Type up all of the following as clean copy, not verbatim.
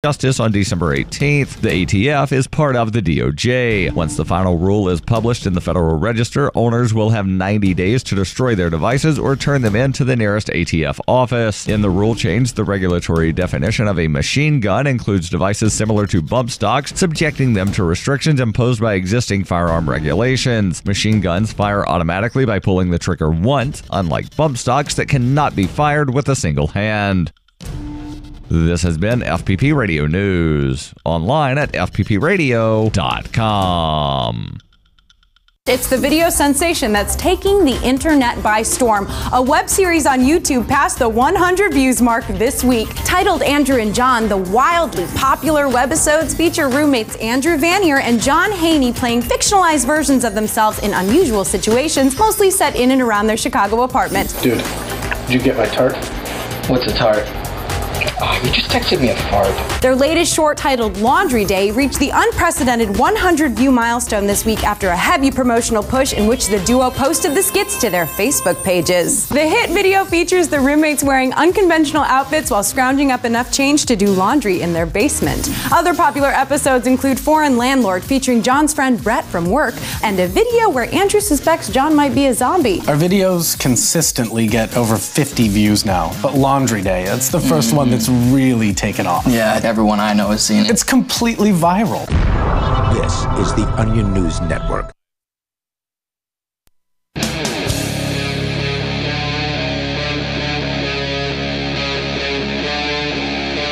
Justice on December 18th. The ATF is part of the DOJ. Once the final rule is published in the Federal Register, owners will have 90 days to destroy their devices or turn them in to the nearest ATF office. In the rule change, the regulatory definition of a machine gun includes devices similar to bump stocks, subjecting them to restrictions imposed by existing firearm regulations. Machine guns fire automatically by pulling the trigger once, unlike bump stocks that cannot be fired with a single hand. This has been FPP Radio News, online at fppradio.com. It's the video sensation that's taking the internet by storm. A web series on YouTube passed the 100 views mark this week. Titled Andrew and John, the wildly popular webisodes feature roommates Andrew Vanier and John Haney playing fictionalized versions of themselves in unusual situations, mostly set in and around their Chicago apartment. Dude, did you get my tart? What's a tart? Oh, you just texted me a fart. Their latest short, titled Laundry Day, reached the unprecedented 100-view milestone this week after a heavy promotional push in which the duo posted the skits to their Facebook pages. The hit video features the roommates wearing unconventional outfits while scrounging up enough change to do laundry in their basement. Other popular episodes include Foreign Landlord, featuring John's friend Brett from work, and a video where Andrew suspects John might be a zombie. Our videos consistently get over 50 views now, but Laundry Day, that's the first one that's really taken off. Yeah, everyone I know has seen it. It's completely viral. This is the Onion News Network.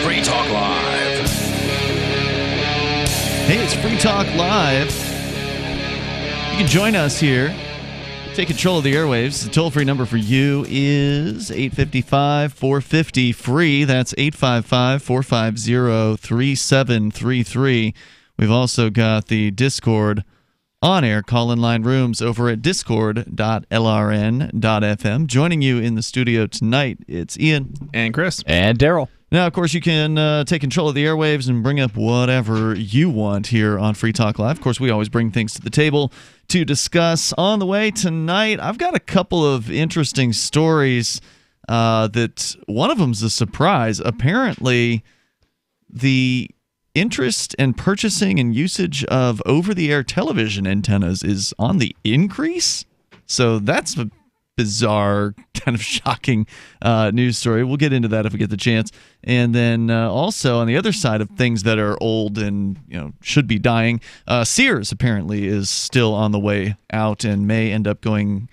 Free Talk Live. Hey, it's Free Talk Live. You can join us here. Take control of the airwaves. The toll-free number for you is 855-450-FREE. That's 855-450-3733. We've also got the Discord on-air call-in line rooms over at discord.lrn.fm. Joining you in the studio tonight, it's Ian. And Chris. And Darryl. Now, of course, you can take control of the airwaves and bring up whatever you want here on Free Talk Live. Of course, we always bring things to the table to discuss. On the way tonight, I've got a couple of interesting stories that one of them's a surprise. Apparently, the interest in purchasing and usage of over-the-air television antennas is on the increase. So that's a bizarre, kind of shocking news story. We'll get into that if we get the chance. And then also on the other side of things that are old and should be dying, Sears apparently is still on the way out and may end up going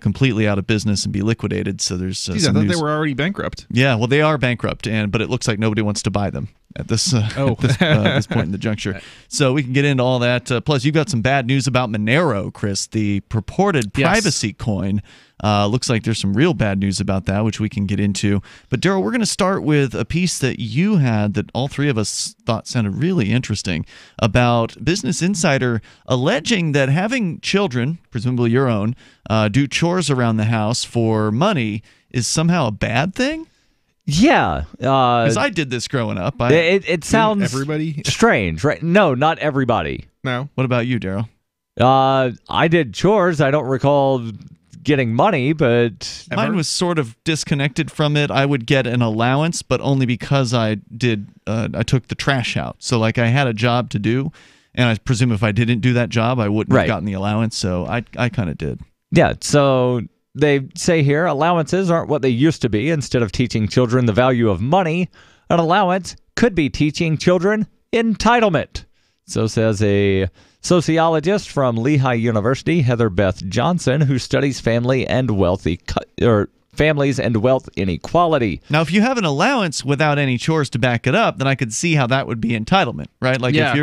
completely out of business and be liquidated. So there's I thought they were already bankrupt. Yeah, well, they are bankrupt, but it looks like nobody wants to buy them at this this point in the juncture. So we can get into all that. Plus, you've got some bad news about Monero, Chris, the purported privacy coin. Looks like there's some real bad news about that, which we can get into. But, Darryl, we're going to start with a piece that you had that all three of us thought sounded really interesting about Business Insider alleging that having children, presumably your own, do chores around the house for money is somehow a bad thing? Yeah. Because I did this growing up. It sounds everybody strange, right? No, not everybody. No. What about you, Darryl? I did chores. I don't recall getting money, but mine was sort of disconnected from it. I would get an allowance, but only because I took the trash out. So like I had a job to do, and I presume if I didn't do that job, I wouldn't have gotten the allowance. So I kind of did. Yeah. So they say here, allowances aren't what they used to be. Instead of teaching children the value of money, an allowance could be teaching children entitlement. So says a sociologist from Lehigh University, Heather Beth Johnson, who studies families and wealth inequality. Now, if you have an allowance without any chores to back it up, then I could see how that would be entitlement, right? Like if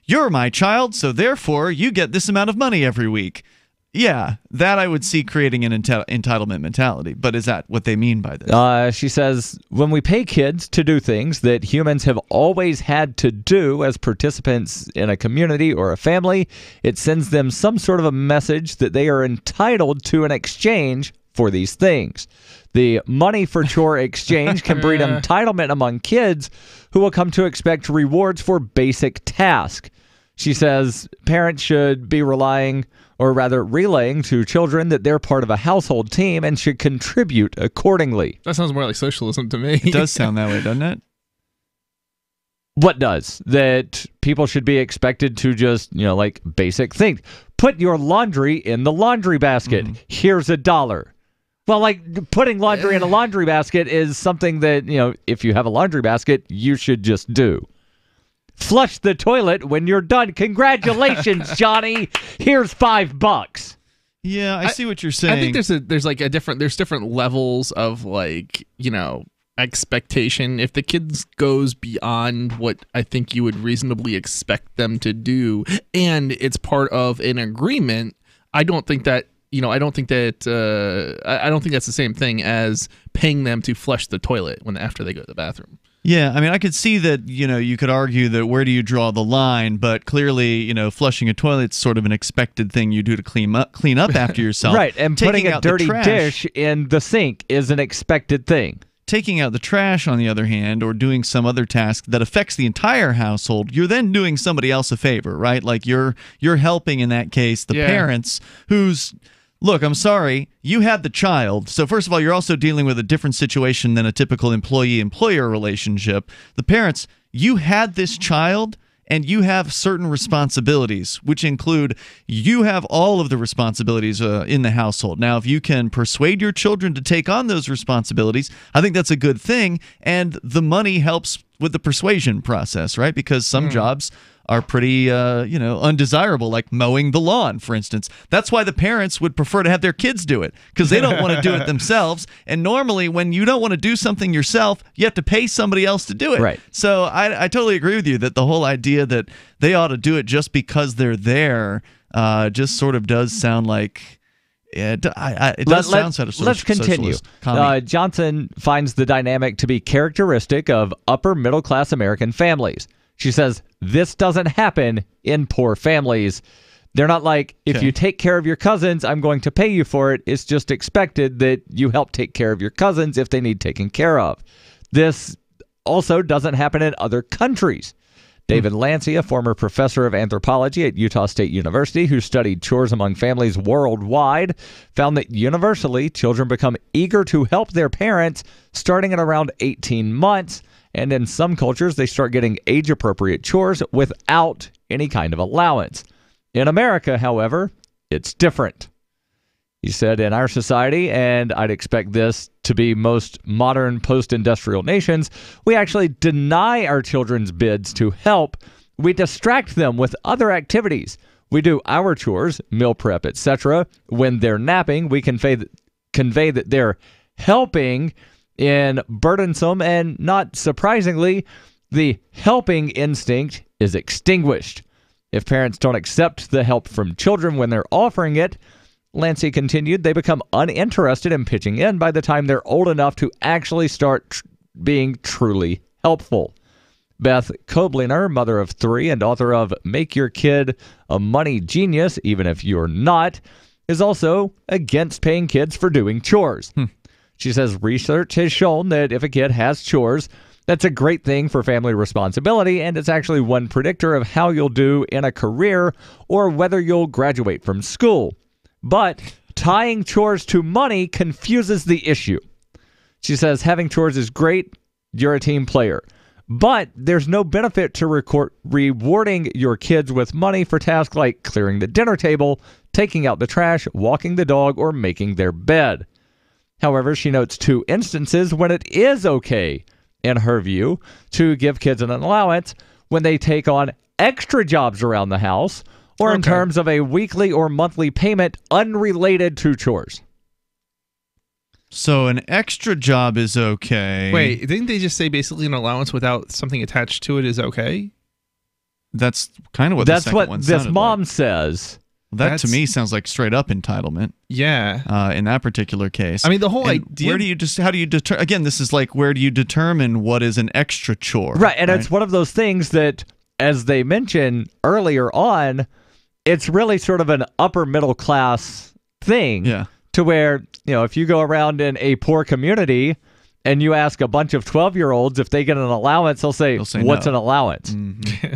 you're my child, so therefore you get this amount of money every week. Yeah, that I would see creating an entitlement mentality. But is that what they mean by this? She says, when we pay kids to do things that humans have always had to do as participants in a community or a family, it sends them some sort of a message that they are entitled to an exchange for these things. The money for chore exchange can breed entitlement among kids who will come to expect rewards for basic tasks. She says parents should be relaying to children that they're part of a household team and should contribute accordingly. That sounds more like socialism to me. It does sound that way, doesn't it? What does? That people should be expected to just, like basic things. Put your laundry in the laundry basket. Here's $1. Well, like putting laundry in a laundry basket is something that, if you have a laundry basket, you should just do. Flush the toilet when you're done. Congratulations, Johnny. Here's $5. Yeah, I see what you're saying. I think there's different levels of expectation. If the kids goes beyond what I think you would reasonably expect them to do, and it's part of an agreement, I don't think that's the same thing as paying them to flush the toilet after they go to the bathroom. Yeah, I mean, I could see that, you could argue that where do you draw the line, but clearly, flushing a toilet's sort of an expected thing you do to clean up after yourself. Right, and putting a dirty dish in the sink is an expected thing. Taking out the trash, on the other hand, or doing some other task that affects the entire household, you're then doing somebody else a favor, right? Like you're helping, in that case, the parents who's... Look, I'm sorry, you had the child. So first of all, you're also dealing with a different situation than a typical employee-employer relationship. The parents, you had this child, and you have certain responsibilities, which include you have all of the responsibilities in the household. Now, if you can persuade your children to take on those responsibilities, I think that's a good thing, and the money helps with the persuasion process, right? Because some jobs are pretty, undesirable, like mowing the lawn, for instance. That's why the parents would prefer to have their kids do it, because they don't want to do it themselves. And normally, when you don't want to do something yourself, you have to pay somebody else to do it. Right. So I totally agree with you that the whole idea that they ought to do it just because they're there just sort of does sound like... It does sound sort of Let's continue. Johnson finds the dynamic to be characteristic of upper middle-class American families. She says, this doesn't happen in poor families. They're not like, if you take care of your cousins, I'm going to pay you for it. It's just expected that you help take care of your cousins if they need taken care of. This also doesn't happen in other countries. David Lancey, a former professor of anthropology at Utah State University who studied chores among families worldwide, found that universally, children become eager to help their parents starting at around 18 months. And in some cultures, they start getting age-appropriate chores without any kind of allowance. In America, however, it's different. He said, in our society, and I'd expect this to be most modern post-industrial nations, we actually deny our children's bids to help. We distract them with other activities. We do our chores, meal prep, etc. When they're napping, we convey that they're helping in burdensome, and not surprisingly, the helping instinct is extinguished. If parents don't accept the help from children when they're offering it, Lancey continued, they become uninterested in pitching in by the time they're old enough to actually start being truly helpful. Beth Kobliner, mother of 3 and author of Make Your Kid a Money Genius, Even If You're Not, is also against paying kids for doing chores. She says research has shown that if a kid has chores, that's a great thing for family responsibility, and it's actually one predictor of how you'll do in a career or whether you'll graduate from school. But tying chores to money confuses the issue. She says having chores is great, you're a team player. But there's no benefit to rewarding your kids with money for tasks like clearing the dinner table, taking out the trash, walking the dog, or making their bed. However, she notes 2 instances when it is okay, in her view, to give kids an allowance when they take on extra jobs around the house or in terms of a weekly or monthly payment unrelated to chores. So an extra job is okay. Wait, didn't they just say basically an allowance without something attached to it is okay? That's kind of what the second one sounded like. That's what this mom says. That to me sounds like straight up entitlement. Yeah. In that particular case. I mean, the whole idea. How do you determine? Again, this is like, where do you determine what is an extra chore? Right. And it's one of those things that, as they mentioned earlier on, it's really sort of an upper middle class thing. Yeah. To where, if you go around in a poor community and you ask a bunch of 12-year-olds if they get an allowance, they'll say what's no. an allowance? Mm-hmm.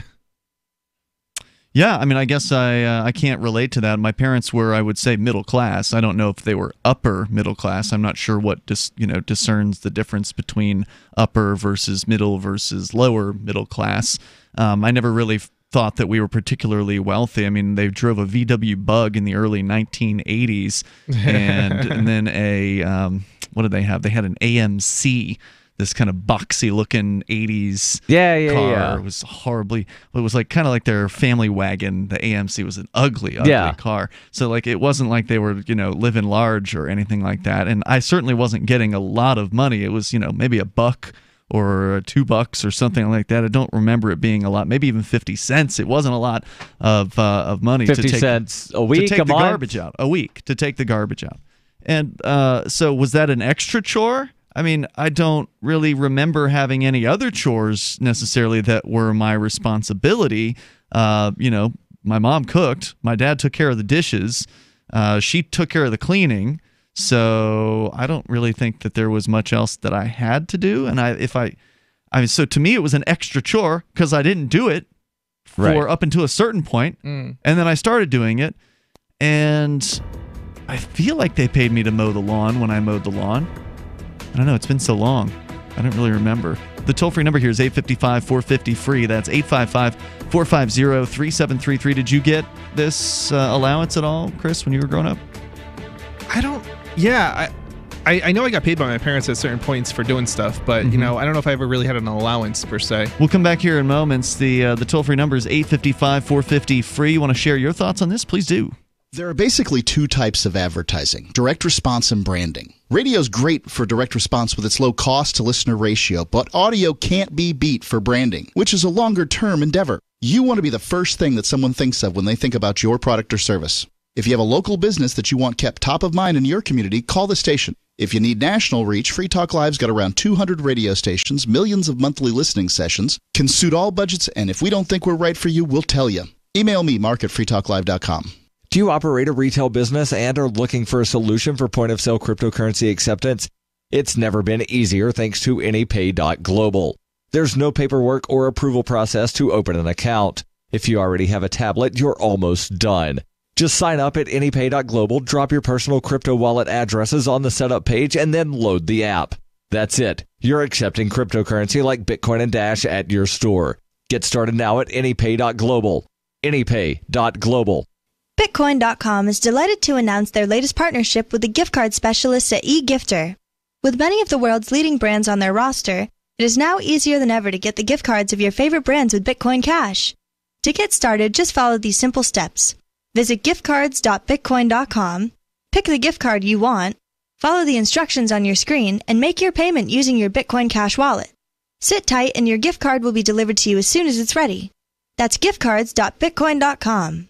Yeah, I mean, I guess I can't relate to that. My parents were, I would say, middle class. I don't know if they were upper middle class. I'm not sure what discerns the difference between upper versus middle versus lower middle class. I never really thought that we were particularly wealthy. I mean, they drove a VW Bug in the early 1980s, and then what did they have? They had an AMC. This kind of boxy-looking 80s car. It was horribly... It was like kind of like their family wagon. The AMC was an ugly car. So like it wasn't like they were, living large or anything like that. And I certainly wasn't getting a lot of money. It was, maybe $1 or $2 or something like that. I don't remember it being a lot. Maybe even 50 cents. It wasn't a lot of money. 50 cents a week, to take the garbage out. A week to take the garbage out. And so was that an extra chore? I mean, I don't really remember having any other chores necessarily that were my responsibility. My mom cooked. My dad took care of the dishes. She took care of the cleaning. So I don't really think that there was much else that I had to do. And so to me, it was an extra chore because I didn't do it for up until a certain point. And then I started doing it. And I feel like they paid me to mow the lawn when I mowed the lawn. I don't know. It's been so long. I don't really remember. The toll-free number here is 855-450-FREE. That's 855-450-3733. Did you get this allowance at all, Chris, when you were growing up? I don't. Yeah, I know I got paid by my parents at certain points for doing stuff, but, I don't know if I ever really had an allowance, per se. We'll come back here in moments. The toll-free number is 855-450-FREE. You want to share your thoughts on this? Please do. There are basically two types of advertising, direct response and branding. Radio's great for direct response with its low cost to listener ratio, but audio can't be beat for branding, which is a longer-term endeavor. You want to be the first thing that someone thinks of when they think about your product or service. If you have a local business that you want kept top of mind in your community, call the station. If you need national reach, Free Talk Live's got around 200 radio stations, millions of monthly listening sessions, can suit all budgets, and if we don't think we're right for you, we'll tell you. Email me, mark@freetalklive.com. Do you operate a retail business and are looking for a solution for point-of-sale cryptocurrency acceptance? It's never been easier thanks to AnyPay.global. There's no paperwork or approval process to open an account. If you already have a tablet, you're almost done. Just sign up at AnyPay.global, drop your personal crypto wallet addresses on the setup page, and then load the app. That's it. You're accepting cryptocurrency like Bitcoin and Dash at your store. Get started now at AnyPay.global. AnyPay.global. Bitcoin.com is delighted to announce their latest partnership with the gift card specialists at eGifter. With many of the world's leading brands on their roster, it is now easier than ever to get the gift cards of your favorite brands with Bitcoin Cash. To get started, just follow these simple steps. Visit giftcards.bitcoin.com, pick the gift card you want, follow the instructions on your screen, and make your payment using your Bitcoin Cash wallet. Sit tight and your gift card will be delivered to you as soon as it's ready. That's giftcards.bitcoin.com.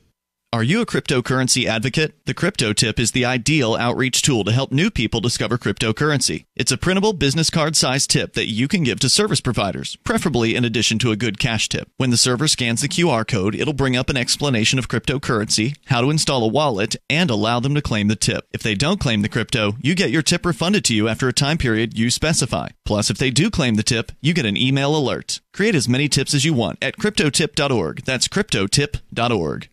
Are you a cryptocurrency advocate? The Crypto Tip is the ideal outreach tool to help new people discover cryptocurrency. It's a printable business card-sized tip that you can give to service providers, preferably in addition to a good cash tip. When the server scans the QR code, it'll bring up an explanation of cryptocurrency, how to install a wallet, and allow them to claim the tip. If they don't claim the crypto, you get your tip refunded to you after a time period you specify. Plus, if they do claim the tip, you get an email alert. Create as many tips as you want at cryptotip.org. That's cryptotip.org.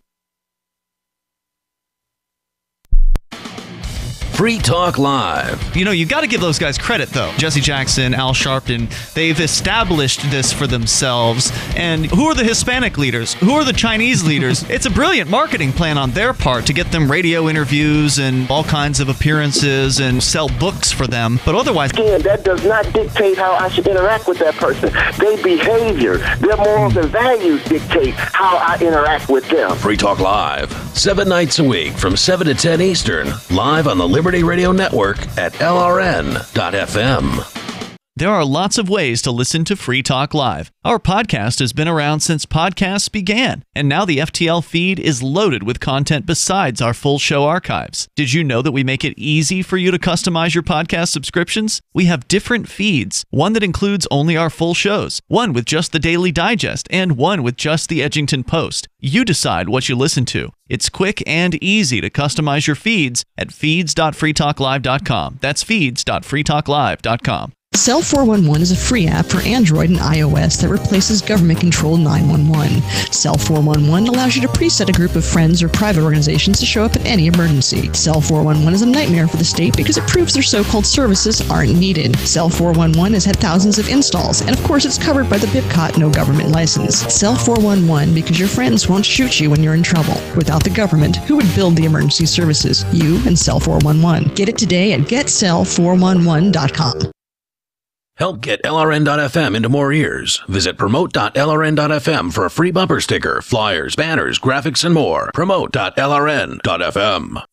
Free Talk Live. You got to give those guys credit, though. Jesse Jackson, Al Sharpton, they've established this for themselves. And who are the Hispanic leaders? Who are the Chinese leaders? It's a brilliant marketing plan on their part to get them radio interviews and all kinds of appearances and sell books for them. But otherwise... Again, that does not dictate how I should interact with that person. Their behavior, their morals and values dictate how I interact with them. Free Talk Live. 7 nights a week from 7 to 10 Eastern. Live on the Liberty Radio Network at LRN.FM. There are lots of ways to listen to Free Talk Live. Our podcast has been around since podcasts began, and now the FTL feed is loaded with content besides our full show archives. Did you know that we make it easy for you to customize your podcast subscriptions? We have different feeds, one that includes only our full shows, one with just the Daily Digest, and one with just the Edgington Post. You decide what you listen to. It's quick and easy to customize your feeds at feeds.freetalklive.com. That's feeds.freetalklive.com. Cell 411 is a free app for Android and iOS that replaces government-controlled 911. Cell 411 allows you to preset a group of friends or private organizations to show up in any emergency. Cell 411 is a nightmare for the state because it proves their so-called services aren't needed. Cell 411 has had thousands of installs, and of course it's covered by the BIPCOT no government license. Cell 411 because your friends won't shoot you when you're in trouble. Without the government, who would build the emergency services? You and Cell 411. Get it today at getcell411.com. Help get LRN.FM into more ears. Visit promote.lrn.fm for a free bumper sticker, flyers, banners, graphics, and more. Promote.lrn.fm.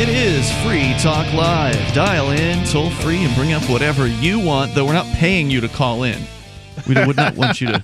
It is Free Talk Live. Dial in, toll free, and bring up whatever you want, though we're not paying you to call in. We would not want you to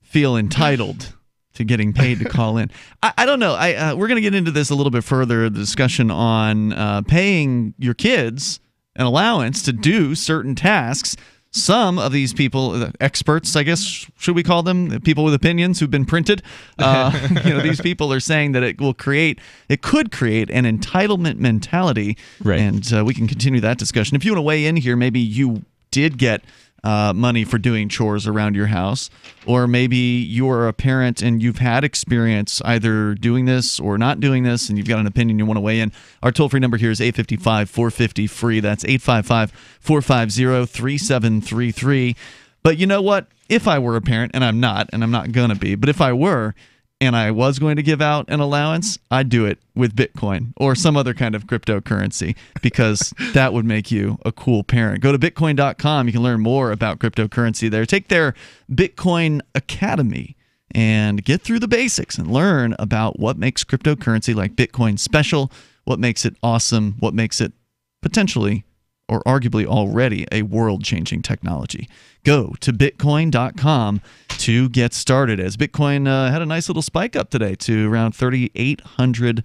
feel entitled to getting paid to call in. I don't know. We're going to get into this a little bit further, the discussion on paying your kids an allowance to do certain tasks. Some of these people, experts, I guess, should we call them, people with opinions who've been printed, these people are saying that it could create an entitlement mentality, right. And we can continue that discussion. If you want to weigh in here, maybe you did get money for doing chores around your house, or maybe you're a parent and you've had experience either doing this or not doing this, and you've got an opinion you want to weigh in. Our toll-free number here is 855-450-FREE. That's 855-450-3733. But you know what? If I were a parent, and I'm not going to be, but if I were, and I was going to give out an allowance, I'd do it with Bitcoin or some other kind of cryptocurrency, because that would make you a cool parent. Go to Bitcoin.com. You can learn more about cryptocurrency there. Take their Bitcoin Academy and get through the basics and learn about what makes cryptocurrency like Bitcoin special, what makes it awesome, what makes it potentially or arguably already a world-changing technology. Go to Bitcoin.com to get started, as Bitcoin had a nice little spike up today to around $3,800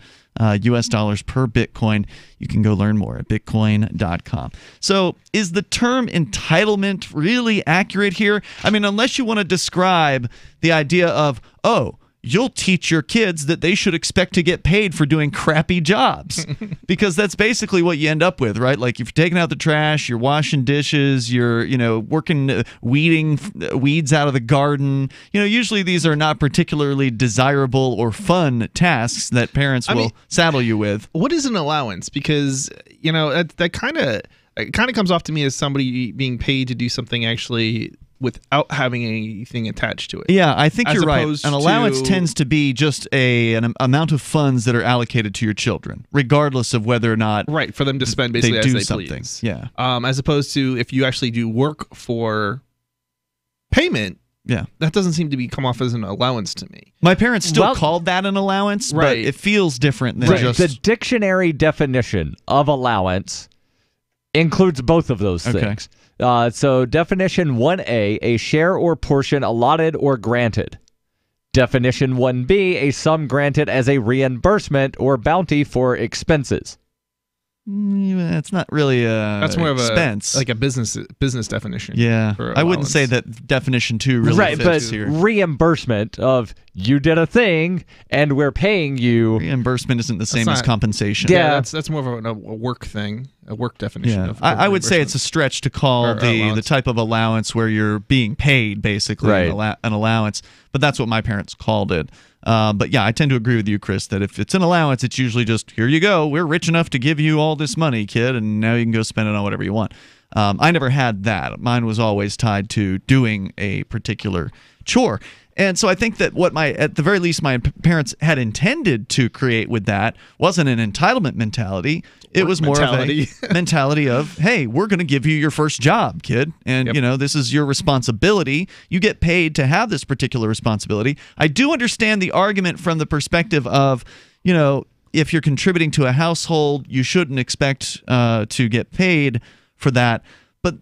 US dollars per Bitcoin. You can go learn more at Bitcoin.com. So is the term entitlement really accurate here? I mean, unless you want to describe the idea of, you'll teach your kids that they should expect to get paid for doing crappy jobs, because that's basically what you end up with, right? Like if you're taking out the trash, you're washing dishes, you're working, weeding weeds out of the garden. Usually these are not particularly desirable or fun tasks that parents will saddle you with. What is an allowance? Because that kind of comes off to me as somebody being paid to do something actually without having anything attached to it. Yeah, I think you're right. An allowance tends to be just an amount of funds that are allocated to your children, regardless of whether or not for them to spend basically they as do they something. Please. Yeah. As opposed to if you actually do work for payment. Yeah, that doesn't seem to come off as an allowance to me. My parents still called that an allowance, but it feels different than just the dictionary definition of allowance includes both of those things. So definition 1A, a share or portion allotted or granted. Definition 1B, a sum granted as a reimbursement or bounty for expenses. It's not really that's more of expense. a business definition. Yeah, I wouldn't say that definition 2 really fits here. Reimbursement of you did a thing and we're paying you. Reimbursement isn't the same as compensation. Yeah, that's more of a work thing, a work definition. Yeah. Of I would say it's a stretch to call the type of allowance where you're being paid basically an allowance, but that's what my parents called it. But yeah, I tend to agree with you, Chris, that if it's an allowance, it's usually just, here you go, we're rich enough to give you all this money, kid, and now you can go spend it on whatever you want. I never had that. Mine was always tied to doing a particular chore. And so I think that at the very least, my parents had intended to create with that wasn't an entitlement mentality. It was more of a mentality of, hey, we're going to give you your first job, kid. And, this is your responsibility. You get paid to have this particular responsibility. I do understand the argument from the perspective of, if you're contributing to a household, you shouldn't expect to get paid for that. But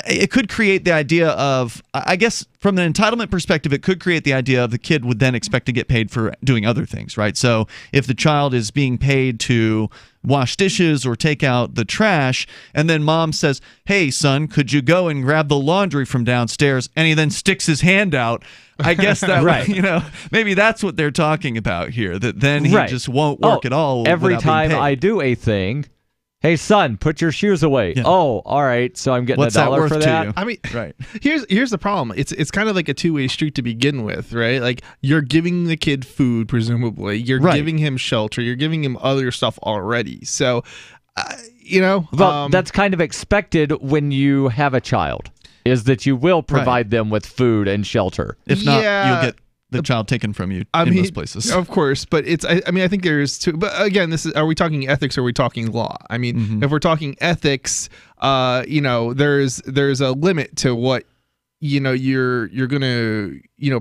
it could create the idea of, I guess from an entitlement perspective, it could create the idea of the kid would then expect to get paid for doing other things, right? So if the child is being paid to wash dishes or take out the trash, and then mom says, "Hey, son, could you go and grab the laundry from downstairs?" And he then sticks his hand out. I guess that right. Maybe that's what they're talking about here, that then he just won't work at all. Every time I do a thing, "Hey, son, put your shoes away." Yeah. Oh, all right. So I'm getting $1 for that. I mean, right. Here's the problem. It's kind of like a two-way street to begin with, right? Like, you're giving the kid food, presumably. You're giving him shelter. You're giving him other stuff already. So, well, that's kind of expected when you have a child, is that you will provide them with food and shelter. If not, you'll get the child taken from you in most places. Of course, but I think there's two. But again, are we talking ethics or are we talking law? I mean, if we're talking ethics, there's a limit to what you're gonna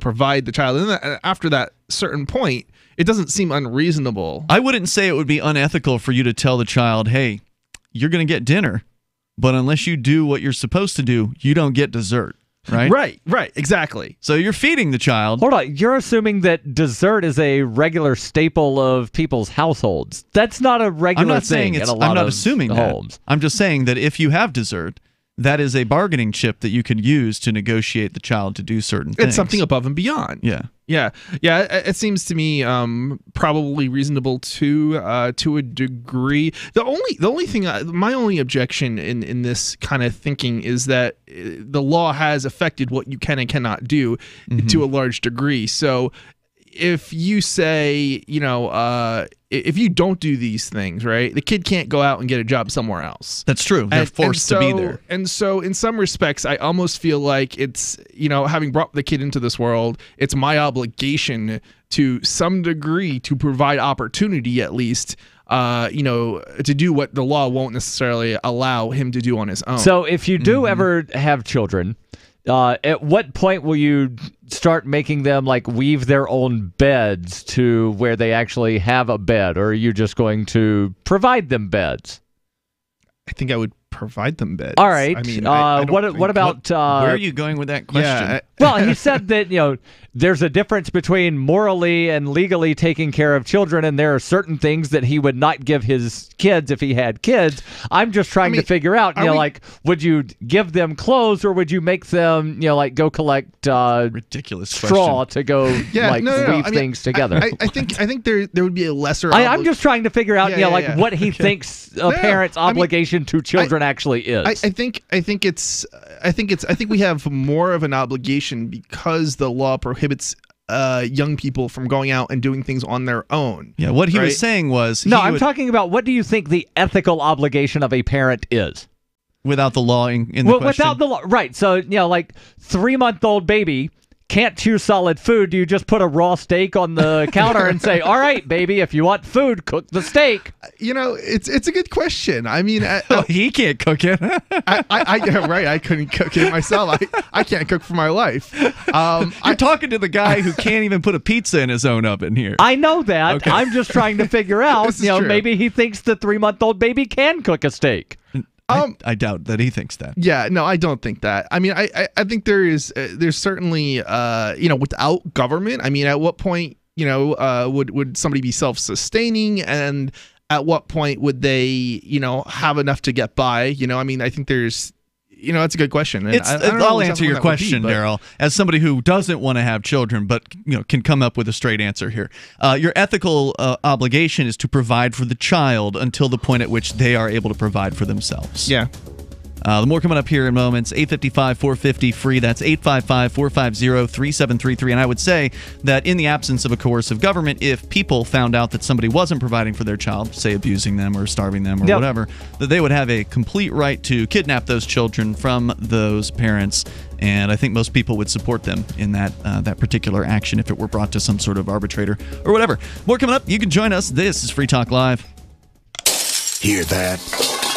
provide the child, and then after that certain point, it doesn't seem unreasonable. I wouldn't say it would be unethical for you to tell the child, "Hey, you're gonna get dinner, but unless you do what you're supposed to do, you don't get dessert." Right? Right, exactly. So you're feeding the child. Hold on, you're assuming that dessert is a regular staple of people's households. That's not a regular thing in a lot of homes. I'm not assuming that. I'm just saying that if you have dessert, that is a bargaining chip that you can use to negotiate the child to do certain things. It's something above and beyond. Yeah. It seems to me probably reasonable to a degree. The only thing, my only objection in this kind of thinking is that the law has affected what you can and cannot do to a large degree. So if you say, if you don't do these things, right, the kid can't go out and get a job somewhere else. That's true. They're forced to be there. And so in some respects, I almost feel like it's, having brought the kid into this world, it's my obligation to some degree to provide opportunity, at least, to do what the law won't necessarily allow him to do on his own. So if you do ever have children, at what point will you start making them weave their own beds to where they actually have a bed, or are you just going to provide them beds? I think I would provide them beds. All right. I mean, what about where are you going with that question? Well, he said that there's a difference between morally and legally taking care of children, and there are certain things that he would not give his kids if he had kids. I'm just trying to figure out, would you give them clothes, or would you make them, go collect ridiculous straw to go weave things together? I think there would be a lesser. I'm just trying to figure out, what he thinks a parent's obligation to children actually is. I think we have more of an obligation because the law prohibits young people from going out and doing things on their own. Yeah, what he was saying was... I'm talking about, what do you think the ethical obligation of a parent is? Without the law in the question? Without the law, right. So, 3-month-old baby can't chew solid food. Do you just put a raw steak on the counter and say, "All right, baby, if you want food, cook the steak"? It's a good question. I mean, he can't cook it. I couldn't cook it myself. I can't cook for my life. You're talking to the guy who can't even put a pizza in his own oven here. I know that. Okay. I'm just trying to figure out, maybe he thinks the 3-month-old baby can cook a steak. I doubt that he thinks that. Yeah, no, I don't think that. I mean, I think there's certainly, without government, I mean, at what point, would somebody be self-sustaining, and at what point would they, have enough to get by? I mean, I think there's, that's a good question. And I'll answer your question, Darryl, as somebody who doesn't want to have children, but can come up with a straight answer here. Your ethical obligation is to provide for the child until the point at which they are able to provide for themselves. Yeah. The more coming up here in moments. 855-450-FREE. That's 855-450-3733. And I would say that in the absence of a coercive government, if people found out that somebody wasn't providing for their child, say abusing them or starving them or whatever, that they would have a complete right to kidnap those children from those parents. And I think most people would support them in that particular action if it were brought to some sort of arbitrator or whatever. More coming up. You can join us. This is Free Talk Live. Hear that?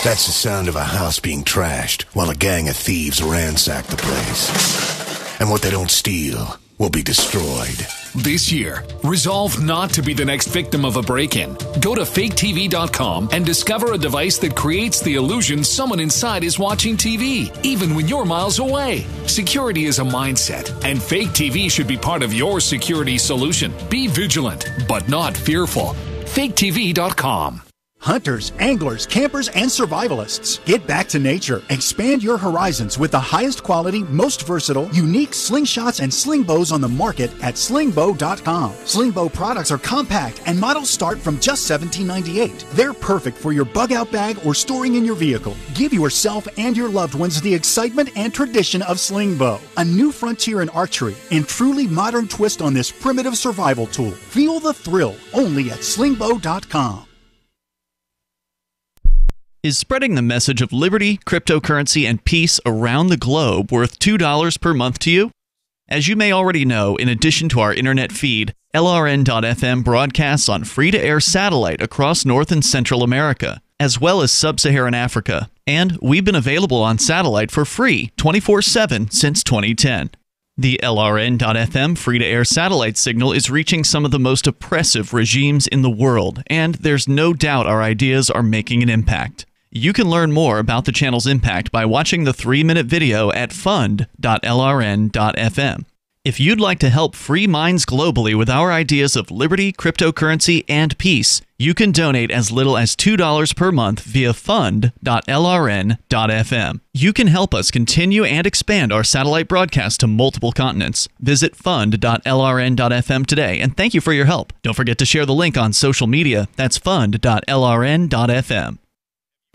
That's the sound of a house being trashed while a gang of thieves ransack the place. And what they don't steal will be destroyed. This year, resolve not to be the next victim of a break-in. Go to faketv.com and discover a device that creates the illusion someone inside is watching TV, even when you're miles away. Security is a mindset, and Fake TV should be part of your security solution. Be vigilant, but not fearful. faketv.com. Hunters, anglers, campers, and survivalists, get back to nature. Expand your horizons with the highest quality, most versatile, unique slingshots and sling bows on the market at slingbow.com. Slingbow products are compact and models start from just $17.98. They're perfect for your bug-out bag or storing in your vehicle. Give yourself and your loved ones the excitement and tradition of Slingbow, a new frontier in archery and truly modern twist on this primitive survival tool. Feel the thrill only at slingbow.com. Is spreading the message of liberty, cryptocurrency, and peace around the globe worth $2 per month to you? As you may already know, in addition to our internet feed, LRN.FM broadcasts on free-to-air satellite across North and Central America, as well as Sub-Saharan Africa. And we've been available on satellite for free 24/7 since 2010. The LRN.FM free-to-air satellite signal is reaching some of the most oppressive regimes in the world, and there's no doubt our ideas are making an impact. You can learn more about the channel's impact by watching the 3-minute video at fund.lrn.fm. If you'd like to help free minds globally with our ideas of liberty, cryptocurrency, and peace, you can donate as little as $2 per month via fund.lrn.fm. You can help us continue and expand our satellite broadcast to multiple continents. Visit fund.lrn.fm today, and thank you for your help. Don't forget to share the link on social media. That's fund.lrn.fm.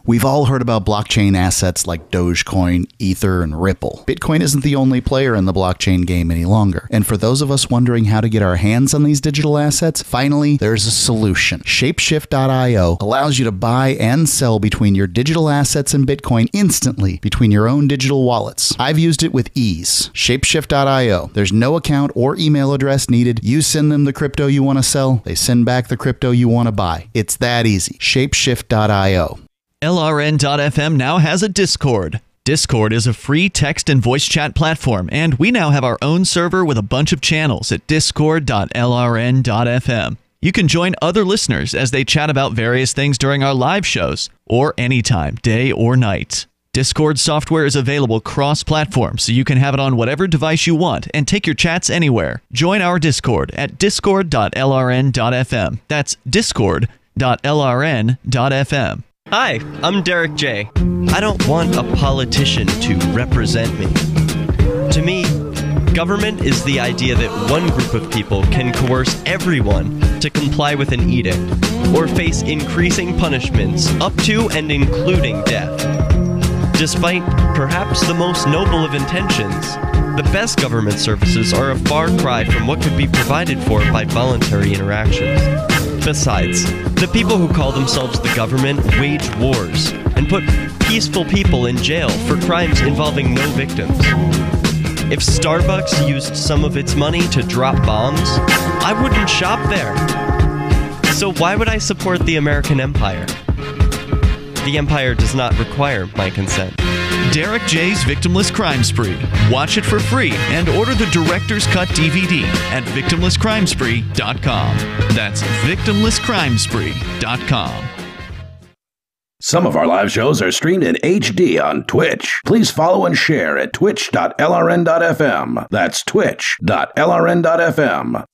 We've all heard about blockchain assets like Dogecoin, Ether, and Ripple. Bitcoin isn't the only player in the blockchain game any longer. And for those of us wondering how to get our hands on these digital assets, finally, there's a solution. Shapeshift.io allows you to buy and sell between your digital assets and Bitcoin instantly between your own digital wallets. I've used it with ease. Shapeshift.io. There's no account or email address needed. You send them the crypto you want to sell. They send back the crypto you want to buy. It's that easy. Shapeshift.io. LRN.FM now has a Discord. Discord is a free text and voice chat platform, and we now have our own server with a bunch of channels at discord.lrn.fm. You can join other listeners as they chat about various things during our live shows, or anytime, day or night. Discord software is available cross-platform, so you can have it on whatever device you want and take your chats anywhere. Join our Discord at discord.lrn.fm. That's discord.lrn.fm. Hi, I'm Derek J. I don't want a politician to represent me. To me, government is the idea that one group of people can coerce everyone to comply with an edict or face increasing punishments up to and including death. Despite perhaps the most noble of intentions, the best government services are a far cry from what could be provided for by voluntary interactions. Besides, the people who call themselves the government wage wars and put peaceful people in jail for crimes involving no victims. If Starbucks used some of its money to drop bombs, I wouldn't shop there. So why would I support the American empire? The empire does not require my consent. Derek J's Victimless Crime Spree. Watch it for free and order the Director's Cut DVD at victimlesscrimespree.com. That's victimlesscrimespree.com. Some of our live shows are streamed in HD on Twitch. Please follow and share at twitch.lrn.fm. That's twitch.lrn.fm.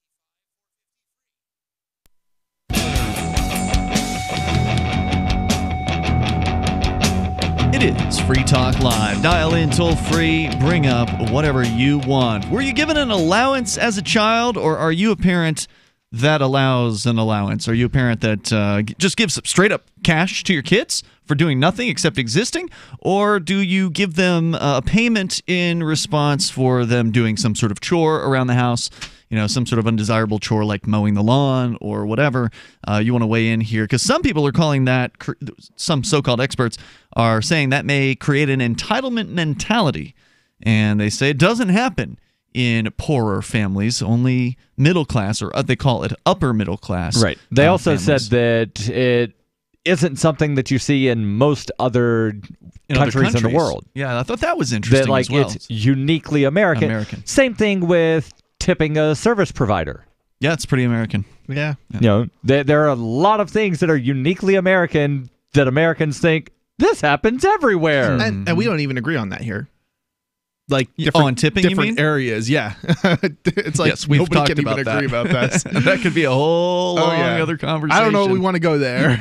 It is Free Talk Live. Dial in toll free, bring up whatever you want. Were you given an allowance as a child, or are you a parent that allows an allowance? Are you a parent that just gives straight up cash to your kids for doing nothing except existing? Or do you give them a payment in response for them doing some sort of chore around the house? You know, some sort of undesirable chore like mowing the lawn or whatever. You want to weigh in here because some people are calling that, some so-called experts are saying that may create an entitlement mentality. And they say it doesn't happen in poorer families, only middle class, or they call it upper middle class. Right. They also families. said that it isn't something that you see in most other countries in the world. Yeah, I thought that was interesting that, like, as well. It's uniquely American. Same thing with tipping a service provider. Yeah, it's pretty American. Yeah. You know, there are a lot of things that are uniquely American that Americans think this happens everywhere. And we don't even agree on that here. like on tipping, you different mean? areas. Yeah, it's like yes, we've nobody talked can about even agree about that. That could be a whole long other conversation. I don't know if we want to go there.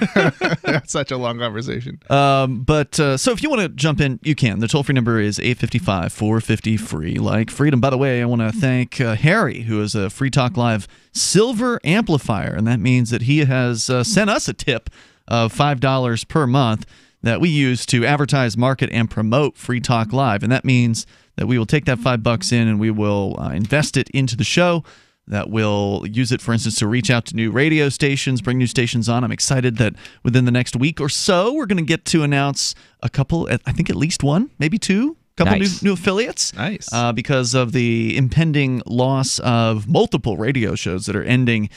That's such a long conversation. So if you want to jump in, you can. The toll-free number is 855-450-FREE, like freedom. By the way, I want to thank Harry, who is a Free Talk Live Silver Amplifier, and that means that he has sent us a tip of $5 per month that we use to advertise, market, and promote Free Talk Live. And that means that we will take that $5 in and we will invest it into the show. That we'll use it, for instance, to reach out to new radio stations, bring new stations on. I'm excited that within the next week or so, we're going to get to announce a couple, I think at least one, maybe two. Couple new affiliates. Nice. Because of the impending loss of multiple radio shows that are ending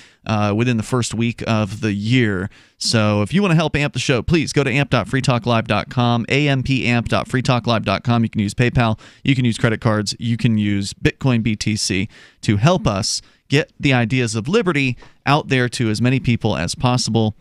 within the first week of the year. So if you want to help amp the show, please go to amp.freetalklive.com, ampamp.freetalklive.com. You can use PayPal, you can use credit cards, you can use Bitcoin BTC to help us get the ideas of liberty out there to as many people as possible.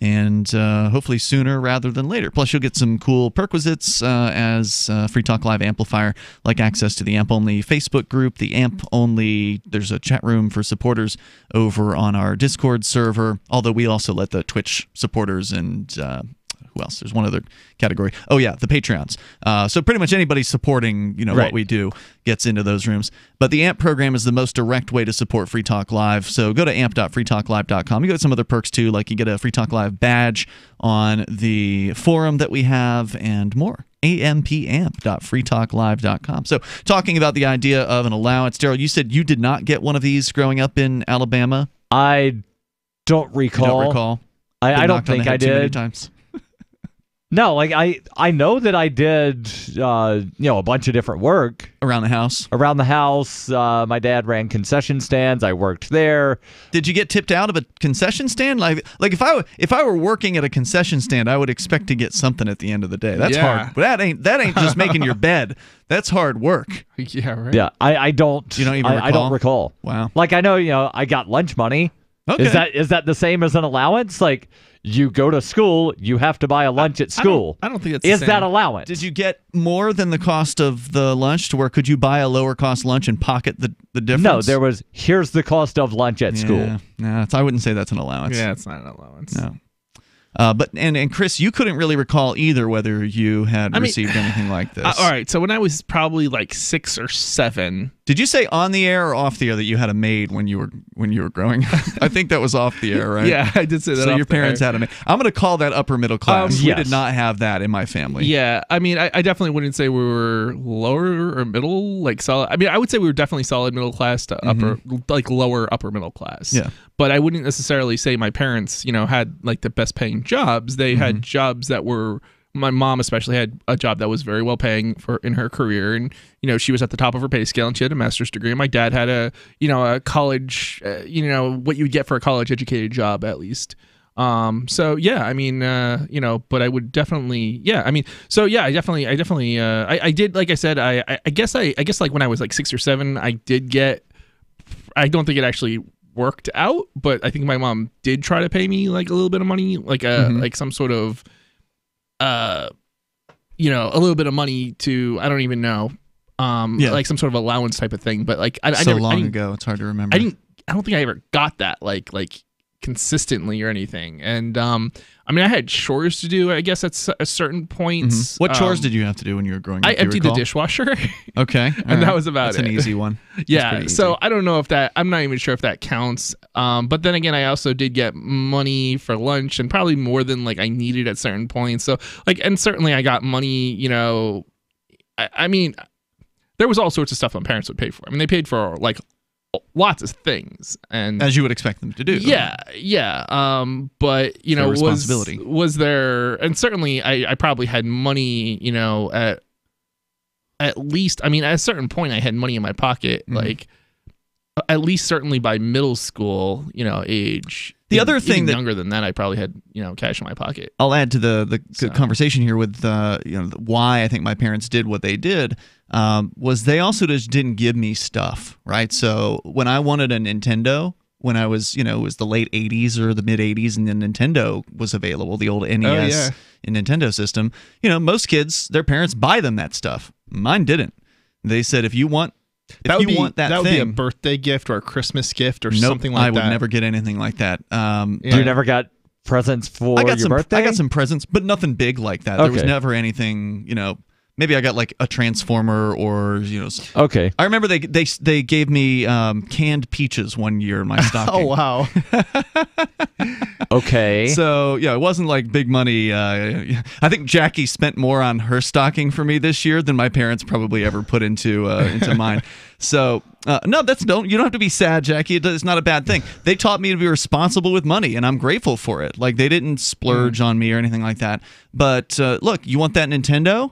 And hopefully sooner rather than later. Plus, you'll get some cool perquisites as Free Talk Live amplifier, like access to the AMP-only Facebook group, the AMP-only, there's a chat room for supporters over on our Discord server, although we also let the Twitch supporters and who else? There's one other category. Oh, yeah, the Patreons. So pretty much anybody supporting what we do gets into those rooms. But the AMP program is the most direct way to support Free Talk Live. So go to amp.freetalklive.com. You get some other perks, too, like you get a Free Talk Live badge on the forum that we have and more. ampamp.freetalklive.com. So talking about the idea of an allowance, Darryl, you said you did not get one of these growing up in Alabama? I don't recall. You don't recall? I don't think I did. Too many times. No, like I know that I did, a bunch of different work around the house. My dad ran concession stands. I worked there. Did you get tipped out of a concession stand? Like if I were working at a concession stand, I would expect to get something at the end of the day. That's hard. But that ain't just making your bed. That's hard work. Yeah, right. Yeah, I don't. You don't even recall? I don't recall. Wow. Like I know, I got lunch money. Okay. Is that the same as an allowance? Like, you go to school, you have to buy a lunch at school. I don't think that's Is the same. that allowance? Did you get more than the cost of the lunch to where could you buy a lower cost lunch and pocket the difference? No, there was, here's the cost of lunch at school. No, I wouldn't say that's an allowance. Yeah, it's not an allowance. No. But Chris, you couldn't really recall either whether you had received anything like this. All right, so when I was probably like 6 or 7. Did you say on the air or off the air that you had a maid when you were growing? I think that was off the air, right? Yeah, I did say that. So your parents had a maid. I'm going to call that upper middle class. Yes. We did not have that in my family. Yeah, I mean, I definitely wouldn't say we were lower or middle, like solid. I mean, I would say we were definitely solid middle class to upper, like lower upper middle class. Yeah. But I wouldn't necessarily say my parents, had like the best paying jobs. They had jobs that were. My mom especially had a job that was very well paying in her career, and she was at the top of her pay scale, and she had a master's degree. And my dad had a college, what you would get for a college educated job at least. So yeah, I mean, but I would definitely, yeah, I mean, so yeah, I definitely, I did, like I said, I guess like when I was like 6 or 7, I did get. I don't think it actually worked out, but I think my mom did try to pay me like a little bit of money, like like some sort of. A little bit of money to, I don't even know, like some sort of allowance type of thing. But like, I so long ago, it's hard to remember. I don't think I ever got that like consistently or anything. And I mean, I had chores to do, I guess, at certain points. What chores did you have to do when you were growing up? I emptied the dishwasher. Okay. And that was about That's an easy one. Yeah. So I don't know if that, I'm not even sure if that counts. But then again, I also did get money for lunch, and probably more than like I needed at certain points. So like, and certainly I got money, I mean, there was all sorts of stuff my parents would pay for. I mean, they paid for like lots of things, and as you would expect them to do. Yeah. But responsibility was there, and certainly I probably had money, at least, I mean, at a certain point I had money in my pocket, like at least certainly by middle school, age. The other thing even that younger than that, I probably had, cash in my pocket. I'll add to the conversation here with why I think my parents did what they did was they also just didn't give me stuff, right? So when I wanted a Nintendo, when I was, it was the late 80s or the mid 80s, and then Nintendo was available, the old NES and Nintendo system. Most kids, their parents buy them that stuff. Mine didn't. They said, if you want that thing, would be a birthday gift or a Christmas gift or something like that. I would never get anything like that. You never got presents for your birthday? I got some presents, but nothing big like that. There was never anything, maybe I got like a transformer or, Okay. I remember they gave me canned peaches one year in my stocking. Oh, wow. Okay. So, yeah, it wasn't like big money. I think Jackie spent more on her stocking for me this year than my parents probably ever put into mine. So, no, you don't have to be sad, Jackie. It's not a bad thing. They taught me to be responsible with money, and I'm grateful for it. Like, they didn't splurge on me or anything like that. But, look, you want that Nintendo?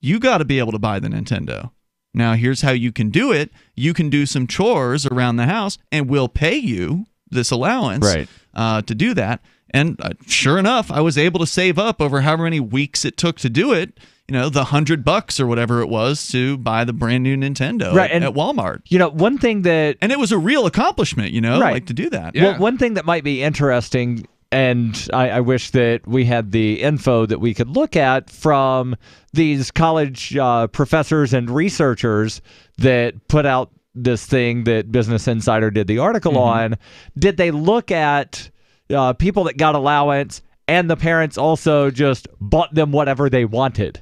You got to be able to buy the Nintendo. Now, here's how you can do it. You can do some chores around the house, and we'll pay you this allowance to do that. And sure enough, I was able to save up over however many weeks it took to do it. The $100 or whatever it was to buy the brand new Nintendo at Walmart. One thing that... And it was a real accomplishment, like to do that. Yeah. Well, one thing that might be interesting, and I wish that we had the info that we could look at from these college professors and researchers that put out this thing that Business Insider did the article on. Did they look at people that got allowance and the parents also just bought them whatever they wanted?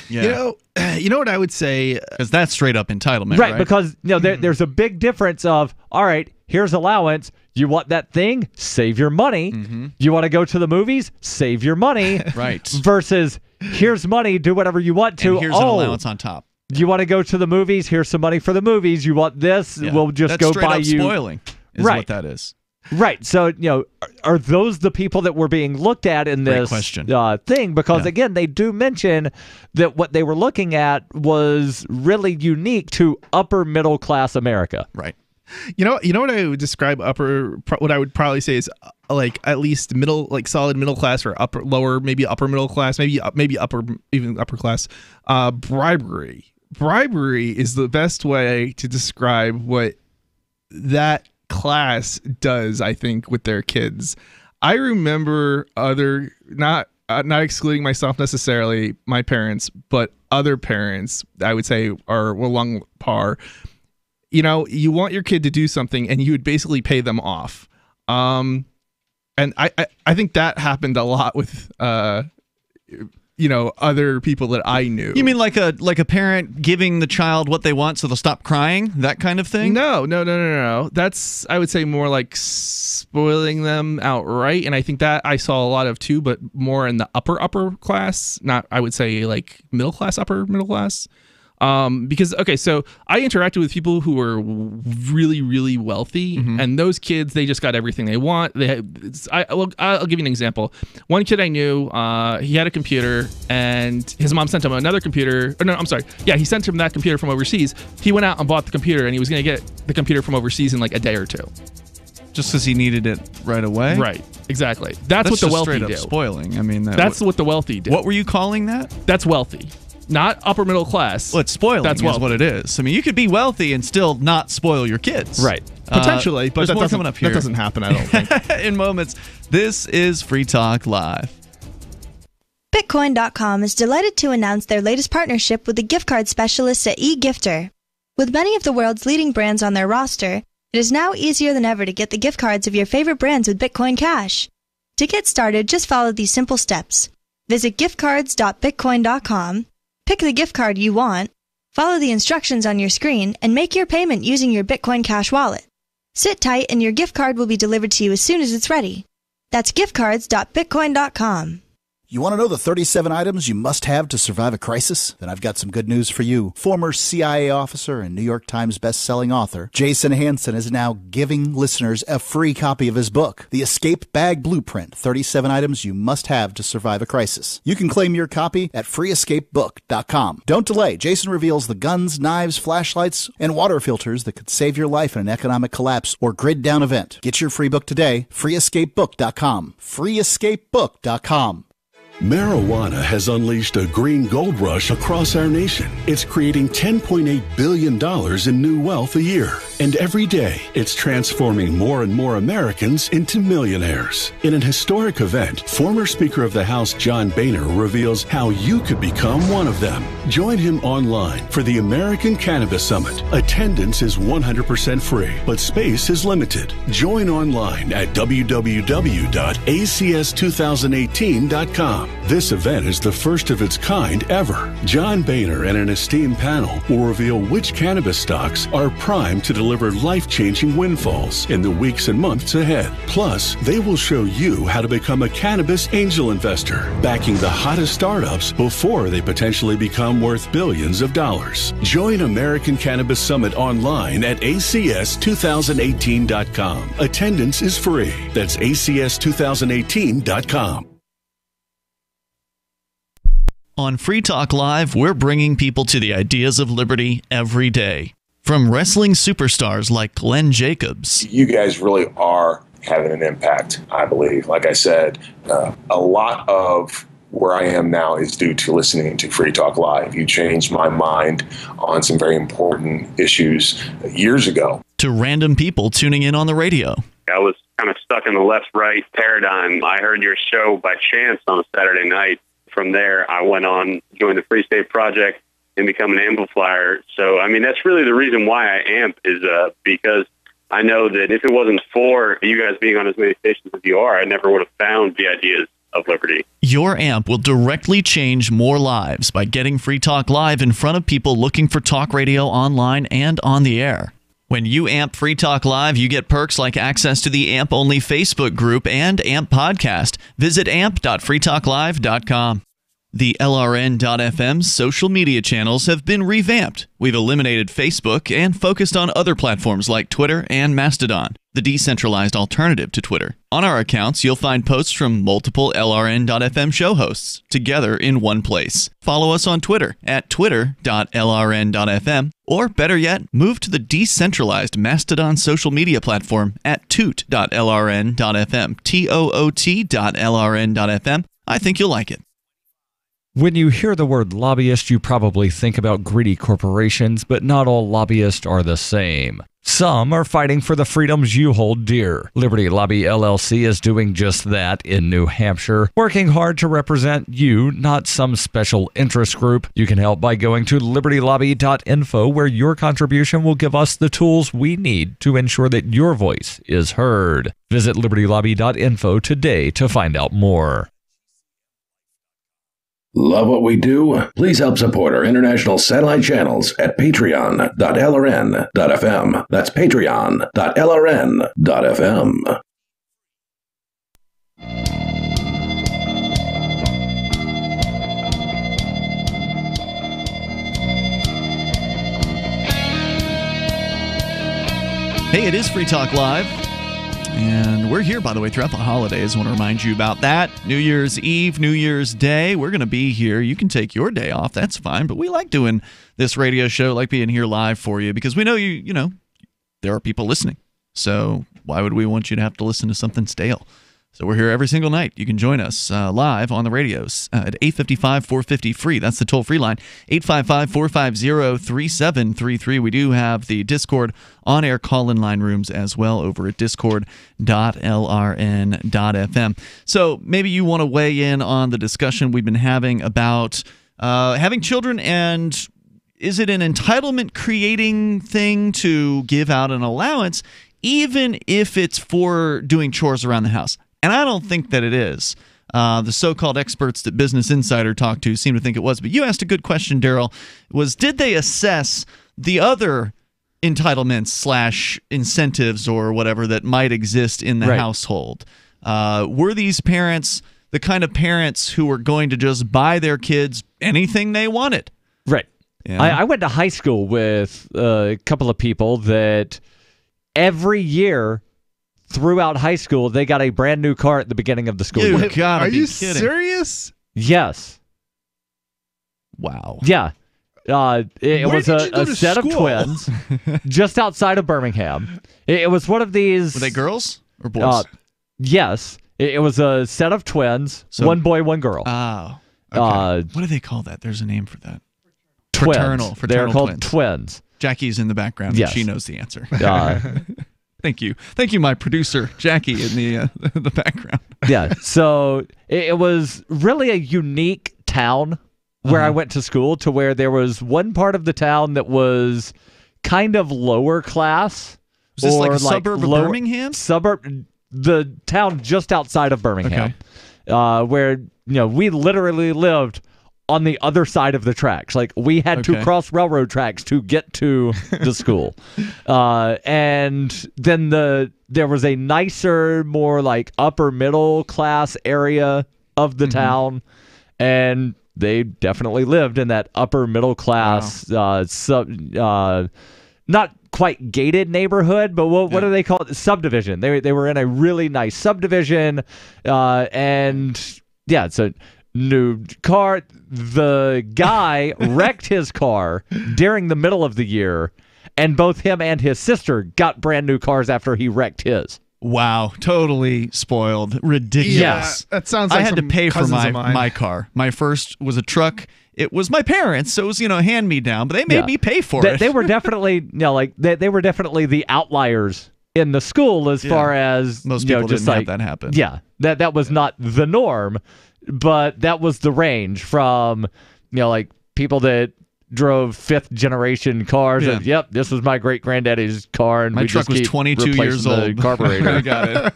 Yeah. You know what I would say? Because that's straight up entitlement, right? Because there's a big difference of, all right, here's allowance. You want that thing? Save your money. You want to go to the movies? Save your money. Right. Versus, here's money, do whatever you want to. And here's an allowance on top. You want to go to the movies? Here's some money for the movies. You want this? Yeah. We'll just That's go buy you. straight up spoiling is what that is. Right. So, are those the people that were being looked at in this thing? Because, again, they do mention that what they were looking at was really unique to upper middle class America. Right. You know what I would describe what I would probably say is like at least middle, like solid middle class or lower, maybe upper middle class, maybe even upper class. Bribery is the best way to describe what that class does, I think, with their kids. I remember not excluding myself necessarily, my parents, but other parents, I would say, are along par. You want your kid to do something and you would basically pay them off. And I think that happened a lot with other people that I knew. You mean like a parent giving the child what they want so they'll stop crying? That kind of thing? No. That's, I would say, more like spoiling them outright. And I think that I saw a lot of too, but more in the upper class. Not, I would say, like middle class, upper middle class. Because, so I interacted with people who were really, really wealthy, and those kids, they just got everything they want. I'll give you an example. One kid I knew, he had a computer, and his mom sent him another computer. Or no, I'm sorry. Yeah, he sent him that computer from overseas. He went out and bought the computer, and he was going to get the computer from overseas in like a day or two. Just because he needed it right away? Right, exactly. That's what the wealthy straight up do. Spoiling. I mean, that's what the wealthy do. What were you calling that? That's wealthy. Not upper middle class. Well, it's spoiling. That's what it is. I mean, you could be wealthy and still not spoil your kids. Right. Potentially, but that coming up here. That doesn't happen, I don't think. In moments, this is Free Talk Live. Bitcoin.com is delighted to announce their latest partnership with the gift card specialists at eGifter. With many of the world's leading brands on their roster, it is now easier than ever to get the gift cards of your favorite brands with Bitcoin Cash. To get started, just follow these simple steps. Visit giftcards.bitcoin.com. Pick the gift card you want, follow the instructions on your screen, and make your payment using your Bitcoin Cash wallet. Sit tight and your gift card will be delivered to you as soon as it's ready. That's giftcards.bitcoin.com. You want to know the 37 items you must have to survive a crisis? Then I've got some good news for you. Former CIA officer and New York Times best-selling author Jason Hansen is now giving listeners a free copy of his book, The Escape Bag Blueprint, 37 Items You Must Have to Survive a Crisis. You can claim your copy at freeescapebook.com. Don't delay. Jason reveals the guns, knives, flashlights, and water filters that could save your life in an economic collapse or grid-down event. Get your free book today, freeescapebook.com. freeescapebook.com. Marijuana has unleashed a green gold rush across our nation. It's creating $10.8 billion in new wealth a year. And every day, it's transforming more and more Americans into millionaires. In an historic event, former Speaker of the House John Boehner reveals how you could become one of them. Join him online for the American Cannabis Summit. Attendance is 100% free, but space is limited. Join online at www.acs2018.com. This event is the first of its kind ever. John Boehner and an esteemed panel will reveal which cannabis stocks are primed to deliver life-changing windfalls in the weeks and months ahead. Plus, they will show you how to become a cannabis angel investor, backing the hottest startups before they potentially become worth billions of dollars. Join American Cannabis Summit online at acs2018.com. Attendance is free. That's acs2018.com. On Free Talk Live, we're bringing people to the ideas of liberty every day. From wrestling superstars like Glenn Jacobs. You guys really are having an impact, I believe. Like I said, a lot of where I am now is due to listening to Free Talk Live. You changed my mind on some very important issues years ago. To random people tuning in on the radio. I was kind of stuck in the left-right paradigm. I heard your show by chance on a Saturday night. From there, I went on, joined the Free State Project, and become an amplifier. So, I mean, that's really the reason why I amp is because I know that if it wasn't for you guys being on as many stations as you are, I never would have found the ideas of liberty. Your amp will directly change more lives by getting Free Talk Live in front of people looking for talk radio online and on the air. When you amp Free Talk Live, you get perks like access to the AMP-only Facebook group and AMP podcast. Visit amp.freetalklive.com. The LRN.FM social media channels have been revamped. We've eliminated Facebook and focused on other platforms like Twitter and Mastodon, the decentralized alternative to Twitter. On our accounts, you'll find posts from multiple LRN.FM show hosts together in one place. Follow us on Twitter at twitter.lrn.fm, or better yet, move to the decentralized Mastodon social media platform at toot.lrn.fm, toot.lrn.fm. I think you'll like it. When you hear the word lobbyist, you probably think about greedy corporations, but not all lobbyists are the same. Some are fighting for the freedoms you hold dear. Liberty Lobby LLC is doing just that in New Hampshire, working hard to represent you, not some special interest group. You can help by going to libertylobby.info, where your contribution will give us the tools we need to ensure that your voice is heard. Visit libertylobby.info today to find out more. Love what we do? Please help support our international satellite channels at patreon.lrn.fm. That's patreon.lrn.fm. Hey, it is Free Talk Live. And we're here, by the way, throughout the holidays. I want to remind you about that. New Year's Eve, New Year's Day, we're going to be here. You can take your day off. That's fine. But we like doing this radio show, like being here live for you, because we know you know, there are people listening. So why would we want you to have to listen to something stale? So we're here every single night. You can join us live on the radios at 855-450 free. That's the toll-free line, 855-450-3733. We do have the Discord on-air call-in line rooms as well over at discord.lrn.fm. So maybe you want to weigh in on the discussion we've been having about having children, and is it an entitlement creating thing to give out an allowance even if it's for doing chores around the house? And I don't think that it is. The so-called experts that Business Insider talked to seem to think it was. But you asked a good question, Darryl. Did they assess the other entitlements / incentives or whatever that might exist in the household? Were these parents the kind of parents who were going to just buy their kids anything they wanted? Right. Yeah. I went to high school with a couple of people that every year throughout high school, they got a brand new car at the beginning of the school year. You gotta Are be you kidding. serious? Yes. Wow. Yeah. It Where was did you go a to set school? of twins just outside of Birmingham. It was one of these... Were they girls or boys? Yes. It was a set of twins, one boy, one girl. Oh. Okay. What do they call that? There's a name for that. Twins. Fraternal They're called twins. twins. Jackie's in the background. Yes. And she knows the answer. Thank you, my producer Jackie in the background. Yeah. So it was really a unique town where I went to school, to where there was one part of the town that was kind of lower class. Was this like a suburb of Birmingham? The town just outside of Birmingham, where we literally lived on the other side of the tracks. Like, we had to cross railroad tracks to get to the school. And then there was a nicer, more like upper middle class area of the town, and they definitely lived in that upper middle class, not quite gated neighborhood, but what do they call it? Subdivision. They were in a really nice subdivision, and yeah, it's a new car. The guy wrecked his car during the middle of the year, and both him and his sister got brand new cars after he wrecked his. Wow, totally spoiled. Ridiculous. Yeah, that sounds like I had to some pay for cousins of mine. my car. My first was a truck. It was my parents, so it was, hand me down, but they made me pay for it. They were definitely, they were definitely the outliers in the school as far as most people just didn't have like that happen. Yeah, that was not the norm, but that was the range from, like people that drove fifth generation cars. Yeah. And, yep, this was my great granddaddy's car, and My we truck just was keep 22 years replacing old. the carburetor. I got it.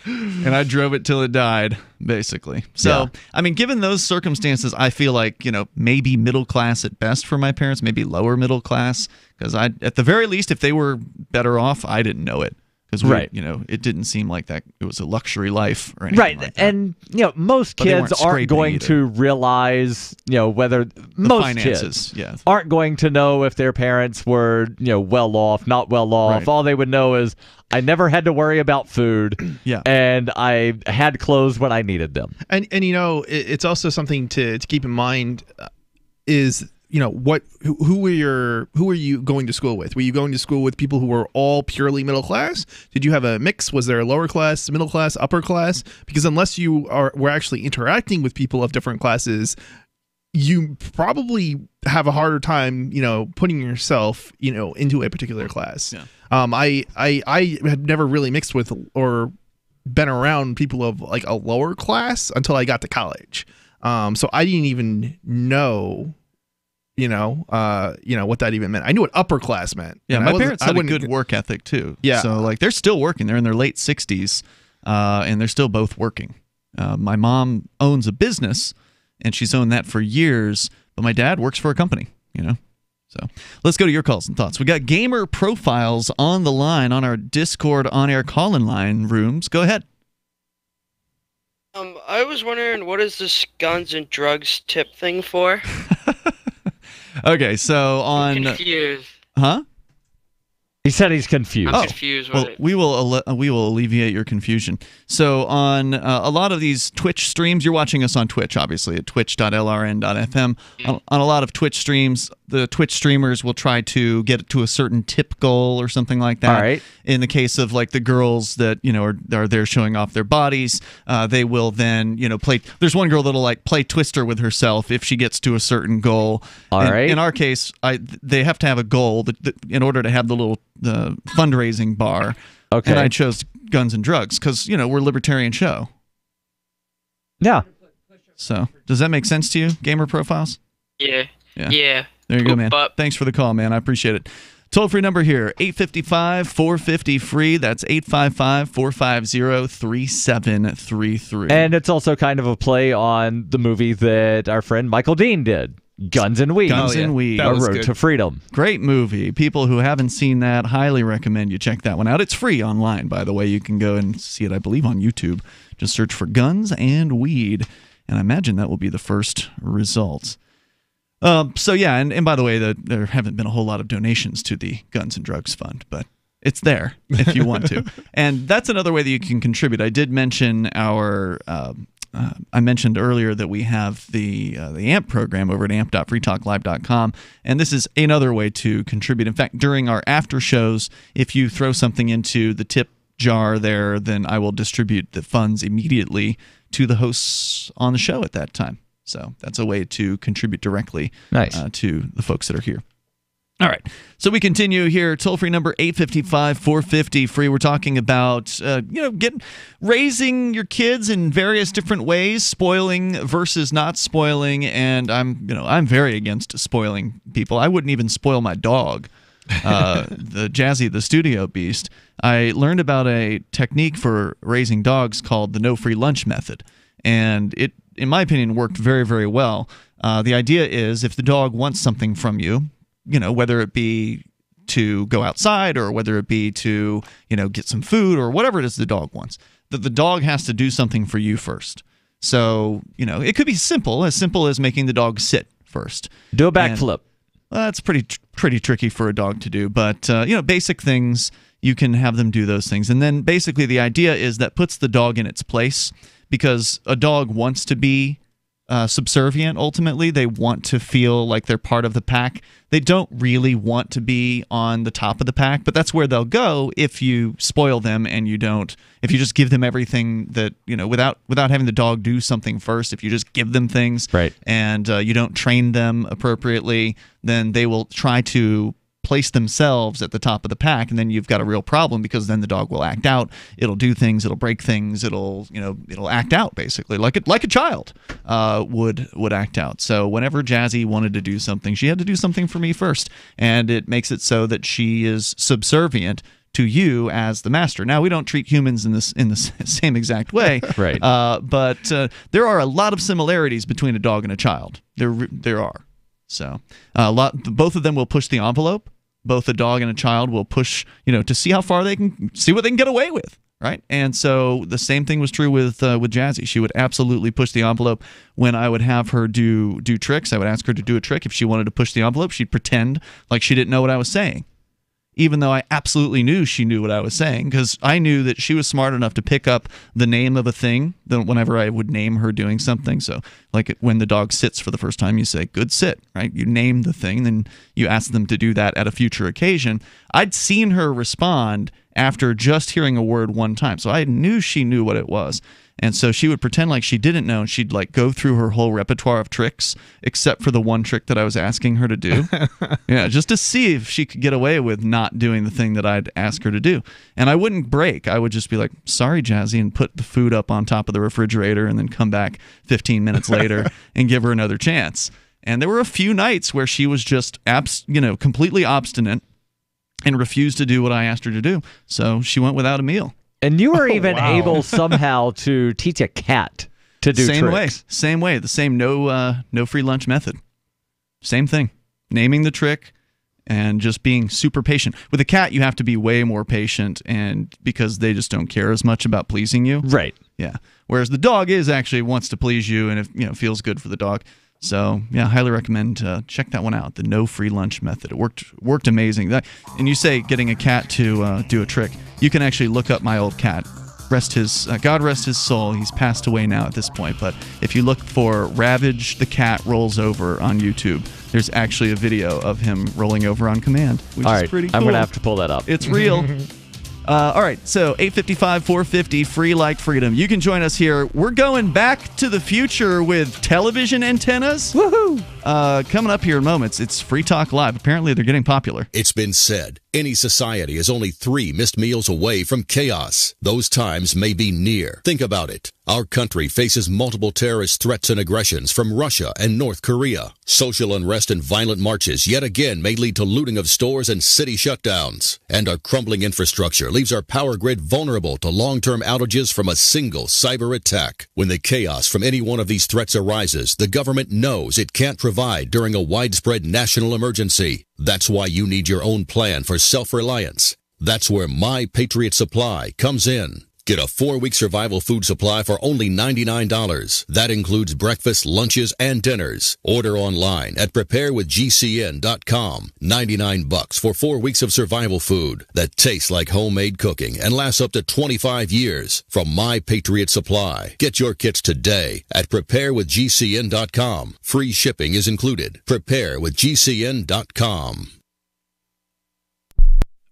And I drove it till it died, basically. So, I mean, given those circumstances, I feel like, maybe middle class at best for my parents, maybe lower middle class, because at the very least, if they were better off, I didn't know it. Because it didn't seem like that it was a luxury life or anything like that. And most But they kids weren't aren't going either. to realize, whether most finances, kids aren't going to know if their parents were, well off, not well off. Right. All they would know is, I never had to worry about food, and I had clothes when I needed them. And it's also something to keep in mind is who are you going to school with? Were you going to school with people who were all purely middle class? Did you have a mix? Was there a lower class, middle class, upper class? Because unless you were actually interacting with people of different classes, you probably have a harder time, putting yourself, into a particular class. Yeah. I had never really mixed with or been around people of like a lower class until I got to college. So I didn't even know, what that even meant. I knew what upper class meant. Yeah, and my parents had a good work ethic too. Yeah. So like they're still working. They're in their late 60s, and they're still both working. My mom owns a business, and she's owned that for years. But my dad works for a company. So let's go to your calls and thoughts. We got gamer profiles on the line on our Discord on-air call-in line rooms. Go ahead. I was wondering, what is this guns and drugs tip thing for? Okay, so I'm confused. Huh? He said he's confused. I'm confused with well, it. we will alleviate your confusion. So on a lot of these Twitch streams, you're watching us on Twitch, obviously, at twitch.lrn.fm. On a lot of Twitch streams, the Twitch streamers will try to get it to a certain tip goal or something like that. All right. In the case of like the girls that are there showing off their bodies, they will then play. There's one girl that'll like play Twister with herself if she gets to a certain goal. All right. In our case, they have to have a goal that in order to have the fundraising bar. Okay. And I chose guns and drugs because, we're a libertarian show. Yeah. So, does that make sense to you, gamer profiles? Yeah. There you go, man. Thanks for the call, man. I appreciate it. Toll-free number here, 855-450-FREE. That's 855-450-3733. And it's also kind of a play on the movie that our friend Michael Dean did, Guns and Weed. Guns and Weed. A Road to Freedom. Great movie. People who haven't seen that, highly recommend you check that one out. It's free online, by the way. You can go and see it, I believe, on YouTube. Just search for Guns and Weed, and I imagine that will be the first results. So yeah, and by the way, there haven't been a whole lot of donations to the Guns and Drugs Fund, but it's there if you want to. And that's another way that you can contribute. I did mention I mentioned earlier that we have the AMP program over at amp.freetalklive.com, and this is another way to contribute. In fact, during our after shows, if you throw something into the tip jar there, then I will distribute the funds immediately to the hosts on the show at that time. So that's a way to contribute directly to the folks that are here. All right. So we continue here. Toll-free number 855-450-FREE. We're talking about, raising your kids in various different ways, spoiling versus not spoiling. And I'm very against spoiling people. I wouldn't even spoil my dog, the Jazzy, the studio beast. I learned about a technique for raising dogs called the no free lunch method. And it, in my opinion, worked very, very well. The idea is if the dog wants something from you, whether it be to go outside or whether it be to, get some food or whatever it is the dog wants, that the dog has to do something for you first. So, it could be simple as making the dog sit first. Do a backflip. Well, that's pretty tricky for a dog to do. But, basic things, you can have them do those things. And then basically the idea is that puts the dog in its place because a dog wants to be subservient. Ultimately, they want to feel like they're part of the pack. They don't really want to be on the top of the pack, but that's where they'll go if you spoil them and if you just give them everything that, without having the dog do something first, if you just give them things right. and you don't train them appropriately, then they will try to place themselves at the top of the pack, and then you've got a real problem because then the dog will act out. It'll do things. It'll break things. It'll act out basically like a child would act out. So whenever Jazzy wanted to do something, she had to do something for me first, and it makes it so that she is subservient to you as the master. Now, we don't treat humans in the same exact way, right? But there are a lot of similarities between a dog and a child. There are. So both of them will push the envelope. Both a dog and a child will push, to see how far they can see what they can get away with, right? And so the same thing was true with Jazzy. She would absolutely push the envelope when I would have her do tricks. I would ask her to do a trick. If she wanted to push the envelope, she'd pretend like she didn't know what I was saying, even though I absolutely knew she knew what I was saying, because I knew that she was smart enough to pick up the name of a thing whenever I would name her doing something. So like when the dog sits for the first time, you say, good sit, right? You name the thing, then you ask them to do that at a future occasion. I'd seen her respond after just hearing a word one time, so I knew she knew what it was. And so she would pretend like she didn't know, and she'd go through her whole repertoire of tricks, except for the one trick that I was asking her to do. Yeah, just to see if she could get away with not doing the thing that I'd ask her to do. And I wouldn't break. I would just be like, sorry, Jazzy, and put the food up on top of the refrigerator and then come back 15 minutes later and give her another chance. And there were a few nights where she was just completely obstinate and refused to do what I asked her to do. So she went without a meal. And you were even able somehow to teach a cat to do tricks. Same way. The same no free lunch method. Same thing. Naming the trick and just being super patient. With a cat, you have to be way more patient, and because they just don't care as much about pleasing you. Right. Yeah. Whereas the dog actually wants to please you, and it feels good for the dog. So yeah, highly recommend check that one out. The no free lunch method. It worked amazing. And you say getting a cat to do a trick. You can actually look up my old cat. God rest his soul. He's passed away now at this point. But if you look for Ravage the Cat Rolls Over on YouTube, there's actually a video of him rolling over on command, which is pretty cool. I'm gonna have to pull that up. It's real. All right, so 855-450, free like freedom. You can join us here. We're going back to the future with television antennas. Woohoo! Coming up here in moments, it's Free Talk Live. Apparently, they're getting popular. It's been said, any society is only 3 missed meals away from chaos. Those times may be near. Think about it. Our country faces multiple terrorist threats and aggressions from Russia and North Korea. Social unrest and violent marches yet again may lead to looting of stores and city shutdowns. And our crumbling infrastructure leaves our power grid vulnerable to long-term outages from a single cyber attack. When the chaos from any one of these threats arises, the government knows it can't provide during a widespread national emergency. That's why you need your own plan for self-reliance. That's where My Patriot Supply comes in. Get a 4-week survival food supply for only $99. That includes breakfast, lunches, and dinners. Order online at preparewithgcn.com. $99 for 4 weeks of survival food that tastes like homemade cooking and lasts up to 25 years from My Patriot Supply. Get your kits today at preparewithgcn.com. Free shipping is included. Preparewithgcn.com.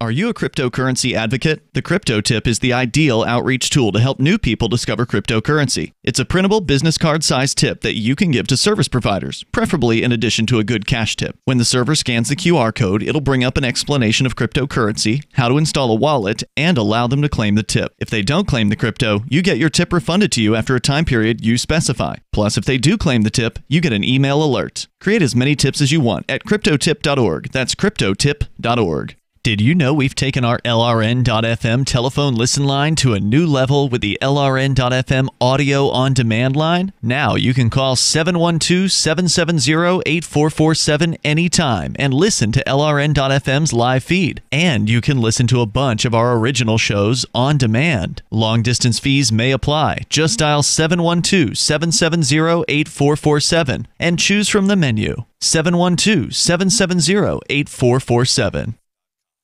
Are you a cryptocurrency advocate? The Crypto Tip is the ideal outreach tool to help new people discover cryptocurrency. It's a printable business card-sized tip that you can give to service providers, preferably in addition to a good cash tip. When the server scans the QR code, it'll bring up an explanation of cryptocurrency, how to install a wallet, and allow them to claim the tip. If they don't claim the crypto, you get your tip refunded to you after a time period you specify. Plus, if they do claim the tip, you get an email alert. Create as many tips as you want at cryptotip.org. That's cryptotip.org. Did you know we've taken our LRN.FM telephone listen line to a new level with the LRN.FM audio on demand line? Now you can call 712-770-8447 anytime and listen to LRN.FM's live feed. And you can listen to a bunch of our original shows on demand. Long distance fees may apply. Just dial 712-770-8447 and choose from the menu. 712-770-8447.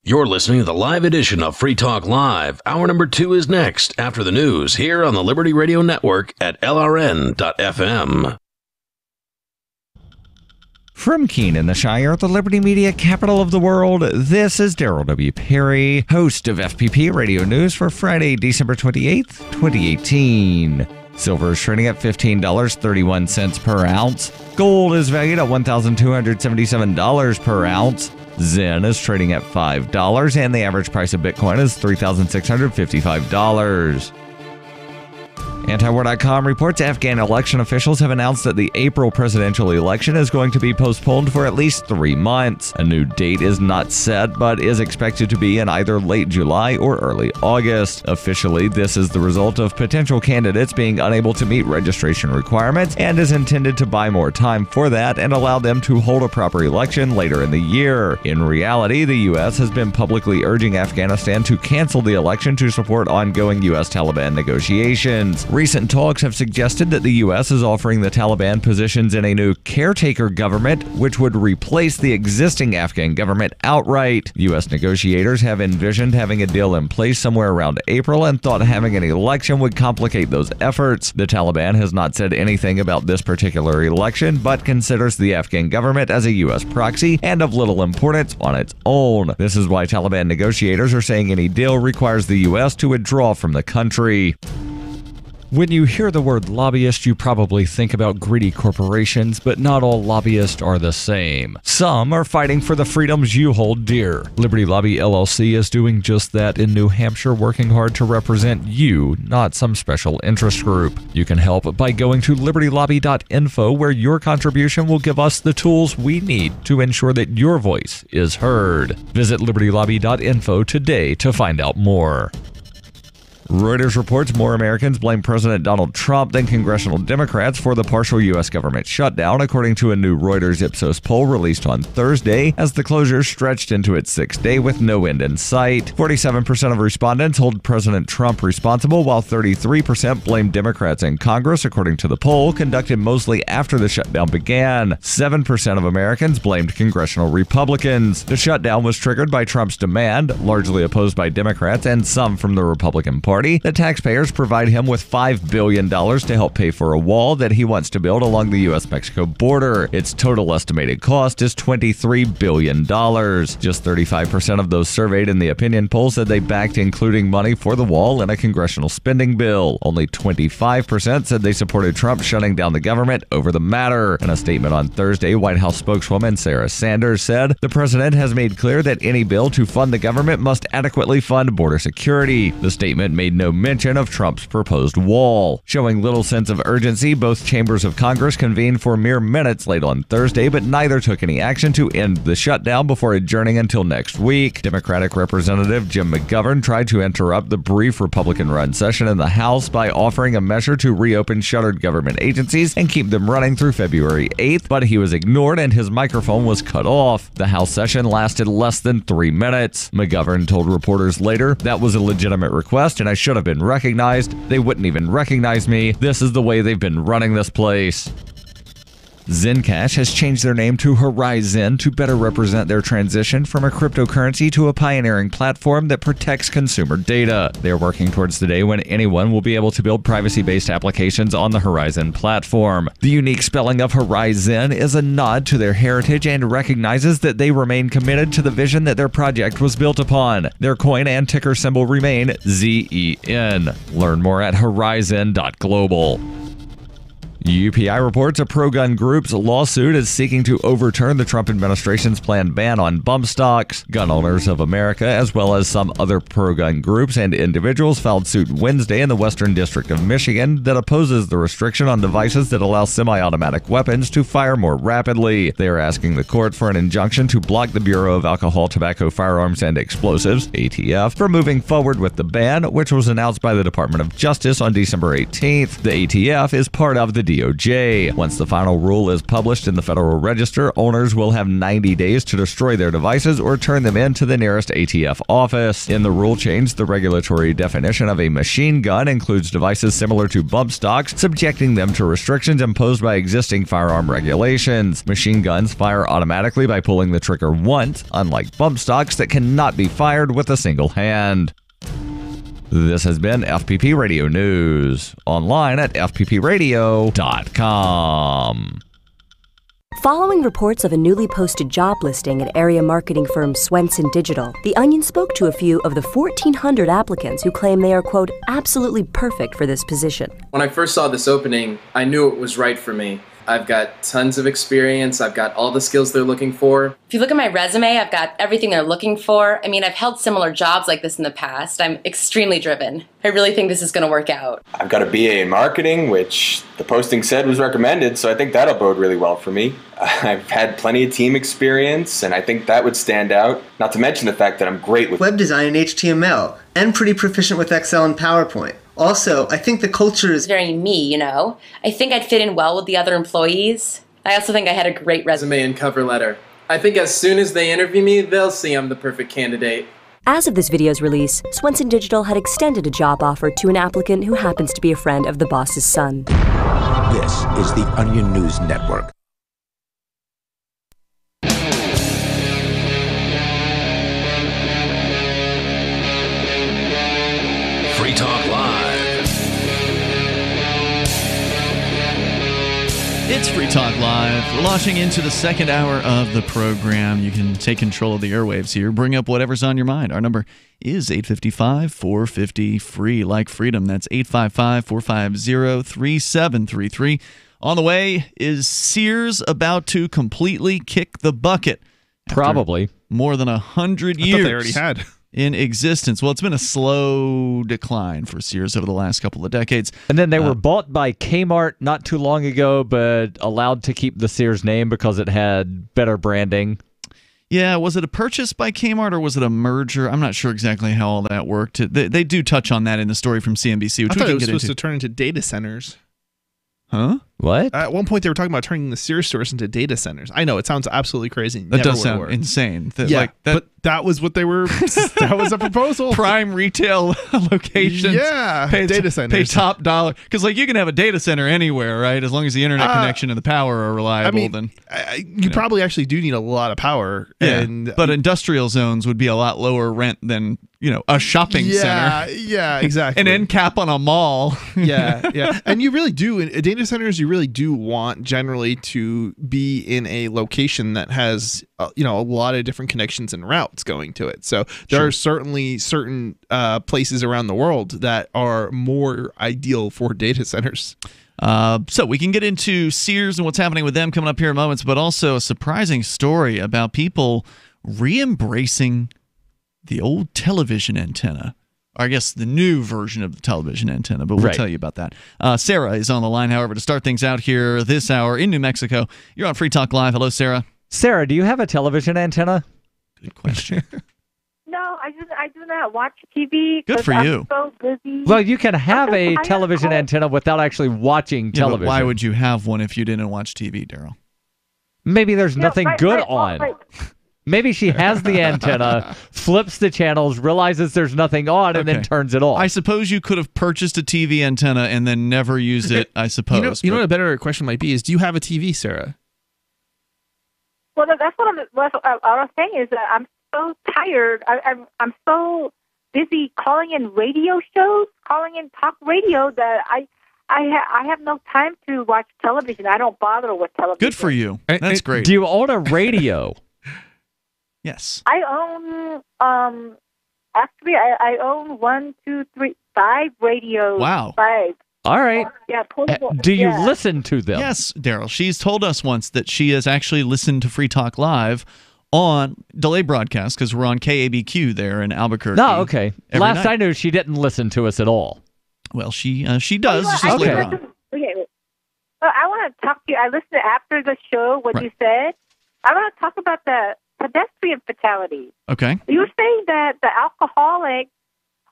You're listening to the live edition of Free Talk Live. Hour number 2 is next after the news here on the Liberty Radio Network at LRN.FM. From Keene in the Shire, the Liberty Media capital of the world, this is Darryl W. Perry, host of FPP Radio News for Friday, December 28th, 2018. Silver is trading at $15.31 per ounce. Gold is valued at $1,277 per ounce. Zen is trading at $5, and the average price of Bitcoin is $3,655. Antiwar.com reports Afghan election officials have announced that the April presidential election is going to be postponed for at least 3 months. A new date is not set, but is expected to be in either late July or early August. Officially, this is the result of potential candidates being unable to meet registration requirements and is intended to buy more time for that and allow them to hold a proper election later in the year. In reality, the U.S. has been publicly urging Afghanistan to cancel the election to support ongoing U.S.-Taliban negotiations. Recent talks have suggested that the U.S. is offering the Taliban positions in a new caretaker government, which would replace the existing Afghan government outright. U.S. negotiators have envisioned having a deal in place somewhere around April and thought having an election would complicate those efforts. The Taliban has not said anything about this particular election, but considers the Afghan government as a U.S. proxy and of little importance on its own. This is why Taliban negotiators are saying any deal requires the U.S. to withdraw from the country. When you hear the word lobbyist, you probably think about greedy corporations, but not all lobbyists are the same. Some are fighting for the freedoms you hold dear. Liberty Lobby LLC is doing just that in New Hampshire, working hard to represent you, not some special interest group. You can help by going to libertylobby.info, where your contribution will give us the tools we need to ensure that your voice is heard. Visit libertylobby.info today to find out more. Reuters reports more Americans blame President Donald Trump than congressional Democrats for the partial U.S. government shutdown, according to a new Reuters Ipsos poll released on Thursday, as the closure stretched into its 6th day with no end in sight. 47% of respondents hold President Trump responsible, while 33% blame Democrats in Congress, according to the poll, conducted mostly after the shutdown began. 7% of Americans blamed congressional Republicans. The shutdown was triggered by Trump's demand, largely opposed by Democrats and some from the Republican Party, that taxpayers provide him with $5 billion to help pay for a wall that he wants to build along the U.S.-Mexico border. Its total estimated cost is $23 billion. Just 35% of those surveyed in the opinion poll said they backed including money for the wall in a congressional spending bill. Only 25% said they supported Trump shutting down the government over the matter. In a statement on Thursday, White House spokeswoman Sarah Sanders said, "The president has made clear that any bill to fund the government must adequately fund border security." The statement made no mention of Trump's proposed wall. Showing little sense of urgency, both chambers of Congress convened for mere minutes late on Thursday, but neither took any action to end the shutdown before adjourning until next week. Democratic Representative Jim McGovern tried to interrupt the brief Republican-run session in the House by offering a measure to reopen shuttered government agencies and keep them running through February 8th, but he was ignored and his microphone was cut off. The House session lasted less than 3 minutes. McGovern told reporters later, "That was a legitimate request and I should have been recognized. They wouldn't even recognize me. This is the way they've been running this place." Zencash has changed their name to Horizon to better represent their transition from a cryptocurrency to a pioneering platform that protects consumer data. They are working towards the day when anyone will be able to build privacy-based applications on the Horizon platform. The unique spelling of Horizon is a nod to their heritage and recognizes that they remain committed to the vision that their project was built upon. Their coin and ticker symbol remain ZEN. Learn more at horizon.global. UPI reports a pro-gun group's lawsuit is seeking to overturn the Trump administration's planned ban on bump stocks. Gun Owners of America, as well as some other pro-gun groups and individuals, filed suit Wednesday in the Western District of Michigan that opposes the restriction on devices that allow semi-automatic weapons to fire more rapidly. They are asking the court for an injunction to block the Bureau of Alcohol, Tobacco, Firearms, and Explosives, ATF, from moving forward with the ban, which was announced by the Department of Justice on December 18th. The ATF is part of the DOJ. Once the final rule is published in the Federal Register, owners will have 90 days to destroy their devices or turn them in to the nearest ATF office. In the rule change, the regulatory definition of a machine gun includes devices similar to bump stocks, subjecting them to restrictions imposed by existing firearm regulations. Machine guns fire automatically by pulling the trigger once, unlike bump stocks that cannot be fired with a single hand. This has been FPP Radio News, online at fppradio.com. Following reports of a newly posted job listing at area marketing firm Swenson Digital, The Onion spoke to a few of the 1,400 applicants who claim they are, quote, absolutely perfect for this position. When I first saw this opening, I knew it was right for me. I've got tons of experience. I've got all the skills they're looking for. If you look at my resume, I've got everything they're looking for. I mean, I've held similar jobs like this in the past. I'm extremely driven. I really think this is going to work out. I've got a BA in marketing, which the posting said was recommended, so I think that'll bode really well for me. I've had plenty of team experience, and I think that would stand out. Not to mention the fact that I'm great with web design and HTML, and pretty proficient with Excel and PowerPoint. Also, I think the culture is very me, you know. I think I'd fit in well with the other employees. I also think I had a great resume and cover letter. I think as soon as they interview me, they'll see I'm the perfect candidate. As of this video's release, Swenson Digital had extended a job offer to an applicant who happens to be a friend of the boss's son. This is the Onion News Network. Free Talk Live. It's Free Talk Live. We're launching into the second hour of the program. You can take control of the airwaves here. Bring up whatever's on your mind. Our number is 855-450-FREE, like freedom. That's 855-450-3733. On the way, is Sears about to completely kick the bucket? Probably. More than 100 years. I thought they already had. In existence. Well, it's been a slow decline for Sears over the last couple of decades. And then they were bought by Kmart not too long ago, but allowed to keep the Sears name because it had better branding. Yeah, was it a purchase by Kmart or was it a merger? I'm not sure exactly how all that worked. They do touch on that in the story from CNBC, which I thought we can it was get supposed into. to turn into data centers. Huh? What? At one point, they were talking about turning the Sears stores into data centers. I know, it sounds absolutely crazy. That does sound insane. But that was what they were. That was a proposal. Prime retail locations. Yeah, data centers. Pay top dollar. Because you can have a data center anywhere, right? As long as the internet connection and the power are reliable. Then you probably actually do need a lot of power. Yeah, but industrial zones would be a lot lower rent than a shopping center. Yeah, exactly. An end cap on a mall. Yeah. And you really do, in data centers, you really do want generally to be in a location that has a lot of different connections and routes going to it. So there are certainly certain places around the world that are more ideal for data centers. So we can get into Sears and what's happening with them coming up here in moments, but also a surprising story about people re-embracing the old television antenna. Or I guess the new version of the television antenna, but we'll tell you about that. Sarah is on the line, however, to start things out here this hour in New Mexico. You're on Free Talk Live. Hello, Sarah. Sarah, do you have a television antenna? Good question. No, I do not watch TV. Good for you. I'm so busy. Well, you can have a television antenna without actually watching television. But why would you have one if you didn't watch TV, Darryl? Maybe there's nothing good on. Maybe she has the antenna, flips the channels, realizes there's nothing on, and then turns it off. I suppose you could have purchased a TV antenna and then never used it, I suppose. You know what a better question might be is, do you have a TV, Sarah? Well, that's what I was saying is that I'm so tired. I'm so busy calling in radio shows, calling in talk radio that I have no time to watch television. I don't bother with television. Good for you. That's great. Do you own a radio? Yes. I own actually I own 5 radios. Wow. 5. All right. Yeah, portable. Do you listen to them? Yes, Darryl. She's told us once that she has actually listened to Free Talk Live on delay broadcast because we're on KABQ there in Albuquerque. No, okay. Last night. I knew, she didn't listen to us at all. Well, she does. It's just I later on. want to talk to you. I listened after the show what you said. I want to talk about the pedestrian fatalities. Okay. You're saying that the alcoholics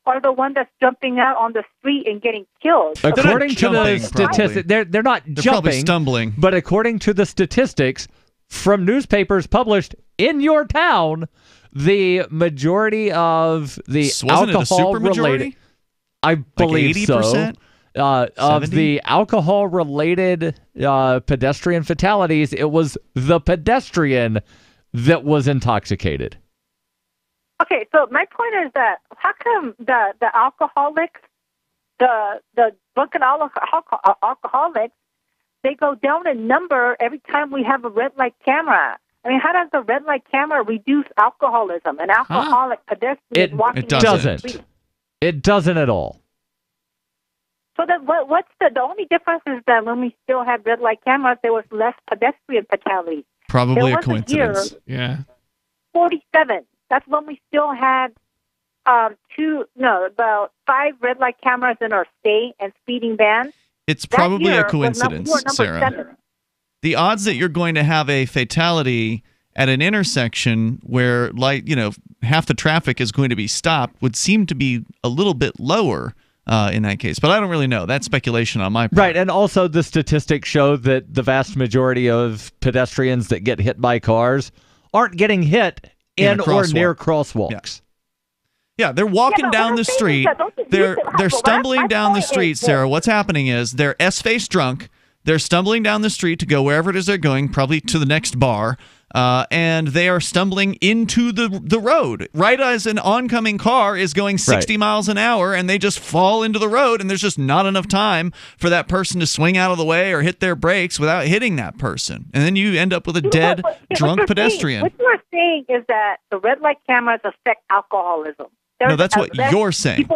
are the one that's jumping out on the street and getting killed. According to the statistics, they're not jumping, probably stumbling. But according to the statistics from newspapers published in your town, the majority of the alcohol-related, I believe like 80%? Of the alcohol-related pedestrian fatalities, it was the pedestrian that was intoxicated. Okay, so my point is that how come the alcoholics, the drunken alcoholics, they go down in number every time we have a red light camera? I mean, how does the red light camera reduce alcoholism? An alcoholic pedestrian walking down the street. It doesn't at all. So then what's the only difference is that when we still had red light cameras, there was less pedestrian fatalities. Probably a coincidence. Yeah. 47. That's when we still had about 5 red light cameras in our state and speeding bans. It's probably a coincidence, Sarah. 7. The odds that you're going to have a fatality at an intersection where, half the traffic is going to be stopped would seem to be a little bit lower in that case. But I don't really know. That's speculation on my part. Right, and also the statistics show that the vast majority of pedestrians that get hit by cars aren't getting hit in or near crosswalks. Yeah, they're walking down the street. They're stumbling down the street, Sarah. What's happening is they're S-face drunk. They're stumbling down the street to go wherever it is they're going, probably to the next bar, and they are stumbling into the road right as an oncoming car is going 60 miles an hour, and they just fall into the road, and there's just not enough time for that person to swing out of the way or hit their brakes without hitting that person. And then you end up with a dead, drunk pedestrian. What you are saying is that the red light cameras affect alcoholism. No, that's what you're saying.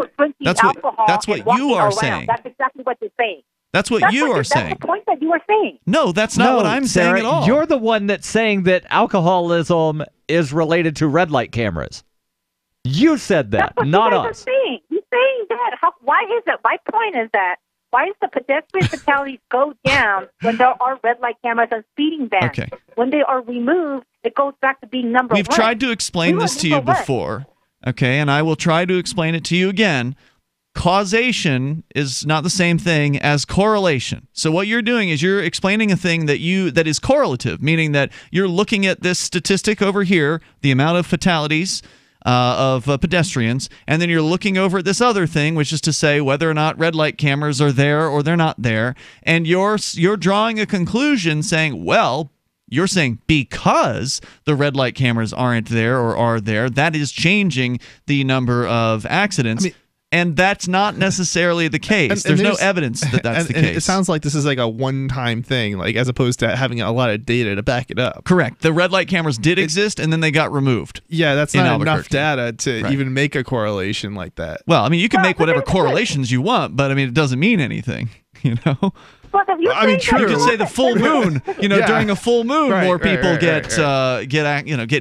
That's what you are saying. That's exactly what you're saying. That's what you are saying. That's the point that you are saying. No, that's not what I'm saying at all. You're the one that's saying that alcoholism is related to red light cameras. You said that, not us. Saying. You're saying that. Why is it? My point is that why does the pedestrian fatalities go down when there are red light cameras and speeding bans? Okay. When they are removed, it goes back to being number one. We've tried to explain this to you before, okay, and I will try to explain it to you again. Causation is not the same thing as correlation. So what you're doing is you're explaining a thing that is correlative, meaning that you're looking at this statistic over here, the amount of fatalities of pedestrians, and then you're looking over at this other thing, which is to say whether or not red light cameras are there or they're not there, and you're drawing a conclusion saying, well, you're saying because the red light cameras aren't there or are there, that is changing the number of accidents. And that's not necessarily the case. There's no evidence that that's the case. It sounds like this is like a one-time thing, like as opposed to having a lot of data to back it up. Correct. The red light cameras did exist, and then they got removed. Yeah, that's not enough data to even make a correlation like that. Well, I mean, you can make whatever correlations you want, but I mean, it doesn't mean anything, you know? I mean, true. You could say the full moon. During a full moon, more people get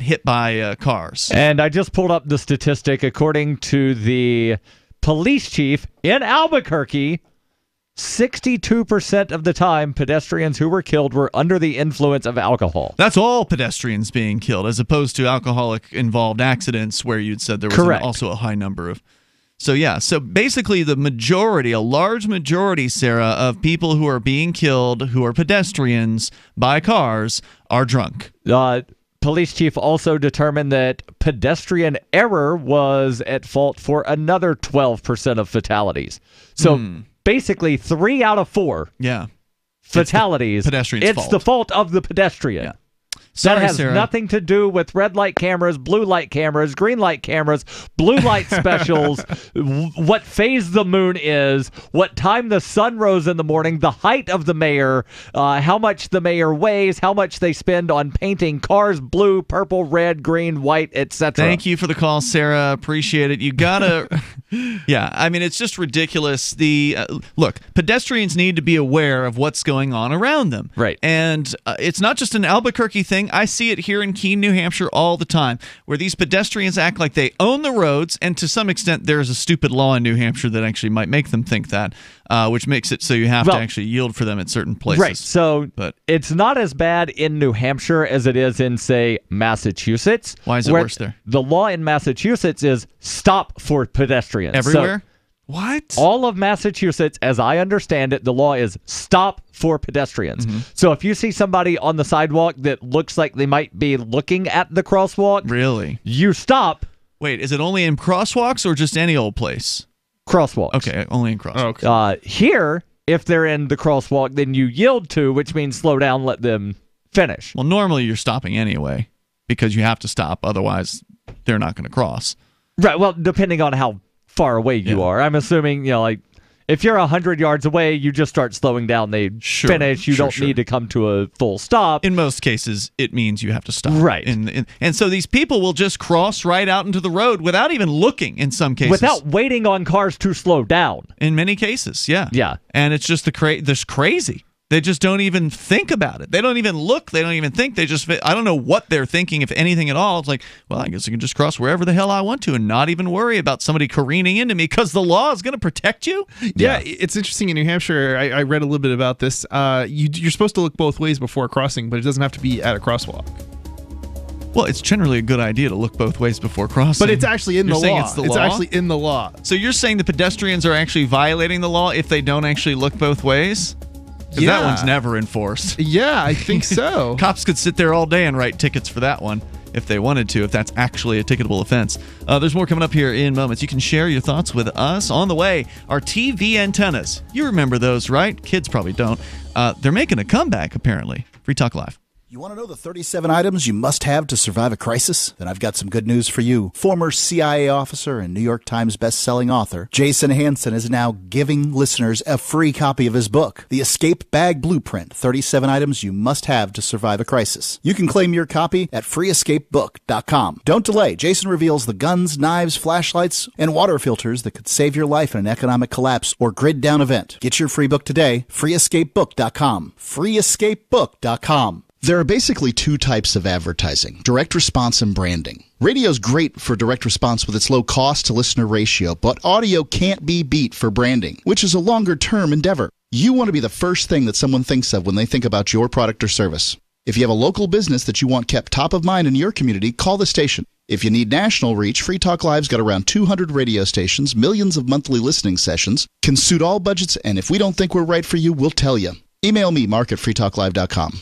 hit by cars. And I just pulled up the statistic. According to the police chief in Albuquerque, 62% of the time pedestrians who were killed were under the influence of alcohol. That's all pedestrians being killed, as opposed to alcoholic-involved accidents where you'd said there was also a high number of. So basically the majority, a large majority, Sarah, of people who are being killed, who are pedestrians by cars, are drunk. police chief also determined that pedestrian error was at fault for another 12% of fatalities. So basically 3 out of 4 fatalities. It's the fault of the pedestrian. Yeah. Sorry, that has Sarah. nothing to do with red light cameras, blue light cameras, green light cameras, blue light specials, what phase the moon is, what time the sun rose in the morning, the height of the mayor, how much the mayor weighs, how much they spend on painting cars blue, purple, red, green, white, etc. Thank you for the call, Sarah. Appreciate it. You gotta, yeah. I mean, it's just ridiculous. Look, pedestrians need to be aware of what's going on around them, right? And it's not just an Albuquerque thing. I see it here in Keene, New Hampshire all the time, where these pedestrians act like they own the roads, and to some extent there's a stupid law in New Hampshire that actually might make them think that, which makes it so you have to actually yield for them at certain places. Right, so it's not as bad in New Hampshire as it is in, say, Massachusetts. Why is it worse there? The law in Massachusetts is stop for pedestrians. Everywhere? So, what? All of Massachusetts, as I understand it, the law is stop for pedestrians. So if you see somebody on the sidewalk that looks like they might be looking at the crosswalk, really, you stop. Wait, is it only in crosswalks or just any old place? Crosswalks. Okay, only in crosswalks. Okay. Here, if they're in the crosswalk, then you yield to, which means slow down, let them finish. Well, normally you're stopping anyway because you have to stop, otherwise they're not going to cross. Right, well, depending on how far away you are. I'm assuming, like if you're 100 yards away, you just start slowing down. They finish. You don't need to come to a full stop. In most cases, it means you have to stop. Right. And so these people will just cross right out into the road without even looking in some cases. Without waiting on cars to slow down. In many cases, yeah. Yeah. And it's just this crazy. They just don't even think about it. They don't even look. They don't even think. They just, I don't know what they're thinking, if anything at all. It's like, well, I guess I can just cross wherever the hell I want to and not even worry about somebody careening into me because the law is going to protect you. Yeah, it's interesting in New Hampshire. I read a little bit about this. You're supposed to look both ways before crossing, but it doesn't have to be at a crosswalk. Well, it's generally a good idea to look both ways before crossing. But it's actually in the law. It's actually in the law. So you're saying the pedestrians are actually violating the law if they don't actually look both ways? Because that one's never enforced. Yeah, I think so. Cops could sit there all day and write tickets for that one if they wanted to, if that's actually a ticketable offense. There's more coming up here in moments. You can share your thoughts with us. On the way, our TV antennas. You remember those, right? Kids probably don't. They're making a comeback, apparently. Free Talk Live. You want to know the 37 items you must have to survive a crisis? Then I've got some good news for you. Former CIA officer and New York Times best-selling author Jason Hansen is now giving listeners a free copy of his book, The Escape Bag Blueprint, 37 Items You Must Have to Survive a Crisis. You can claim your copy at freeescapebook.com. Don't delay. Jason reveals the guns, knives, flashlights, and water filters that could save your life in an economic collapse or grid-down event. Get your free book today, freeescapebook.com. freeescapebook.com. There are basically two types of advertising, direct response and branding. Radio's great for direct response with its low cost to listener ratio, but audio can't be beat for branding, which is a longer-term endeavor. You want to be the first thing that someone thinks of when they think about your product or service. If you have a local business that you want kept top of mind in your community, call the station. If you need national reach, Free Talk Live's got around 200 radio stations, millions of monthly listening sessions, can suit all budgets, and if we don't think we're right for you, we'll tell you. Email me, mark@freetalklive.com.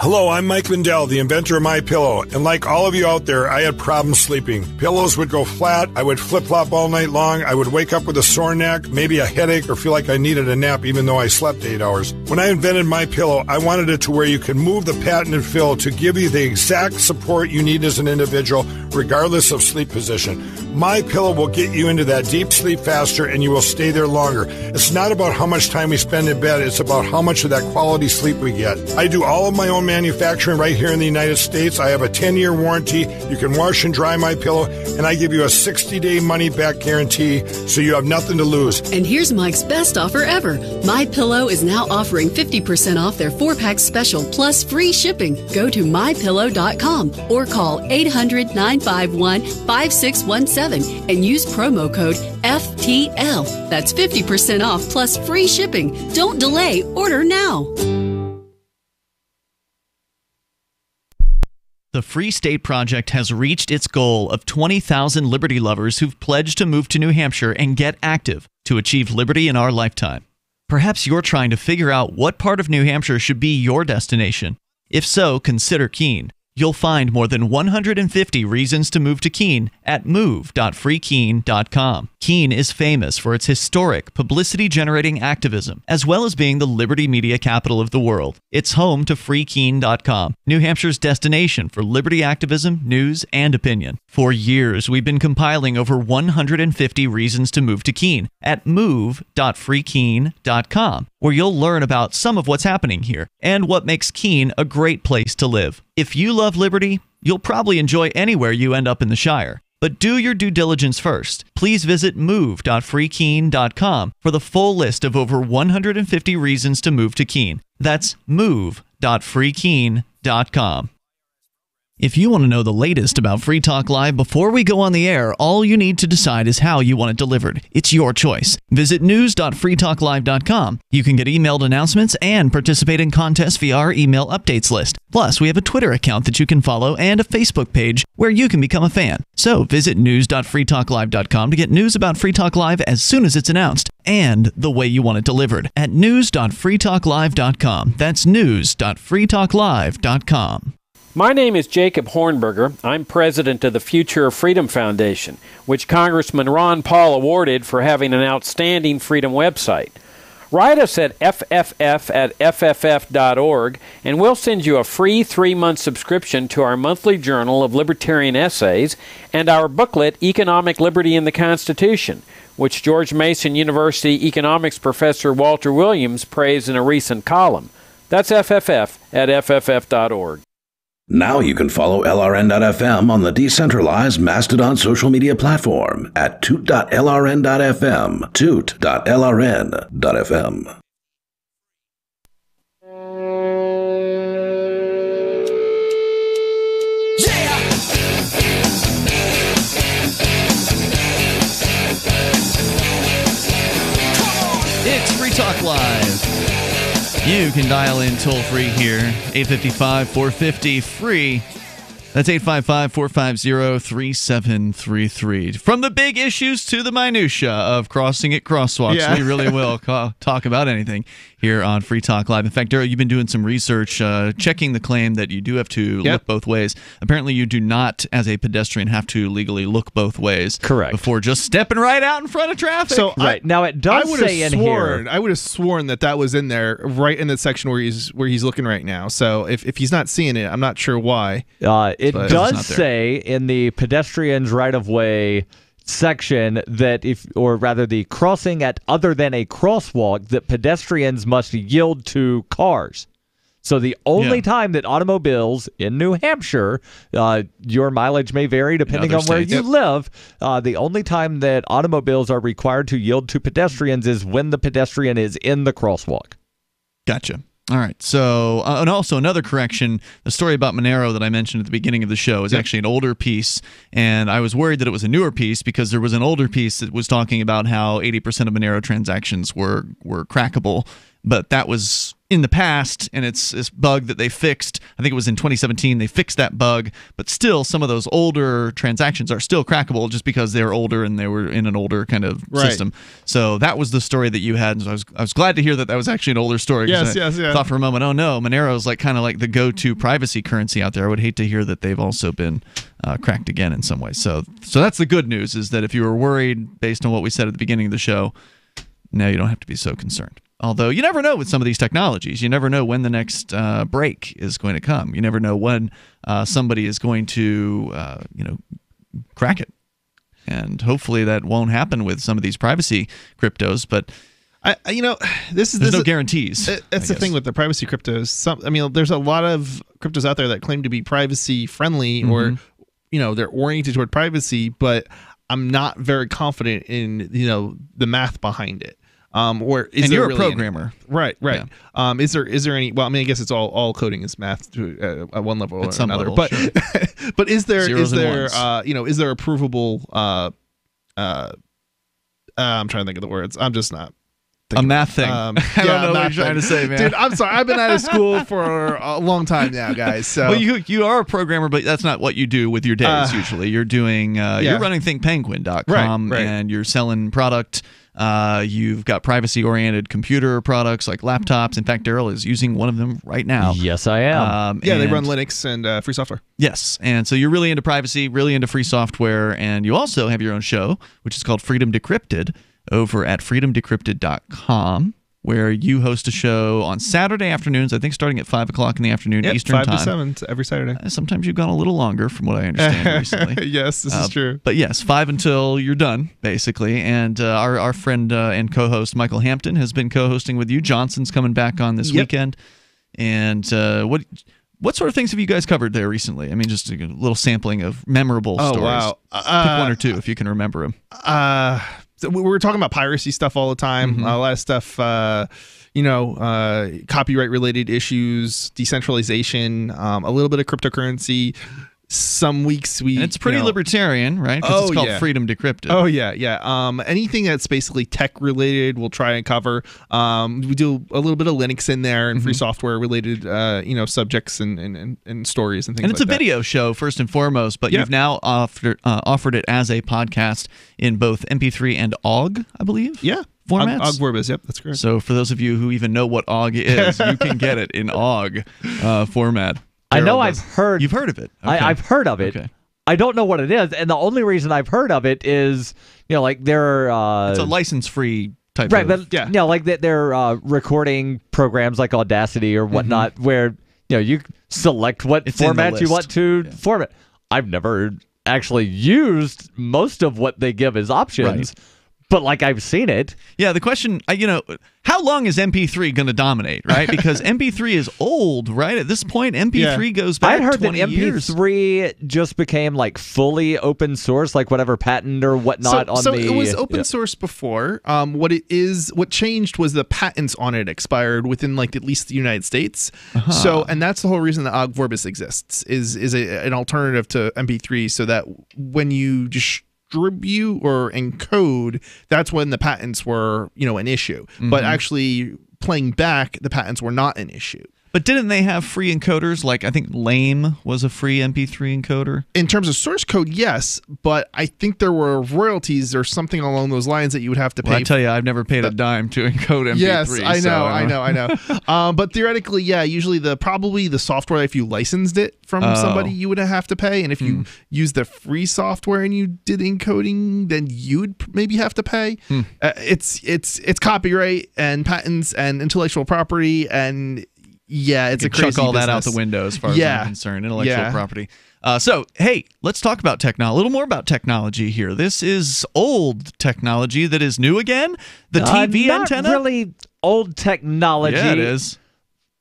Hello, I'm Mike Lindell, the inventor of MyPillow, and like all of you out there, I had problems sleeping. Pillows would go flat, I would flip-flop all night long, I would wake up with a sore neck, maybe a headache, or feel like I needed a nap even though I slept 8 hours. When I invented MyPillow, I wanted it to where you can move the patented fill to give you the exact support you need as an individual, regardless of sleep position. MyPillow will get you into that deep sleep faster, and you will stay there longer. It's not about how much time we spend in bed, it's about how much of that quality sleep we get. I do all of my own manufacturing right here in the United States. I have a 10-year warranty. You can wash and dry my pillow, and I give you a 60-day money-back guarantee, so you have nothing to lose. And here's Mike's best offer ever. MyPillow is now offering 50% off their 4-pack special plus free shipping. Go to mypillow.com or call 800-951-5617 and use promo code FTL. That's 50% off plus free shipping. Don't delay. Order now. The Free State Project has reached its goal of 20,000 liberty lovers who've pledged to move to New Hampshire and get active to achieve liberty in our lifetime. Perhaps you're trying to figure out what part of New Hampshire should be your destination. If so, consider Keene. You'll find more than 150 reasons to move to Keene at move.freekeene.com. Keene is famous for its historic, publicity-generating activism, as well as being the liberty media capital of the world. It's home to freekeene.com, New Hampshire's destination for liberty activism, news, and opinion. For years, we've been compiling over 150 reasons to move to Keene at move.freekeene.com, where you'll learn about some of what's happening here and what makes Keene a great place to live. If you love liberty, you'll probably enjoy anywhere you end up in the Shire. But do your due diligence first. Please visit move.freekeene.com for the full list of over 150 reasons to move to Keene. That's move.freekeene.com. If you want to know the latest about Free Talk Live before we go on the air, all you need to decide is how you want it delivered. It's your choice. Visit news.freetalklive.com. You can get emailed announcements and participate in contests via our email updates list. Plus, we have a Twitter account that you can follow and a Facebook page where you can become a fan. So visit news.freetalklive.com to get news about Free Talk Live as soon as it's announced and the way you want it delivered at news.freetalklive.com. That's news.freetalklive.com. My name is Jacob Hornberger. I'm president of the Future of Freedom Foundation, which Congressman Ron Paul awarded for having an outstanding freedom website. Write us at fff@fff.org, and we'll send you a free 3-month subscription to our monthly journal of libertarian essays and our booklet, Economic Liberty in the Constitution, which George Mason University economics professor Walter Williams praised in a recent column. That's fff@fff.org. Now you can follow LRN.FM on the decentralized Mastodon social media platform at toot.lrn.fm, toot.lrn.fm. It's Free Talk Live. You can dial in toll-free here, 855-450-FREE. That's 855-450-3733. From the big issues to the minutia of crossing at crosswalks, we really will talk about anything here on Free Talk Live. In fact, Darryl, you've been doing some research, checking the claim that you do have to look both ways. Apparently, you do not, as a pedestrian, have to legally look both ways. Correct. Before just stepping right out in front of traffic. So now it does say in here. I would have sworn that was in there, right in the section where he's looking right now. So if he's not seeing it, I'm not sure why. It does say in the pedestrians right-of-way section that the crossing at other than a crosswalk, that pedestrians must yield to cars. So the only time that automobiles in New Hampshire, your mileage may vary depending on where you live, the only time that automobiles are required to yield to pedestrians is when the pedestrian is in the crosswalk. Gotcha. All right. So, and also another correction, the story about Monero that I mentioned at the beginning of the show is actually an older piece, and I was worried that it was a newer piece because there was an older piece that was talking about how 80% of Monero transactions were crackable, but that was in the past, and it's this bug that they fixed. I think it was in 2017 they fixed that bug, but still some of those older transactions are still crackable just because they're older and they were in an older kind of system. So that was the story that you had, and so I was glad to hear that was actually an older story. Yes. I thought for a moment, oh no, Monero is like kind of like the go-to privacy currency out there. I would hate to hear that they've also been cracked again in some way. So that's the good news, is that if you were worried based on what we said at the beginning of the show, now you don't have to be so concerned. Although you never know with some of these technologies. You never know when the next break is going to come. You never know when somebody is going to crack it. And hopefully that won't happen with some of these privacy cryptos. But there's no guarantees. That's the thing with the privacy cryptos. There's a lot of cryptos out there that claim to be privacy friendly, or they're oriented toward privacy, but I'm not very confident in the math behind it. Or is and there you're really a programmer, right? Yeah. Is there any? Well, I guess it's all coding is math to at one level or another. But sure. But is there Zeros and ones. is there a provable? I'm trying to think of the words. I'm just not. A math thing. I don't know what you're trying to say, man. Dude, I'm sorry. I've been out of school for a long time now, guys. So. Well, you are a programmer, but that's not what you do with your days usually. You're doing you're running thinkpenguin.com, right. and you're selling product You've got privacy-oriented computer products like laptops. In fact, Darryl is using one of them right now. Yes, I am. They run Linux and free software. Yes, and so you're really into privacy, really into free software, and you also have your own show, which is called Freedom Decrypted, over at freedomdecrypted.com, where you host a show on Saturday afternoons, I think starting at 5 o'clock in the afternoon Eastern 5 Time. to 7 every Saturday. Sometimes you've gone a little longer, from what I understand recently. Yes, this is true. But yes, 5 until you're done, basically. And our friend and co-host Michael Hampton has been co-hosting with you. Johnson's coming back on this weekend. And what sort of things have you guys covered there recently? I mean, just a little sampling of memorable stories. Wow. Pick one or two if you can remember them. So we were talking about piracy stuff all the time. A lot of stuff, copyright related issues, decentralization, a little bit of cryptocurrency. Some weeks and it's pretty libertarian, right? Because it's called Freedom Decrypted. Oh yeah. Anything that's basically tech related, we'll try and cover. We do a little bit of Linux in there and free software related, subjects and stories and things. And it's like a video show first and foremost, but you've now offered it as a podcast in both MP3 and OGG, I believe. Yeah. Formats? OGG Vorbis, yep, that's correct. So for those of you who even know what OGG is, you can get it in OGG format. I know I've heard. You've heard of it. Okay. I've heard of it. Okay. I don't know what it is, and the only reason I've heard of it is, like they're. It's a license-free type. Right, of... but like they're recording programs like Audacity or whatnot, where you select what format you want to format. I've never actually used most of what they give as options. Right. But I've seen it. Yeah, the question, how long is MP3 going to dominate, right? Because MP3 is old, right? At this point, MP3 goes back 20 years. I heard that MP3 just became fully open source, whatever patent or whatnot so it was open source before. What changed was the patents on it expired within at least the United States. So, and that's the whole reason that OGG Vorbis exists is an alternative to MP3, so that when you just distribute or encode, that's when the patents were, an issue. But actually playing back, the patents were not an issue. But didn't they have free encoders? I think Lame was a free MP3 encoder. In terms of source code, yes, but I think there were royalties or something along those lines that you would have to pay. Well, I tell you, I've never paid a dime to encode MP3. Yes, I know. But theoretically, usually probably the software, if you licensed it from somebody, you would have to pay. And if you use the free software and you did encoding, then you'd maybe have to pay. It's copyright and patents and intellectual property and. Yeah, it's a crazy chuck all business. that out the window as far as I'm concerned. Intellectual property. So, hey, let's talk about technology. A little more about technology here. This is old technology that is new again. The TV antenna. Not really old technology. Yeah, it is.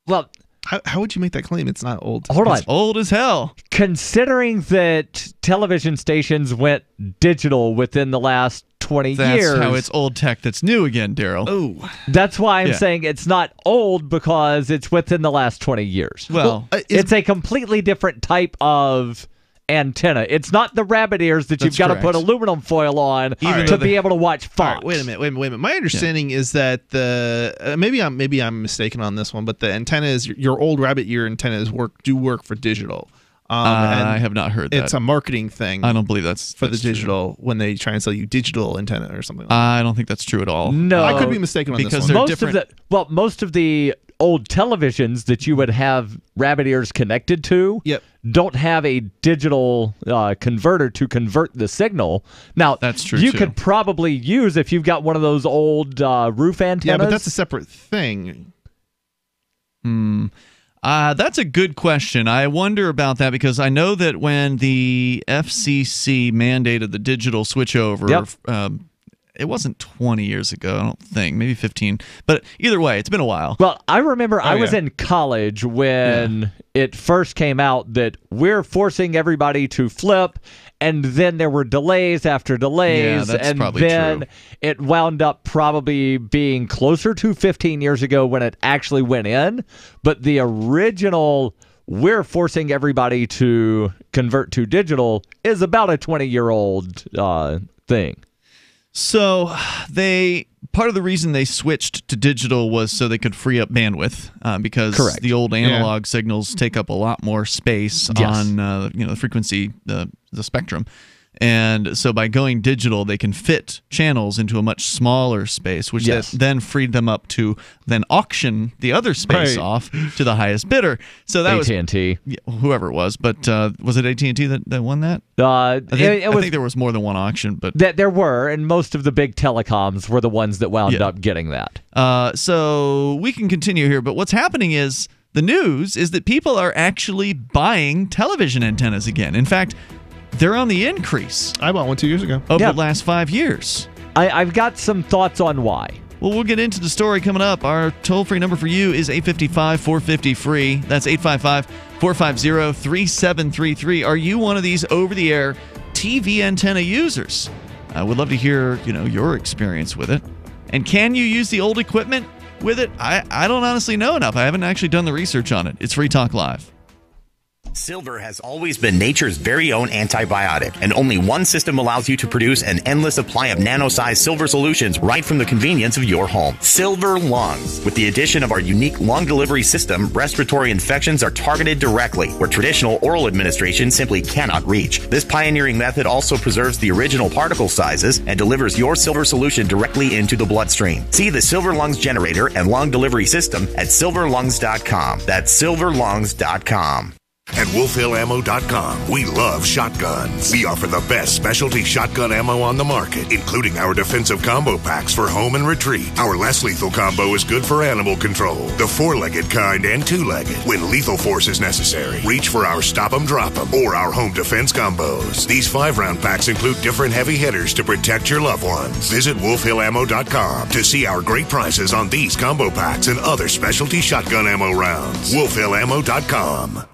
Well, how would you make that claim? It's not old. Hold on. It's old as hell. Considering that television stations went digital within the last 20 years. That's how it's old tech that's new again, Darryl. Oh. That's why I'm saying it's not old, because it's within the last 20 years. Well, it's a completely different type of antenna. It's not the rabbit ears that you've got to put aluminum foil on to be able to watch Fox. Right, wait a minute. My understanding is that the maybe I'm mistaken on this one, but the antennas, your old rabbit ear antennas do work for digital. I have not heard that. It's a marketing thing. I don't believe that's the digital when they try and sell you digital antenna or something like that. I don't think that's true at all. No. I could be mistaken on because this one. Most of the old televisions that you would have rabbit ears connected to don't have a digital converter to convert the signal. Now, that's true. You could probably use, if you've got one of those old roof antennas. Yeah, but that's a separate thing. That's a good question. I wonder about that, because I know that when the FCC mandated the digital switchover, it wasn't 20 years ago, I don't think, maybe 15. But either way, it's been a while. Well, I remember I was in college when it first came out that we're forcing everybody to flip, and then there were delays after delays, and then it wound up probably being closer to 15 years ago when it actually went in. But the original, we're forcing everybody to convert to digital, is about a 20-year-old thing. So part of the reason they switched to digital was so they could free up bandwidth, because the old analog signals take up a lot more space on the frequency, the spectrum. And so by going digital, they can fit channels into a much smaller space, which then freed them up to then auction the other space off to the highest bidder. So that AT&T. Whoever it was. But was it AT&T that won that? I think there was more than one auction. But there were, and most of the big telecoms were the ones that wound up getting that. So we can continue here, but what's happening is the news is that people are actually buying television antennas again. In fact, they're on the increase. I bought one 2 years ago. Over the last 5 yeyears. I've got some thoughts on why. Well, we'll get into the story coming up. Our toll-free number for you is 855-450-FREE. That's 855-450-3733. Are you one of these over-the-air TV antenna users? I would love to hear, your experience with it. And can you use the old equipment with it? I don't honestly know enough. I haven't actually done the research on it. It's Free Talk Live. Silver has always been nature's very own antibiotic, and only one system allows you to produce an endless supply of nano-sized silver solutions right from the convenience of your home. Silver Lungs. With the addition of our unique lung delivery system, respiratory infections are targeted directly, where traditional oral administration simply cannot reach. This pioneering method also preserves the original particle sizes and delivers your silver solution directly into the bloodstream. See the Silver Lungs generator and lung delivery system at silverlungs.com. That's silverlungs.com. At WolfHillAmmo.com, we love shotguns. We offer the best specialty shotgun ammo on the market, including our defensive combo packs for home and retreat. Our less lethal combo is good for animal control, the 4-legged kind and 2-legged. When lethal force is necessary, reach for our Stop 'em, Drop 'em, or our home defense combos. These 5-round packs include different heavy hitters to protect your loved ones. Visit WolfHillAmmo.com to see our great prices on these combo packs and other specialty shotgun ammo rounds. WolfHillAmmo.com.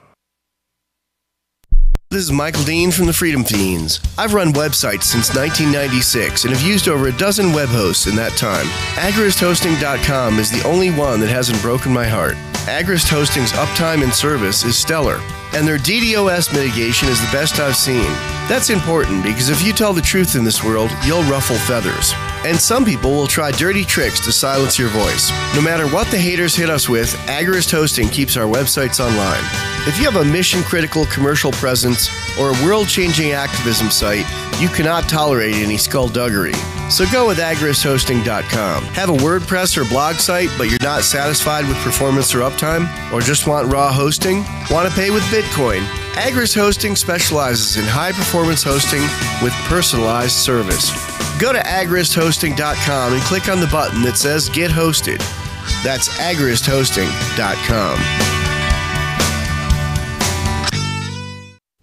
This is Michael Dean from the Freedom Fiends. I've run websites since 1996 and have used over a dozen web hosts in that time. AgristHosting.com is the only one that hasn't broken my heart. Agrist Hosting's uptime and service is stellar, and their DDoS mitigation is the best I've seen. That's important because if you tell the truth in this world, you'll ruffle feathers. And some people will try dirty tricks to silence your voice. No matter what the haters hit us with, Agrist Hosting keeps our websites online. If you have a mission-critical commercial presence or a world-changing activism site, you cannot tolerate any skullduggery. So go with agristhosting.com. Have a WordPress or blog site, but you're not satisfied with performance or uptime? Or just want raw hosting? Want to pay with Bitcoin? Agrist Hosting specializes in high-performance hosting with personalized service. Go to agristhosting.com and click on the button that says Get Hosted. That's agristhosting.com.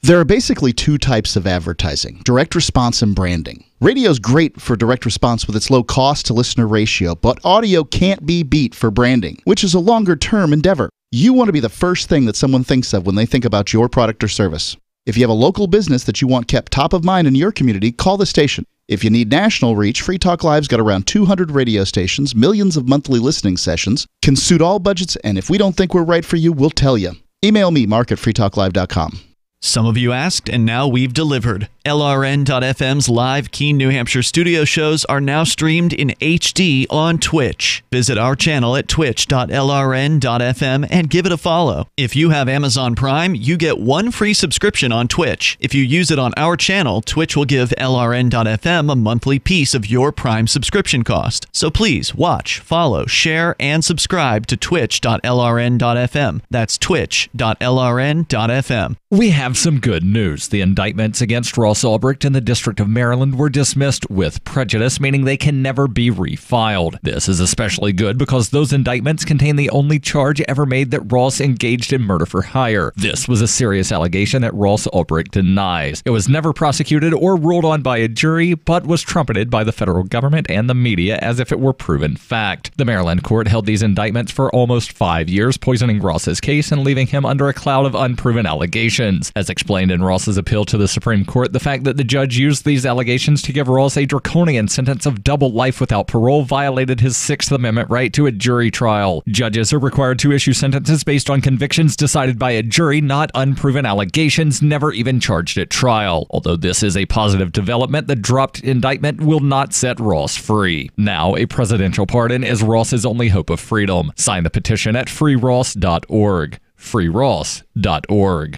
There are basically two types of advertising, direct response and branding. Radio's great for direct response with its low cost to listener ratio, but audio can't be beat for branding, which is a longer term endeavor. You want to be the first thing that someone thinks of when they think about your product or service. If you have a local business that you want kept top of mind in your community, call the station. If you need national reach, Free Talk Live's got around 200 radio stations, millions of monthly listening sessions, can suit all budgets, and if we don't think we're right for you, we'll tell you. Email me, mark@freetalklive.com. Some of you asked, and now we've delivered. LRN.FM's live Keene, New Hampshire studio shows are now streamed in HD on Twitch. Visit our channel at twitch.lrn.fm and give it a follow. If you have Amazon Prime, you get one free subscription on Twitch. If you use it on our channel, Twitch will give LRN.FM a monthly piece of your Prime subscription cost. So please watch, follow, share, and subscribe to twitch.lrn.fm. That's twitch.lrn.fm. We have some good news. The indictments against Ross Ulbricht in the District of Maryland were dismissed with prejudice, meaning they can never be refiled. This is especially good because those indictments contain the only charge ever made that Ross engaged in murder for hire. This was a serious allegation that Ross Ulbricht denies. It was never prosecuted or ruled on by a jury, but was trumpeted by the federal government and the media as if it were proven fact. The Maryland court held these indictments for almost 5 years, poisoning Ross's case and leaving him under a cloud of unproven allegations. As explained in Ross's appeal to the Supreme Court, the fact that the judge used these allegations to give Ross a draconian sentence of double life without parole violated his Sixth Amendment right to a jury trial. Judges are required to issue sentences based on convictions decided by a jury, not unproven allegations never even charged at trial. Although this is a positive development, the dropped indictment will not set Ross free. Now, a presidential pardon is Ross's only hope of freedom. Sign the petition at freeross.org. freeross.org.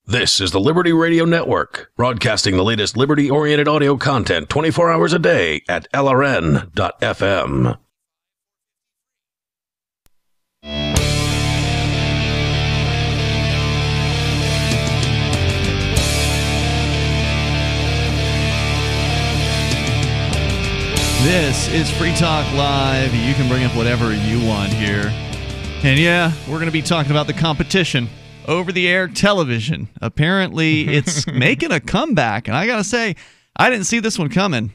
This is the Liberty Radio Network, broadcasting the latest liberty-oriented audio content 24 hours a day at LRN.FM. This is Free Talk Live. You can bring up whatever you want here. And yeah, we're going to be talking about the competition. Over-the-air television. Apparently, it's making a comeback. And I got to say, I didn't see this one coming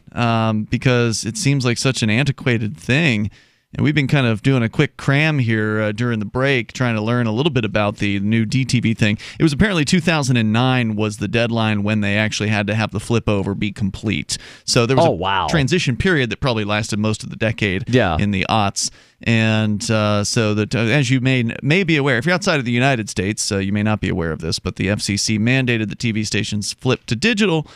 because it seems like such an antiquated thing. And we've been kind of doing a quick cram here during the break, trying to learn a little bit about the new DTV thing. It was apparently 2009 was the deadline when they actually had to have the flip over be complete. So there was a transition period that probably lasted most of the decade in the aughts. And so that, as you may be aware, if you're outside of the United States, you may not be aware of this, but the FCC mandated the TV stations flip to digital.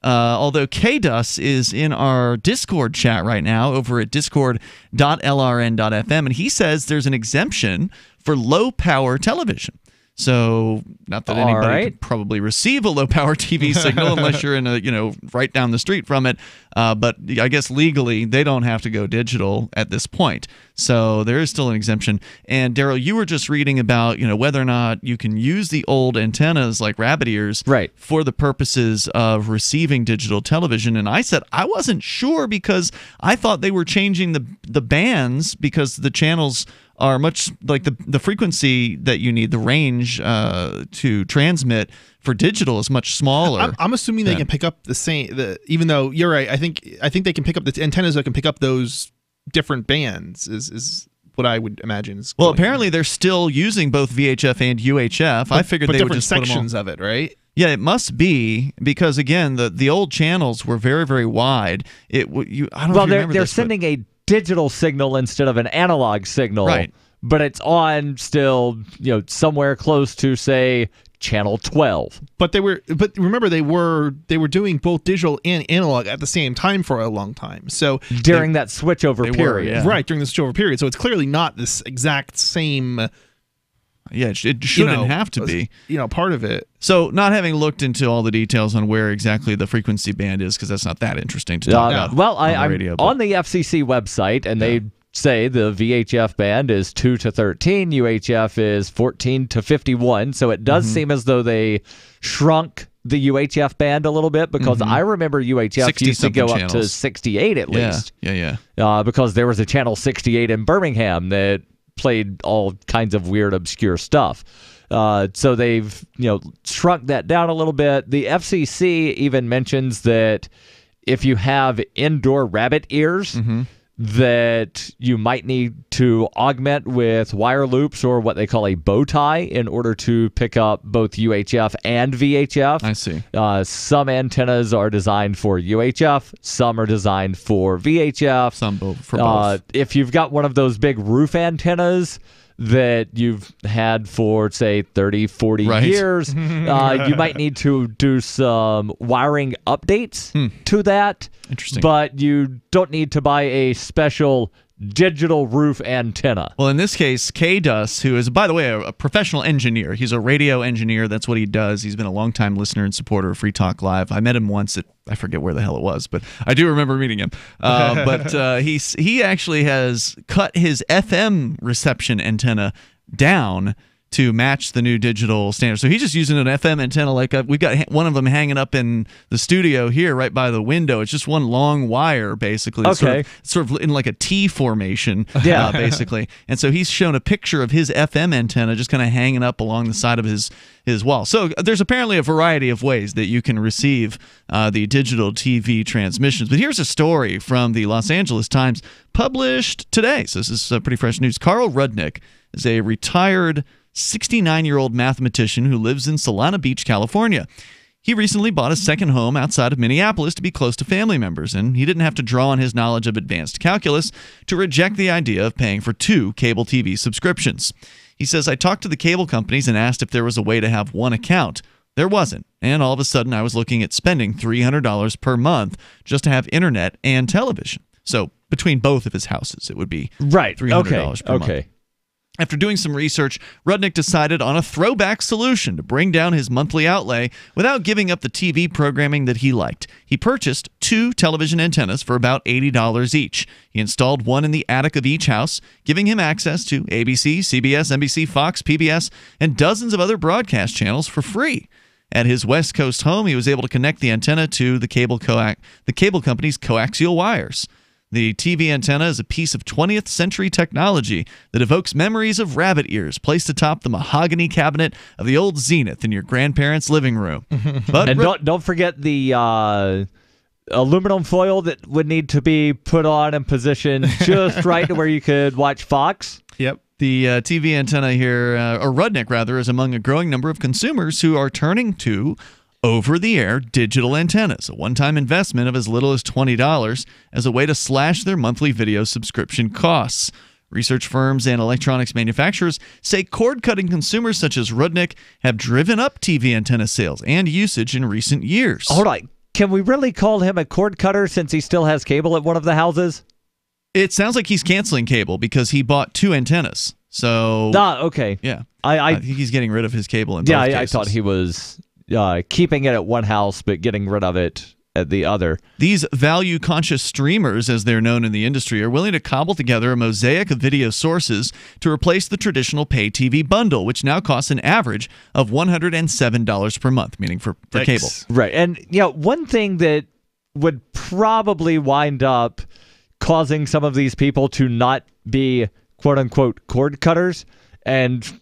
Although KDUS is in our Discord chat right now over at discord.lrn.fm, and he says there's an exemption for low-power television. So, not that anybody could probably receive a low-power TV signal unless you're in a, right down the street from it. But I guess legally they don't have to go digital at this point. So there is still an exemption. And Darryl, you were just reading about whether or not you can use the old antennas like rabbit ears for the purposes of receiving digital television. And I said I wasn't sure because I thought they were changing the bands because the channels are much like the frequency that you need, the range to transmit for digital is much smaller. I'm assuming they can pick up the same. Even though you're right, I think they can pick up the antennas that can pick up those different bands. Is what I would imagine. Well, apparently they're still using both VHF and UHF. I figured they would just put them all. Sections of it, right? Yeah, it must be because again, the old channels were very, very wide. I don't know if you remember they're this, sending a digital signal instead of an analog signal, right? But it's on still, somewhere close to say channel 12. But remember they were doing both digital and analog at the same time for a long time. So during that switchover period, right? During the switchover period, so it's clearly not this exact same. Yeah, it shouldn't have to be. Part of it. So, not having looked into all the details on where exactly the frequency band is, because that's not that interesting to talk about. Well, I'm radio, on the FCC website, and they say the VHF band is 2 to 13, UHF is 14 to 51. So it does seem as though they shrunk the UHF band a little bit because I remember UHF used to go up to 68 at least. Yeah. Because there was a channel 68 in Birmingham that played all kinds of weird, obscure stuff. So they've shrunk that down a little bit. The FCC even mentions that if you have indoor rabbit ears, that you might need to augment with wire loops or what they call a bow tie in order to pick up both UHF and VHF. I see. Some antennas are designed for UHF, some are designed for VHF. Some for both. If you've got one of those big roof antennas that you've had for, say, 30, 40 years, you might need to do some wiring updates to that. Interesting. But you don't need to buy a special digital roof antenna. Well, in this case, KDUS, who is, by the way, a professional engineer. He's a radio engineer. That's what he does. He's been a longtime listener and supporter of Free Talk Live. I met him once at, I forget where the hell it was, but I do remember meeting him. But he actually has cut his FM reception antenna down to match the new digital standard. So he's just using an FM antenna like we got one of them hanging up in the studio here right by the window. It's just one long wire, basically. Okay. Sort of in like a T formation, basically. And so he's shown a picture of his FM antenna just kind of hanging up along the side of his wall. So there's apparently a variety of ways that you can receive the digital TV transmissions. But here's a story from the Los Angeles Times published today. So this is pretty fresh news. Carl Rudnick is a retired 69-year-old mathematician who lives in Solana Beach, California. He recently bought a second home outside of Minneapolis to be close to family members, and he didn't have to draw on his knowledge of advanced calculus to reject the idea of paying for 2 cable TV subscriptions. He says, I talked to the cable companies and asked if there was a way to have one account. There wasn't, and all of a sudden I was looking at spending $300 per month just to have internet and television. So between both of his houses, it would be $300 per month. After doing some research, Rudnick decided on a throwback solution to bring down his monthly outlay without giving up the TV programming that he liked. He purchased 2 television antennas for about $80 each. He installed one in the attic of each house, giving him access to ABC, CBS, NBC, Fox, PBS, and dozens of other broadcast channels for free. At his West Coast home, he was able to connect the antenna to the cable company's coaxial wires. The TV antenna is a piece of 20th century technology that evokes memories of rabbit ears placed atop the mahogany cabinet of the old Zenith in your grandparents' living room. But and don't forget the aluminum foil that would need to be put on and positioned just right to where you could watch Fox. Yep. The TV antenna here, or Rudnick rather, is among a growing number of consumers who are turning to over-the-air digital antennas, a one-time investment of as little as $20 as a way to slash their monthly video subscription costs. Research firms and electronics manufacturers say cord-cutting consumers such as Rudnick have driven up TV antenna sales and usage in recent years. Hold on. Can we really call him a cord cutter since he still has cable at one of the houses? It sounds like he's canceling cable because he bought 2 antennas. So, okay. Yeah. I think he's getting rid of his cable in both cases. I thought he was keeping it at one house but getting rid of it at the other. These value-conscious streamers, as they're known in the industry, are willing to cobble together a mosaic of video sources to replace the traditional pay TV bundle, which now costs an average of $107 per month, meaning for cable. Right. And one thing that would probably wind up causing some of these people to not be quote-unquote cord cutters, and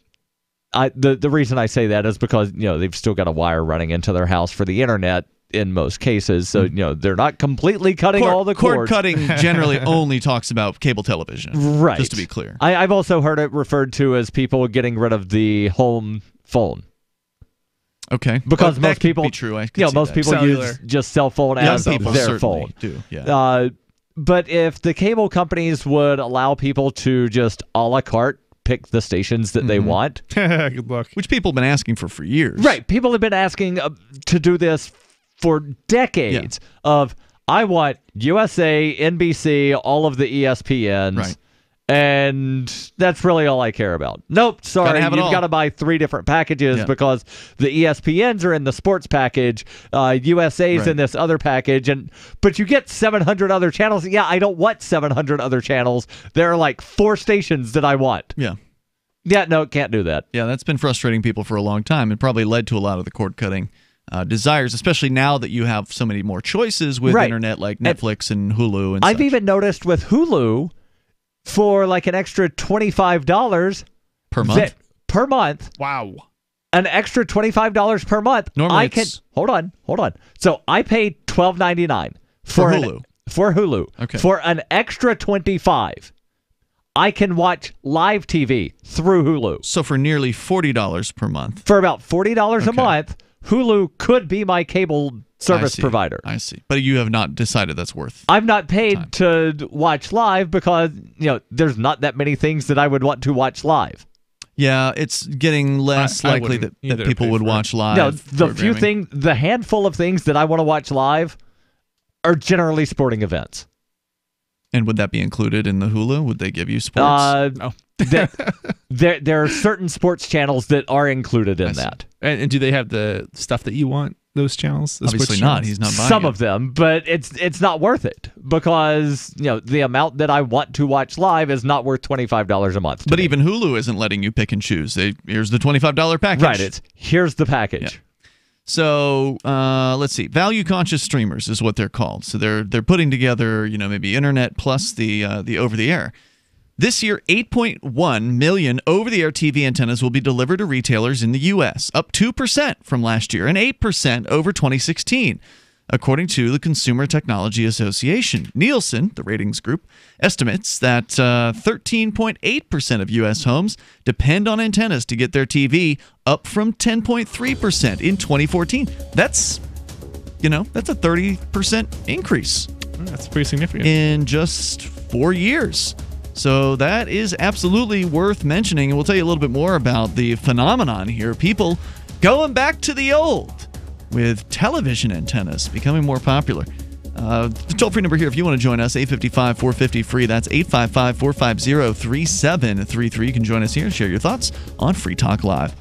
the reason I say that is because they've still got a wire running into their house for the internet in most cases, so they're not completely cutting all the cords. Cord cutting generally only talks about cable television, right? Just to be clear. I've also heard it referred to as people getting rid of the home phone. Okay, because most people, true. Most people use just cell phone as their phone. Do. Yeah. But if the cable companies would allow people to just a la carte pick the stations that they want. Good luck. Which people have been asking for years. Right. People have been asking to do this for decades of, I want USA, NBC, all of the ESPNs. Right. And that's really all I care about. Nope, sorry, you've got to buy 3 different packages because the ESPNs are in the sports package, USA's in this other package, but you get 700 other channels. Yeah, I don't want 700 other channels. There are like 4 stations that I want. Yeah. Yeah, no, can't do that. Yeah, that's been frustrating people for a long time and probably led to a lot of the cord cutting desires, especially now that you have so many more choices with internet like Netflix and Hulu and I've even noticed with Hulu, for like an extra $25 per month. Per month. Wow. An extra $25 per month. Normally I can hold on. So I paid $12.99 for Hulu. For Hulu. Okay. For an extra $25, I can watch live TV through Hulu. So for nearly $40 per month. For about $40 a month, Hulu could be my cable service provider. I see. But you have not decided that's worth. I've not paid to watch live because, there's not that many things that I would want to watch live. Yeah, it's getting less likely that people would watch live. No, the handful of things that I want to watch live are generally sporting events. And would that be included in the Hulu? Would they give you sports? No. There are certain sports channels that are included in that. And do they have the stuff that you want? Those channels? Obviously not. He's not buying some of them, but it's not worth it because the amount that I want to watch live is not worth $25 a month. But even Hulu isn't letting you pick and choose. Here's the $25 package. Right. Here's the package. Yeah. So let's see. Value conscious streamers is what they're called. So they're putting together maybe internet plus the over the air. This year, 8.1 million over-the-air TV antennas will be delivered to retailers in the U.S., up 2% from last year and 8% over 2016, according to the Consumer Technology Association. Nielsen, the ratings group, estimates that 13.8% of U.S. homes depend on antennas to get their TV, up from 10.3% in 2014. That's a 30% increase. That's pretty significant. In just 4 years. So that is absolutely worth mentioning, and we'll tell you a little bit more about the phenomenon here. People going back to the old with television antennas becoming more popular. The toll-free number here, if you want to join us, 855-450-FREE. That's 855-450-3733. You can join us here and share your thoughts on Free Talk Live.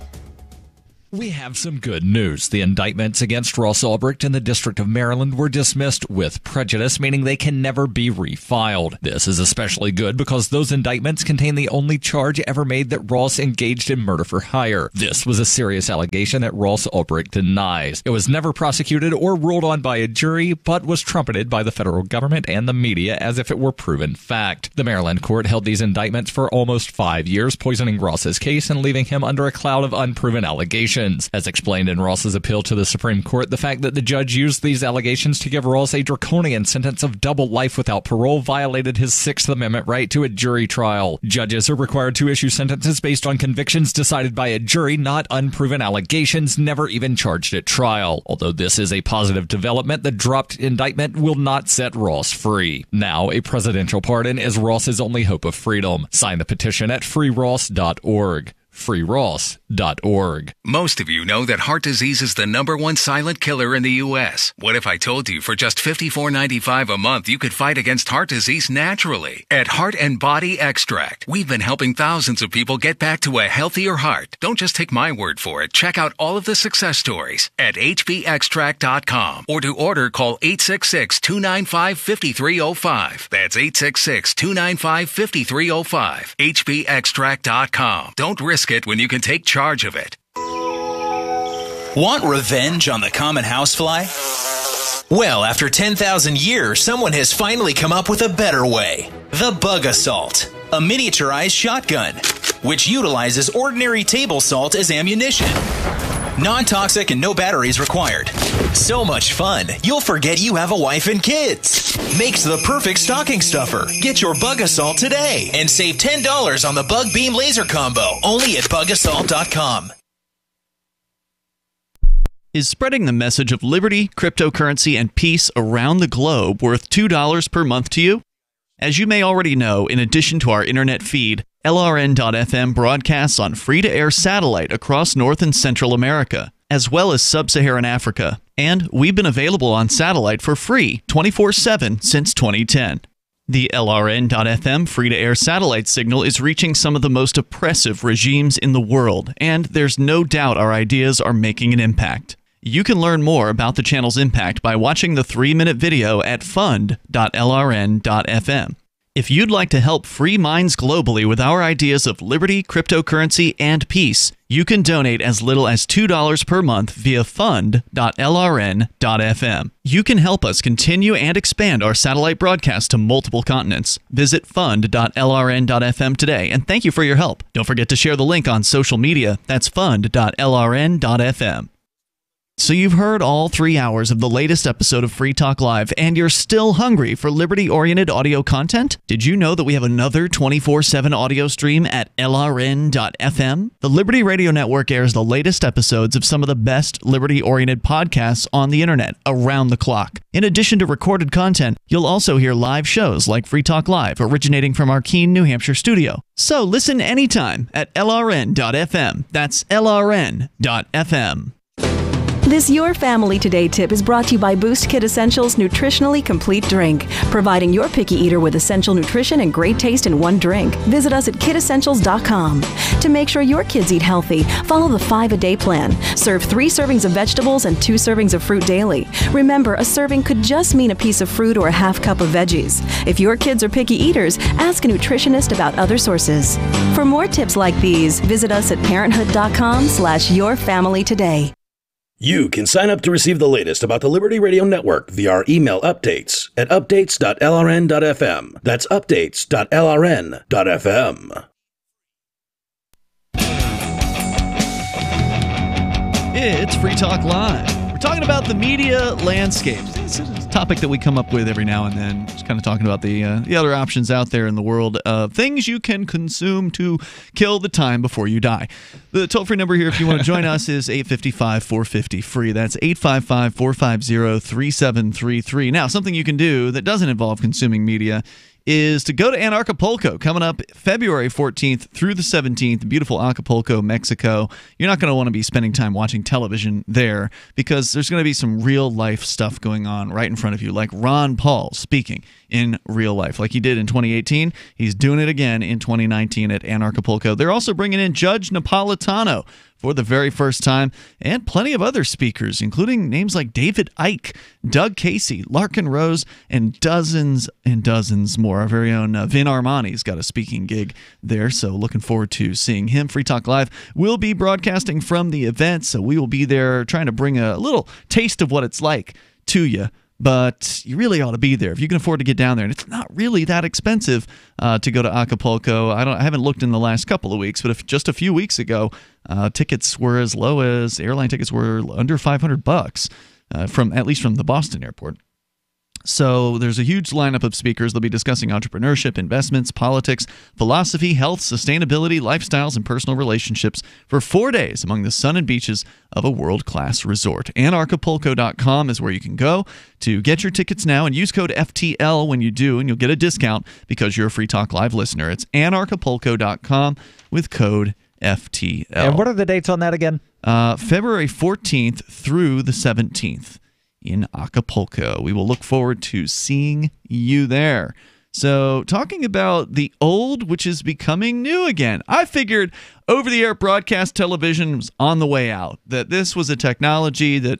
We have some good news. The indictments against Ross Ulbricht in the District of Maryland were dismissed with prejudice, meaning they can never be refiled. This is especially good because those indictments contain the only charge ever made that Ross engaged in murder for hire. This was a serious allegation that Ross Ulbricht denies. It was never prosecuted or ruled on by a jury, but was trumpeted by the federal government and the media as if it were proven fact. The Maryland court held these indictments for almost 5 years, poisoning Ross's case and leaving him under a cloud of unproven allegations. As explained in Ross's appeal to the Supreme Court, the fact that the judge used these allegations to give Ross a draconian sentence of double life without parole violated his Sixth Amendment right to a jury trial. Judges are required to issue sentences based on convictions decided by a jury, not unproven allegations never even charged at trial. Although this is a positive development, the dropped indictment will not set Ross free. Now, a presidential pardon is Ross's only hope of freedom. Sign the petition at freeross.org. freeross.org. Most of you know that heart disease is the #1 silent killer in the U.S. What if I told you for just $54.95 a month you could fight against heart disease naturally? At Heart and Body Extract, we've been helping thousands of people get back to a healthier heart. Don't just take my word for it. Check out all of the success stories at hbextract.com, or to order, call 866-295-5305. That's 866-295-5305. hbextract.com. Don't risk it when you can take charge of it. Want revenge on the common housefly? Well, after 10,000 years, someone has finally come up with a better way. The Bug Assault, a miniaturized shotgun, which utilizes ordinary table salt as ammunition. Non-toxic and no batteries required. So much fun, you'll forget you have a wife and kids. Makes the perfect stocking stuffer. Get your Bug Assault today and save $10 on the Bug Beam Laser Combo, only at bugassault.com. Is spreading the message of liberty, cryptocurrency, and peace around the globe worth $2 per month to you? As you may already know, in addition to our internet feed, LRN.FM broadcasts on free-to-air satellite across North and Central America, as well as Sub-Saharan Africa. And we've been available on satellite for free 24/7 since 2010. The LRN.FM free-to-air satellite signal is reaching some of the most oppressive regimes in the world, and there's no doubt our ideas are making an impact. You can learn more about the channel's impact by watching the 3-minute video at fund.lrn.fm. If you'd like to help free minds globally with our ideas of liberty, cryptocurrency, and peace, you can donate as little as $2 per month via fund.lrn.fm. You can help us continue and expand our satellite broadcast to multiple continents. Visit fund.lrn.fm today, and thank you for your help. Don't forget to share the link on social media. That's fund.lrn.fm. So you've heard all 3 hours of the latest episode of Free Talk Live, and you're still hungry for liberty-oriented audio content? Did you know that we have another 24/7 audio stream at LRN.FM? The Liberty Radio Network airs the latest episodes of some of the best liberty-oriented podcasts on the internet around the clock. In addition to recorded content, you'll also hear live shows like Free Talk Live, originating from our Keene, New Hampshire studio. So listen anytime at LRN.FM. That's LRN.FM. This Your Family Today tip is brought to you by Boost Kid Essentials Nutritionally Complete Drink, providing your picky eater with essential nutrition and great taste in one drink. Visit us at kidessentials.com. To make sure your kids eat healthy, follow the 5-a-day plan. Serve 3 servings of vegetables and 2 servings of fruit daily. Remember, a serving could just mean a piece of fruit or a half cup of veggies. If your kids are picky eaters, ask a nutritionist about other sources. For more tips like these, visit us at parenthood.com/yourfamilytoday. You can sign up to receive the latest about the Liberty Radio Network via our email updates at updates.lrn.fm. That's updates.lrn.fm. It's Free Talk Live. We're talking about the media landscape. It's a topic that we come up with every now and then. Just kind of talking about the other options out there in the world of things you can consume to kill the time before you die. The toll-free number here, if you want to join us, is 855-450-FREE. That's 855-450-3733. Now, something you can do that doesn't involve consuming media is to go to Acapulco coming up February 14th through the 17th, beautiful Acapulco, Mexico. You're not going to want to be spending time watching television there because there's going to be some real life stuff going on right in front of you, like Ron Paul speaking in real life like he did in 2018. He's doing it again in 2019 at Acapulco. They're also bringing in Judge Napolitano for the very first time, and plenty of other speakers, including names like David Icke, Doug Casey, Larkin Rose, and dozens more. Our very own Vin Armani's got a speaking gig there, so looking forward to seeing him. Free Talk Live will be broadcasting from the event, so we will be there trying to bring a little taste of what it's like to you. But you really ought to be there if you can afford to get down there. And it's not really that expensive to go to Acapulco. I haven't looked in the last couple of weeks, but just a few weeks ago, tickets were as low as airline tickets were under $500 at least from the Boston airport. So there's a huge lineup of speakers. They'll be discussing entrepreneurship, investments, politics, philosophy, health, sustainability, lifestyles, and personal relationships for 4 days among the sun and beaches of a world-class resort. Anarchapulco.com is where you can go to get your tickets now, and use code FTL when you do, and you'll get a discount because you're a Free Talk Live listener. It's anarchapulco.com with code FTL. And what are the dates on that again? February 14th through the 17th. In Acapulco. We will look forward to seeing you there. So, talking about the old, which is becoming new again. I figured over-the-air broadcast television was on the way out, that this was a technology that,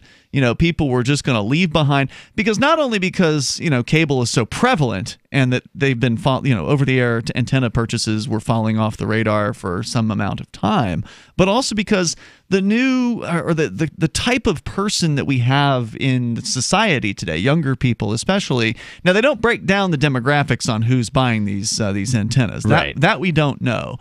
people were just going to leave behind, because not only because, cable is so prevalent and that they've been, over-the-air antenna purchases were falling off the radar for some amount of time, but also because the new, or the type of person that we have in society today, younger people especially, now they don't break down the demographics on who's buying these antennas. That we don't know.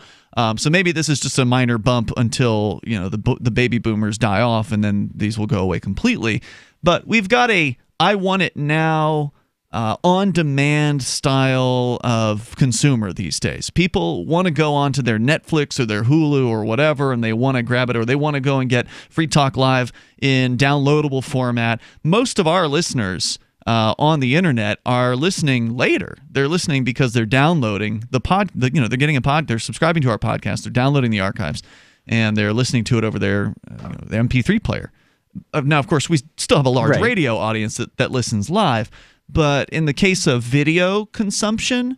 So maybe this is just a minor bump until the baby boomers die off, and then these will go away completely. But we've got a I want it now, on-demand style of consumer these days. People want to go onto their Netflix or their Hulu or whatever, and they want to grab it, or they want to go and get Free Talk Live in downloadable format. Most of our listeners on the internet are listening later. They're listening because they're downloading they're getting a pod. They're subscribing to our podcast. They're downloading the archives, and they're listening to it over their the MP3 player. Now, of course, we still have a large radio audience that listens live, but in the case of video consumption,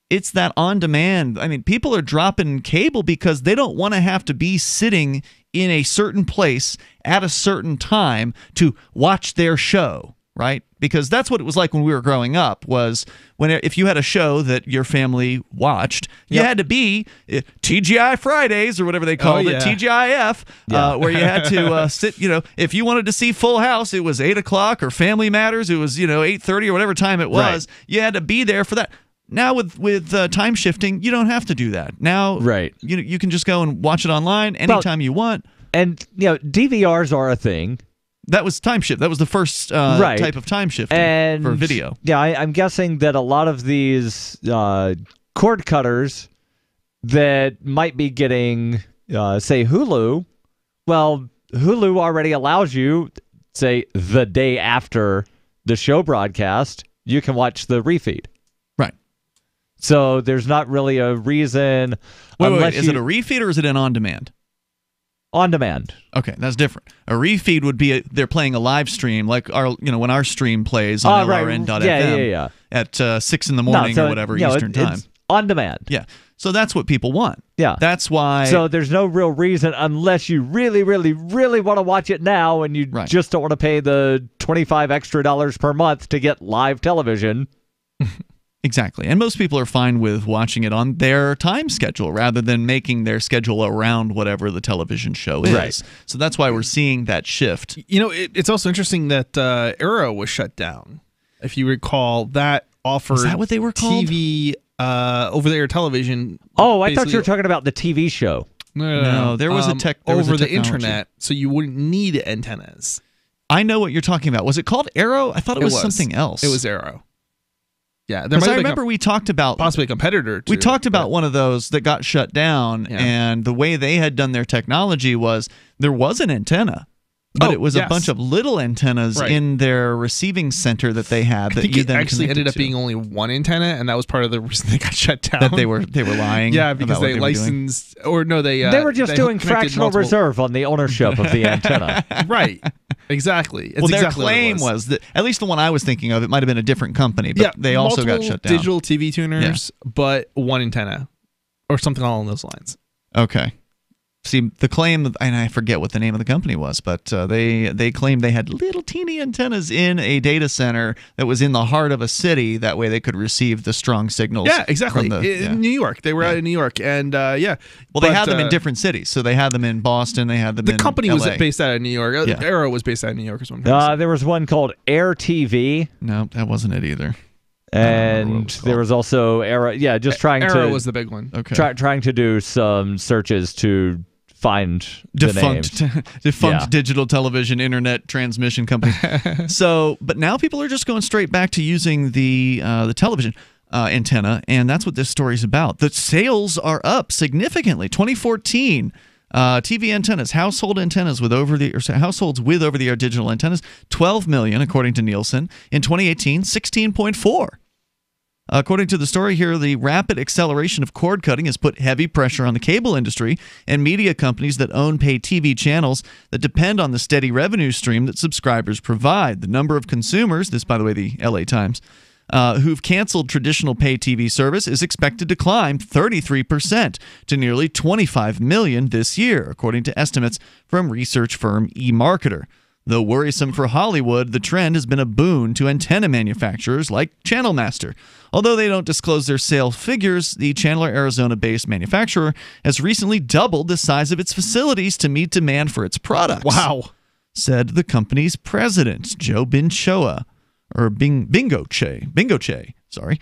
it's that on demand. I mean, people are dropping cable because they don't want to have to be sitting in a certain place at a certain time to watch their show. Right? Because that's what it was like when we were growing up, was if you had a show that your family watched, you had to be TGI Fridays or whatever they called it, TGIF, where you had to sit, if you wanted to see Full House, it was 8 o'clock, or Family Matters, it was, 8:30 or whatever time it was. You had to be there for that. Now with time shifting, you don't have to do that. Now you can just go and watch it online anytime you want. And DVRs are a thing. That was time shift. That was the first type of time shifting for video. Yeah, I'm guessing that a lot of these cord cutters that might be getting, say, Hulu, well, Hulu already allows you, say, the day after the show broadcast, you can watch the refeed. Right. So there's not really a reason. Wait, is it a refeed or is it an on-demand? On demand. Okay, that's different. A refeed would be they're playing a live stream, like when our stream plays on LRN.FM at 6 in the morning or whatever Eastern time. It's on demand. Yeah. So that's what people want. Yeah. That's why. So there's no real reason, unless you really, really, really want to watch it now, and you just don't want to pay the $25 extra per month to get live television. Exactly. And most people are fine with watching it on their time schedule rather than making their schedule around whatever the television show is. Right. So that's why we're seeing that shift. It's also interesting that Arrow was shut down. If you recall, that offered Is that what they were called? TV, over-the-air television. Oh, I thought you were talking about the TV show. No, there was over the internet, so you wouldn't need antennas. I know what you're talking about. Was it called Arrow? I thought it was something else. It was Arrow. Yeah, because I remember we talked about possibly a competitor. We talked about one of those that got shut down, and the way they had done their technology was there was an antenna. But it was a bunch of little antennas in their receiving center that they had. I think it actually ended up being only one antenna, and that was part of the reason they got shut down. That they were lying. Yeah, because they licensed, or no, they were just doing fractional reserve on the ownership of the antenna. Right. Exactly. It's their exactly claim was that, at least the one I was thinking of, it might have been a different company, but they also got shut down. Digital TV tuners, but one antenna, or something along those lines. Okay. See, the claim, and I forget what the name of the company was, but they claimed they had little teeny antennas in a data center that was in the heart of a city. That way they could receive the strong signals. Yeah, exactly. In New York. They were out in New York. And Well, they had them in different cities. So they had them in Boston. They had them in The company LA. was based out of New York. Arrow was based out of New York or something. There was one called Air TV. No, that wasn't it either. And there was also Arrow. Yeah, just trying to... Arrow was the big one. Okay. Trying to do some searches to find defunct digital television internet transmission company. But now people are just going straight back to using the television antenna, and that's what this story is about. The sales are up significantly. 2014 TV antennas, households with over-the-air digital antennas, 12 million according to Nielsen. In 2018, 16.4. According to the story here, the rapid acceleration of cord cutting has put heavy pressure on the cable industry and media companies that own pay TV channels that depend on the steady revenue stream that subscribers provide. The number of consumers, this by the way the LA Times, who've canceled traditional pay TV service is expected to climb 33% to nearly 25 million this year, according to estimates from research firm eMarketer. Though worrisome for Hollywood, the trend has been a boon to antenna manufacturers like Channel Master. Although they don't disclose their sales figures, the Chandler, Arizona-based manufacturer has recently doubled the size of its facilities to meet demand for its products. Wow. Said the company's president, Joe Binchoa, or Bingo Che. Sorry.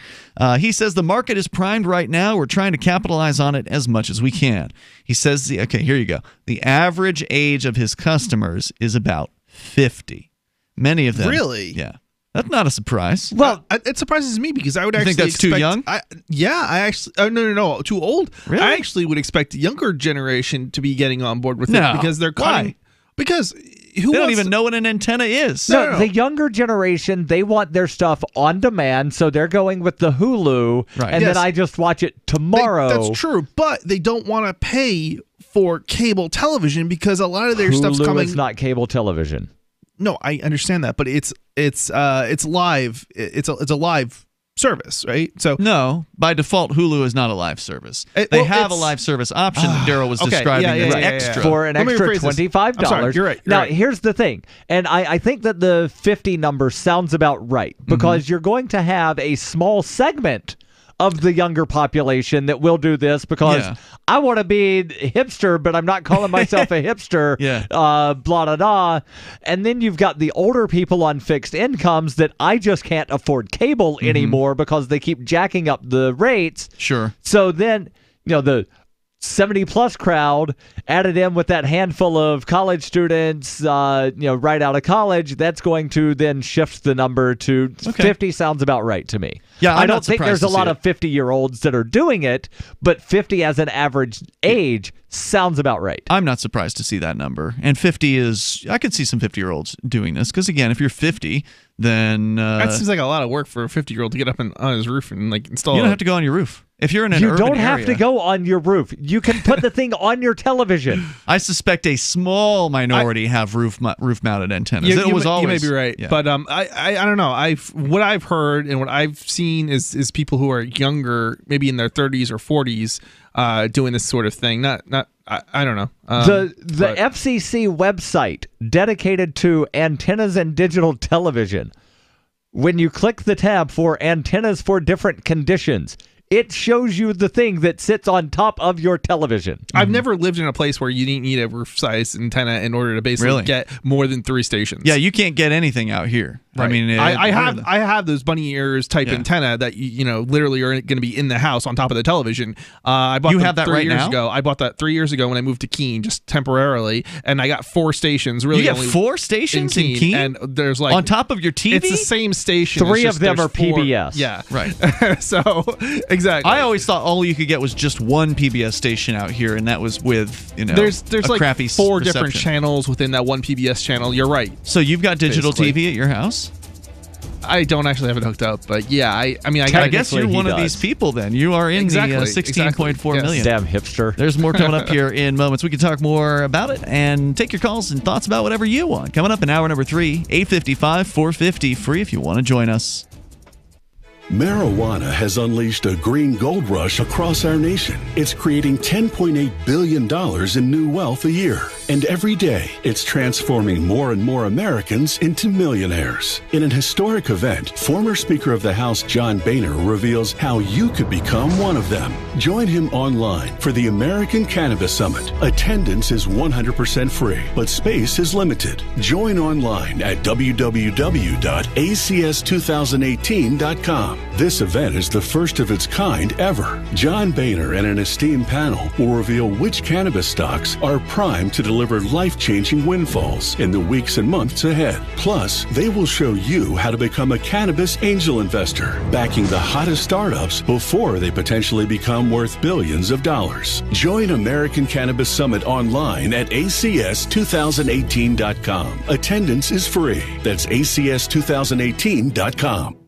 He says the market is primed right now. We're trying to capitalize on it as much as we can. He says, here you go. The average age of his customers is about 50. Many of them. Really? Yeah. That's not a surprise. Well, it surprises me because I would actually think that's too young? I actually... no, too old. Really? I actually would expect the younger generation to be getting on board with it because they're cutting... Why? Because they don't even know what an antenna is. No, the younger generation, they want their stuff on demand, so they're going with the Hulu, and then I just watch it tomorrow. That's true, but they don't want to pay for cable television because a lot of their stuff's coming... Hulu is not cable television. No, I understand that, but it's live. It's a live service, right? So no, by default, Hulu is not a live service. They have a live service option that Darryl was describing as extra. For an extra $25. I'm sorry, you're right. Now, here's the thing, and I think that the 50 number sounds about right, because you're going to have a small segment of the younger population that will do this because I want to be hipster, but I'm not calling myself a hipster, blah, blah, blah. And then you've got the older people on fixed incomes that I just can't afford cable anymore because they keep jacking up the rates. Sure. So then, the 70-plus crowd added in with that handful of college students, right out of college, that's going to then shift the number to 50 sounds about right to me. Yeah, I don't think there's a lot of 50-year-olds that are doing it, but 50 as an average age sounds about right. I'm not surprised to see that number. And 50 is, I could see some 50-year-olds doing this because, again, if you're 50, then... that seems like a lot of work for a 50-year-old to get up on his roof and install. You don't have to go on your roof. If you're in an urban don't have area, to go on your roof. You can put the thing on your television. I suspect a small minority have roof-mounted antennas. You always, may be right, but I don't know. What I've heard and what I've seen is people who are younger, maybe in their 30s or 40s, doing this sort of thing. I don't know. The FCC website dedicated to antennas and digital television. When you click the tab for antennas for different conditions, it shows you the thing that sits on top of your television. I've never lived in a place where you didn't need a roof-sized antenna in order to basically get more than 3 stations. Yeah, you can't get anything out here. Right. I mean, I have those bunny ears type antenna that literally are going to be in the house on top of the television. I bought have that 3 right years now? ago. I bought that 3 years ago when I moved to Keene, just temporarily, and I got 4 stations. Really, you get 4 stations in Keene, and there's like on top of your TV. It's the same station. 3 of them are PBS. Yeah, right. So Exactly. I always thought all you could get was just one PBS station out here, and that was with, there's a like crappy 4 reception. different channels within that one PBS channel. You're right. So you've got digital Basically. TV at your house? I don't actually have it hooked up, but yeah, I guess you're one of these people then. You are in the 16.4 million. Damn hipster. There's more coming up here in moments. We can talk more about it and take your calls and thoughts about whatever you want. Coming up in hour number 3, 855-450, free if you want to join us. Marijuana has unleashed a green gold rush across our nation. It's creating $10.8 billion in new wealth a year. And every day, it's transforming more and more Americans into millionaires. In an historic event, former Speaker of the House John Boehner reveals how you could become one of them. Join him online for the American Cannabis Summit. Attendance is 100% free, but space is limited. Join online at www.acs2018.com. This event is the first of its kind ever. John Boehner and an esteemed panel will reveal which cannabis stocks are primed to deliver life-changing windfalls in the weeks and months ahead. Plus, they will show you how to become a cannabis angel investor, backing the hottest startups before they potentially become worth billions of dollars. Join American Cannabis Summit online at acs2018.com. Attendance is free. That's acs2018.com.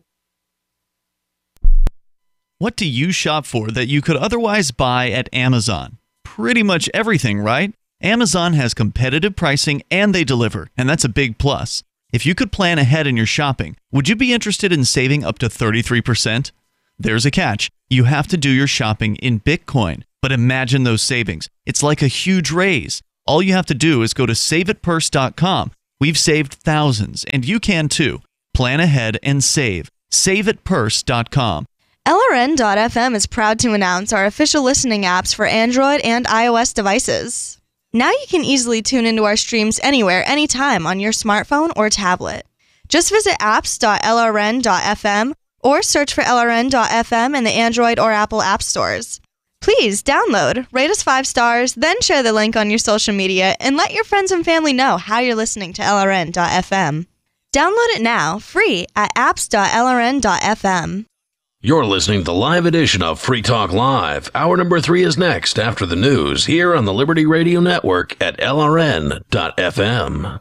What do you shop for that you could otherwise buy at Amazon? Pretty much everything, right? Amazon has competitive pricing and they deliver, and that's a big plus. If you could plan ahead in your shopping, would you be interested in saving up to 33%? There's a catch. You have to do your shopping in Bitcoin. But imagine those savings. It's like a huge raise. All you have to do is go to saveitpurse.com. We've saved thousands, and you can too. Plan ahead and save. Saveitpurse.com. LRN.FM is proud to announce our official listening apps for Android and iOS devices. Now you can easily tune into our streams anywhere, anytime on your smartphone or tablet. Just visit apps.lrn.fm or search for LRN.FM in the Android or Apple app stores. Please download, rate us 5 stars, then share the link on your social media and let your friends and family know how you're listening to LRN.FM. Download it now, free at apps.lrn.fm. You're listening to the live edition of Free Talk Live. Hour number 3 is next after the news here on the Liberty Radio Network at LRN.FM.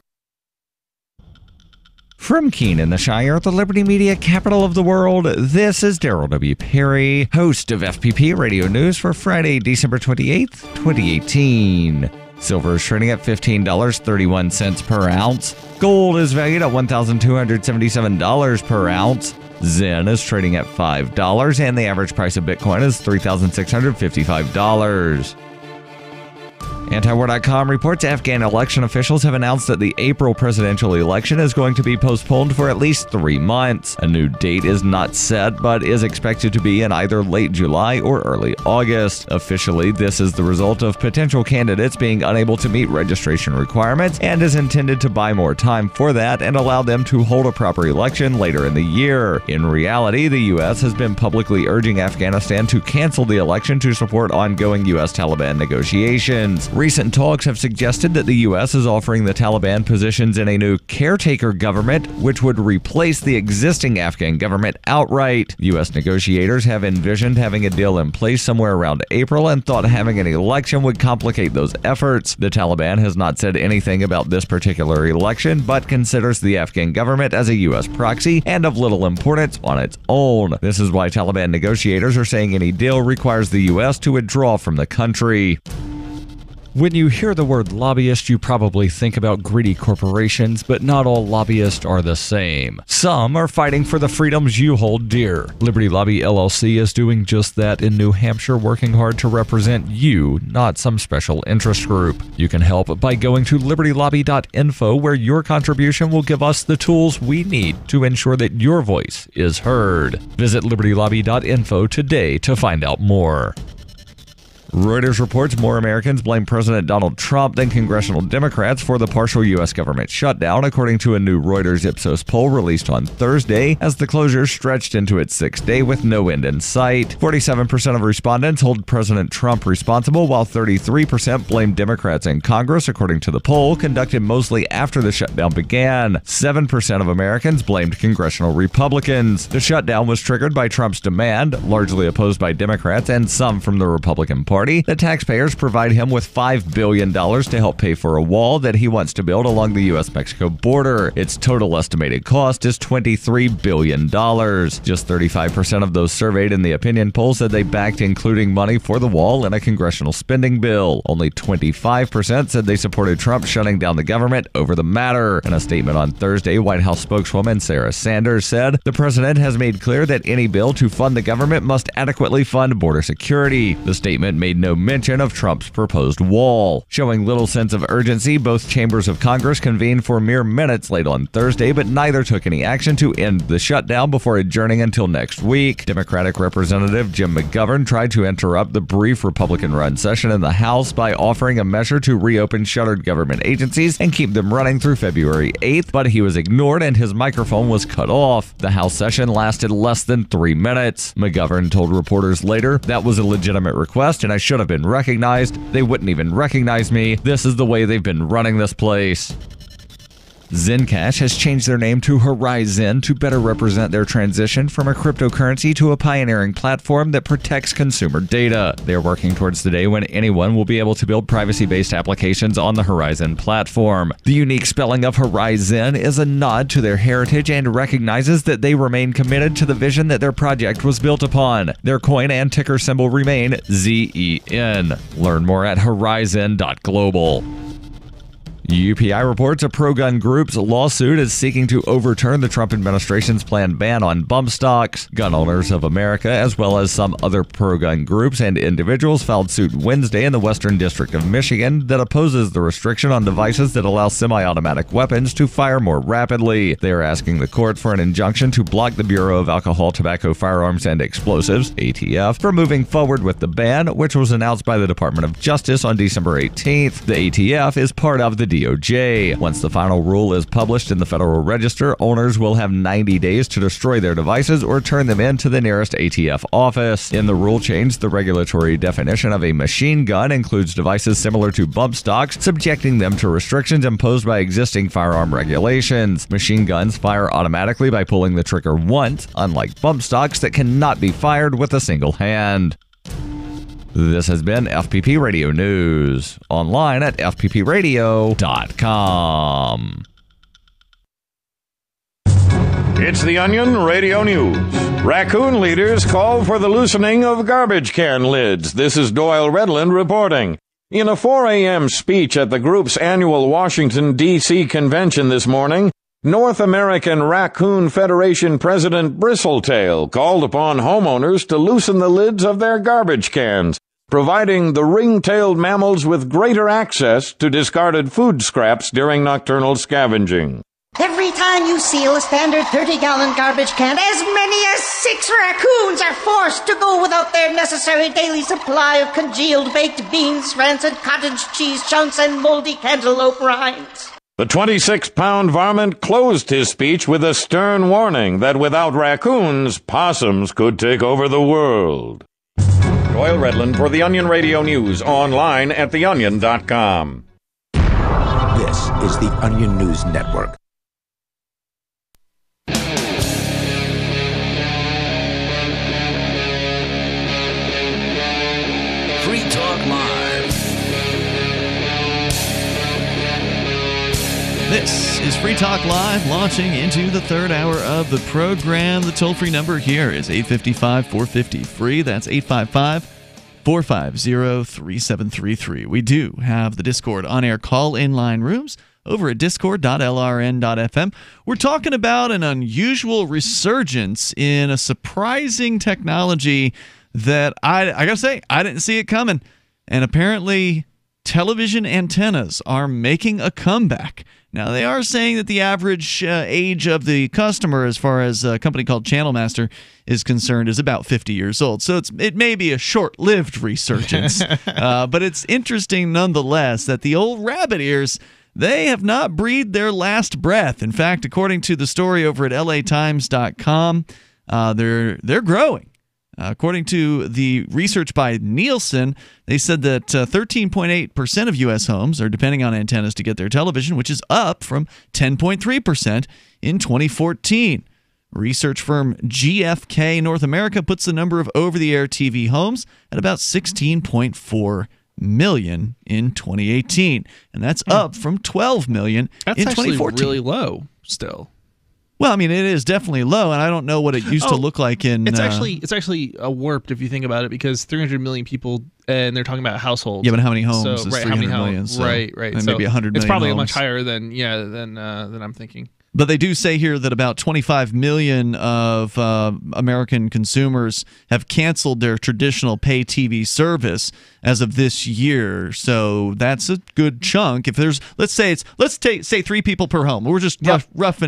From Keene in the Shire, the Liberty Media capital of the world, this is Darryl W. Perry, host of FPP Radio News for Friday, December 28th, 2018. Silver is trading at $15.31 per ounce. Gold is valued at $1,277 per ounce. Zen is trading at $5, and the average price of Bitcoin is $3,655. Antiwar.com reports Afghan election officials have announced that the April presidential election is going to be postponed for at least 3 months. A new date is not set, but is expected to be in either late July or early August. Officially, this is the result of potential candidates being unable to meet registration requirements and is intended to buy more time for that and allow them to hold a proper election later in the year. In reality, the U.S. has been publicly urging Afghanistan to cancel the election to support ongoing U.S.-Taliban negotiations. Recent talks have suggested that the U.S. is offering the Taliban positions in a new caretaker government, which would replace the existing Afghan government outright. U.S. negotiators have envisioned having a deal in place somewhere around April and thought having an election would complicate those efforts. The Taliban has not said anything about this particular election, but considers the Afghan government as a U.S. proxy and of little importance on its own. This is why Taliban negotiators are saying any deal requires the U.S. to withdraw from the country. When you hear the word lobbyist, you probably think about greedy corporations, but not all lobbyists are the same. Some are fighting for the freedoms you hold dear. Liberty Lobby LLC is doing just that in New Hampshire, working hard to represent you, not some special interest group. You can help by going to libertylobby.info, where your contribution will give us the tools we need to ensure that your voice is heard. Visit libertylobby.info today to find out more. Reuters reports more Americans blame President Donald Trump than congressional Democrats for the partial U.S. government shutdown, according to a new Reuters Ipsos poll released on Thursday, as the closure stretched into its sixth day with no end in sight. 47% of respondents hold President Trump responsible, while 33% blame Democrats in Congress, according to the poll, conducted mostly after the shutdown began. 7% of Americans blamed congressional Republicans. The shutdown was triggered by Trump's demand, largely opposed by Democrats and some from the Republican Party, that taxpayers provide him with $5 billion to help pay for a wall that he wants to build along the U.S.-Mexico border. Its total estimated cost is $23 billion. Just 35% of those surveyed in the opinion poll said they backed including money for the wall in a congressional spending bill. Only 25% said they supported Trump shutting down the government over the matter. In a statement on Thursday, White House spokeswoman Sarah Sanders said, "The president has made clear that any bill to fund the government must adequately fund border security." The statement made no mention of Trump's proposed wall. Showing little sense of urgency, both chambers of Congress convened for mere minutes late on Thursday, but neither took any action to end the shutdown before adjourning until next week. Democratic Representative Jim McGovern tried to interrupt the brief Republican-run session in the House by offering a measure to reopen shuttered government agencies and keep them running through February 8th, but he was ignored and his microphone was cut off. The House session lasted less than 3 minutes. McGovern told reporters later, "That was a legitimate request and I should have been recognized. They wouldn't even recognize me. This is the way they've been running this place." Zencash has changed their name to Horizon to better represent their transition from a cryptocurrency to a pioneering platform that protects consumer data. They are working towards the day when anyone will be able to build privacy-based applications on the Horizon platform. The unique spelling of Horizon is a nod to their heritage and recognizes that they remain committed to the vision that their project was built upon. Their coin and ticker symbol remain ZEN. Learn more at horizon.global. UPI reports a pro-gun group's lawsuit is seeking to overturn the Trump administration's planned ban on bump stocks. Gun Owners of America, as well as some other pro-gun groups and individuals, filed suit Wednesday in the Western District of Michigan that opposes the restriction on devices that allow semi-automatic weapons to fire more rapidly. They are asking the court for an injunction to block the Bureau of Alcohol, Tobacco, Firearms, and Explosives, ATF, from moving forward with the ban, which was announced by the Department of Justice on December 18th. The ATF is part of the DOJ. Once the final rule is published in the Federal Register, owners will have 90 days to destroy their devices or turn them in to the nearest ATF office. In the rule change, the regulatory definition of a machine gun includes devices similar to bump stocks, subjecting them to restrictions imposed by existing firearm regulations. Machine guns fire automatically by pulling the trigger once, unlike bump stocks that cannot be fired with a single hand. This has been FPP Radio News, online at fppradio.com. It's the Onion Radio News. Raccoon leaders call for the loosening of garbage can lids. This is Doyle Redland reporting. In a 4 a.m. speech at the group's annual Washington, D.C. convention this morning, North American Raccoon Federation President Bristletail called upon homeowners to loosen the lids of their garbage cans, providing the ring-tailed mammals with greater access to discarded food scraps during nocturnal scavenging. Every time you seal a standard 30-gallon garbage can, as many as 6 raccoons are forced to go without their necessary daily supply of congealed baked beans, rancid cottage cheese chunks, and moldy cantaloupe rinds. The 26-pound varmint closed his speech with a stern warning that without raccoons, possums could take over the world. Doyle Redland for the Onion Radio News, online at theonion.com. This is the Onion News Network. Free Talk Live. This is Free Talk Live, launching into the third hour of the program. The toll-free number here is 855-450-FREE. That's 855-450-3733. We do have the Discord on-air call-in line rooms over at discord.lrn.fm. We're talking about an unusual resurgence in a surprising technology that I gotta say, I didn't see it coming. And apparently, television antennas are making a comeback. Now, they are saying that the average age of the customer, as far as a company called Channel Master is concerned, is about 50 years old. So it may be a short-lived resurgence, but it's interesting nonetheless that the old rabbit ears, they have not breathed their last breath. In fact, according to the story over at LATimes.com, they're growing. According to the research by Nielsen, they said that 13.8% of U.S. homes are depending on antennas to get their television, which is up from 10.3% in 2014. Research firm GfK North America puts the number of over-the-air TV homes at about 16.4 million in 2018, and that's up from 12 million in 2014. That's actually really low still. Well, I mean, it is definitely low, and I don't know what it used to look like in... It's actually warped if you think about it, because 300 million people, and they're talking about households. Yeah, but how many homes is right, 300 million? So right. And maybe 100 million It's probably homes. much higher than I'm thinking. But they do say here that about 25 million of American consumers have canceled their traditional pay TV service as of this year. So that's a good chunk. If there's, let's say 3 people per home. We're just rough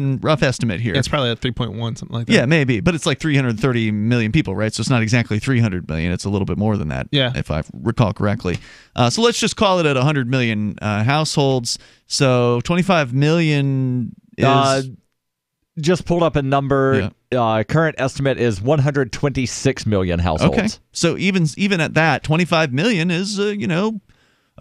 estimate here. Yeah, it's probably at 3.1, something like that. Yeah, maybe. But it's like 330 million people, right? So it's not exactly 300 million. It's a little bit more than that, if I recall correctly. So let's just call it at 100 million households. So 25 million... just pulled up a number. Current estimate is 126 million households. Okay. So even at that, 25 million is a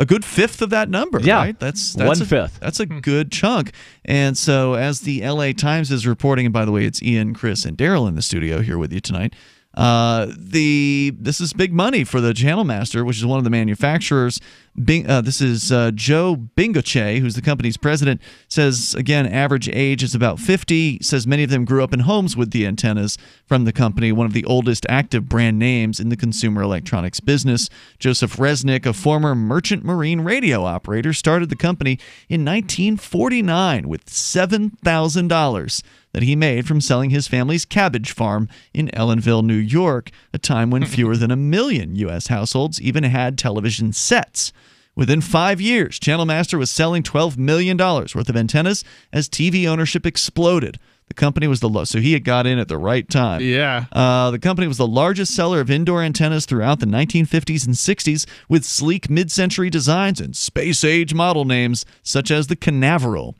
good fifth of that number. Yeah, right? That's 1/5. That's a good chunk. And so as the LA Times is reporting, and by the way, it's Ian, Chris, and Darryl in the studio here with you tonight. This is big money for the Channel Master, which is one of the manufacturers. This is Joe Bingoche, who's the company's president, says, again, average age is about 50, says many of them grew up in homes with the antennas from the company, one of the oldest active brand names in the consumer electronics business. Joseph Resnick, a former merchant marine radio operator, started the company in 1949 with $7,000 that he made from selling his family's cabbage farm in Ellenville, New York, a time when fewer than 1 million U.S. households even had television sets. Within 5 years, Channel Master was selling $12 million worth of antennas as TV ownership exploded. The company was so he had got in at the right time. Yeah. The company was the largest seller of indoor antennas throughout the 1950s and 60s, with sleek mid-century designs and space-age model names such as the Canaveral.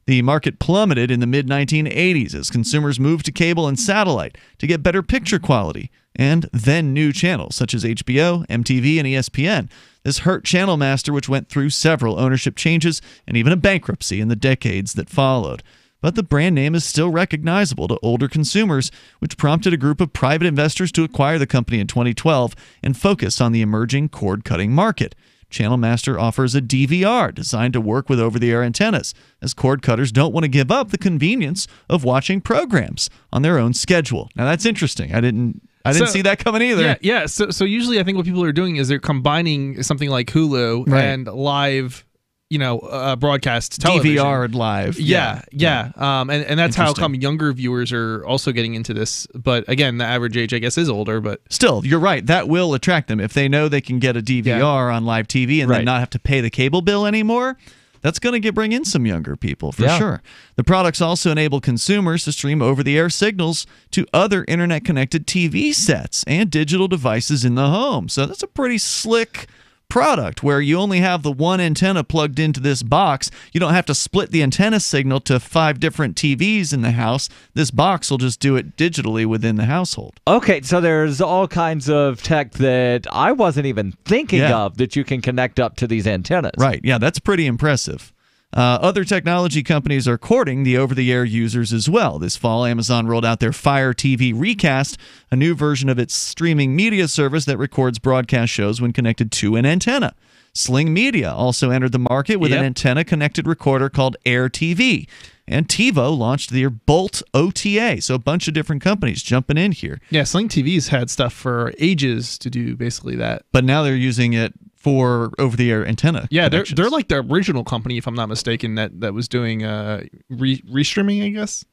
The market plummeted in the mid-1980s as consumers moved to cable and satellite to get better picture quality, and then new channels such as HBO, MTV, and ESPN. This hurt Channel Master, which went through several ownership changes and even a bankruptcy in the decades that followed. But the brand name is still recognizable to older consumers, which prompted a group of private investors to acquire the company in 2012 and focus on the emerging cord-cutting market. Channel Master offers a DVR designed to work with over-the-air antennas, as cord cutters don't want to give up the convenience of watching programs on their own schedule. Now that's interesting. I didn't see that coming either. Yeah. So usually I think what people are doing is they're combining something like Hulu and live, broadcast television. DVR live. Yeah. And that's how come younger viewers are also getting into this. But again, the average age, I guess, is older. But still, you're right. That will attract them if they know they can get a DVR on live TV and then not have to pay the cable bill anymore. That's going to bring in some younger people for sure. The products also enable consumers to stream over-the-air signals to other internet-connected TV sets and digital devices in the home. So that's a pretty slick product where you only have the one antenna plugged into this box. You don't have to split the antenna signal to 5 different TVs in the house. This box will just do it digitally within the household. Okay, so there's all kinds of tech that I wasn't even thinking of that you can connect up to these antennas. Right, yeah, that's pretty impressive. Other technology companies are courting the over-the-air users as well. This fall, Amazon rolled out their Fire TV Recast, a new version of its streaming media service that records broadcast shows when connected to an antenna. Sling Media also entered the market with an antenna-connected recorder called Air TV. And TiVo launched their Bolt OTA, so a bunch of different companies jumping in here. Yeah, Sling TV's had stuff for ages to do basically that. But now they're using it for over-the-air antenna. Yeah, they're like the original company, if I'm not mistaken, that was doing restreaming, I guess.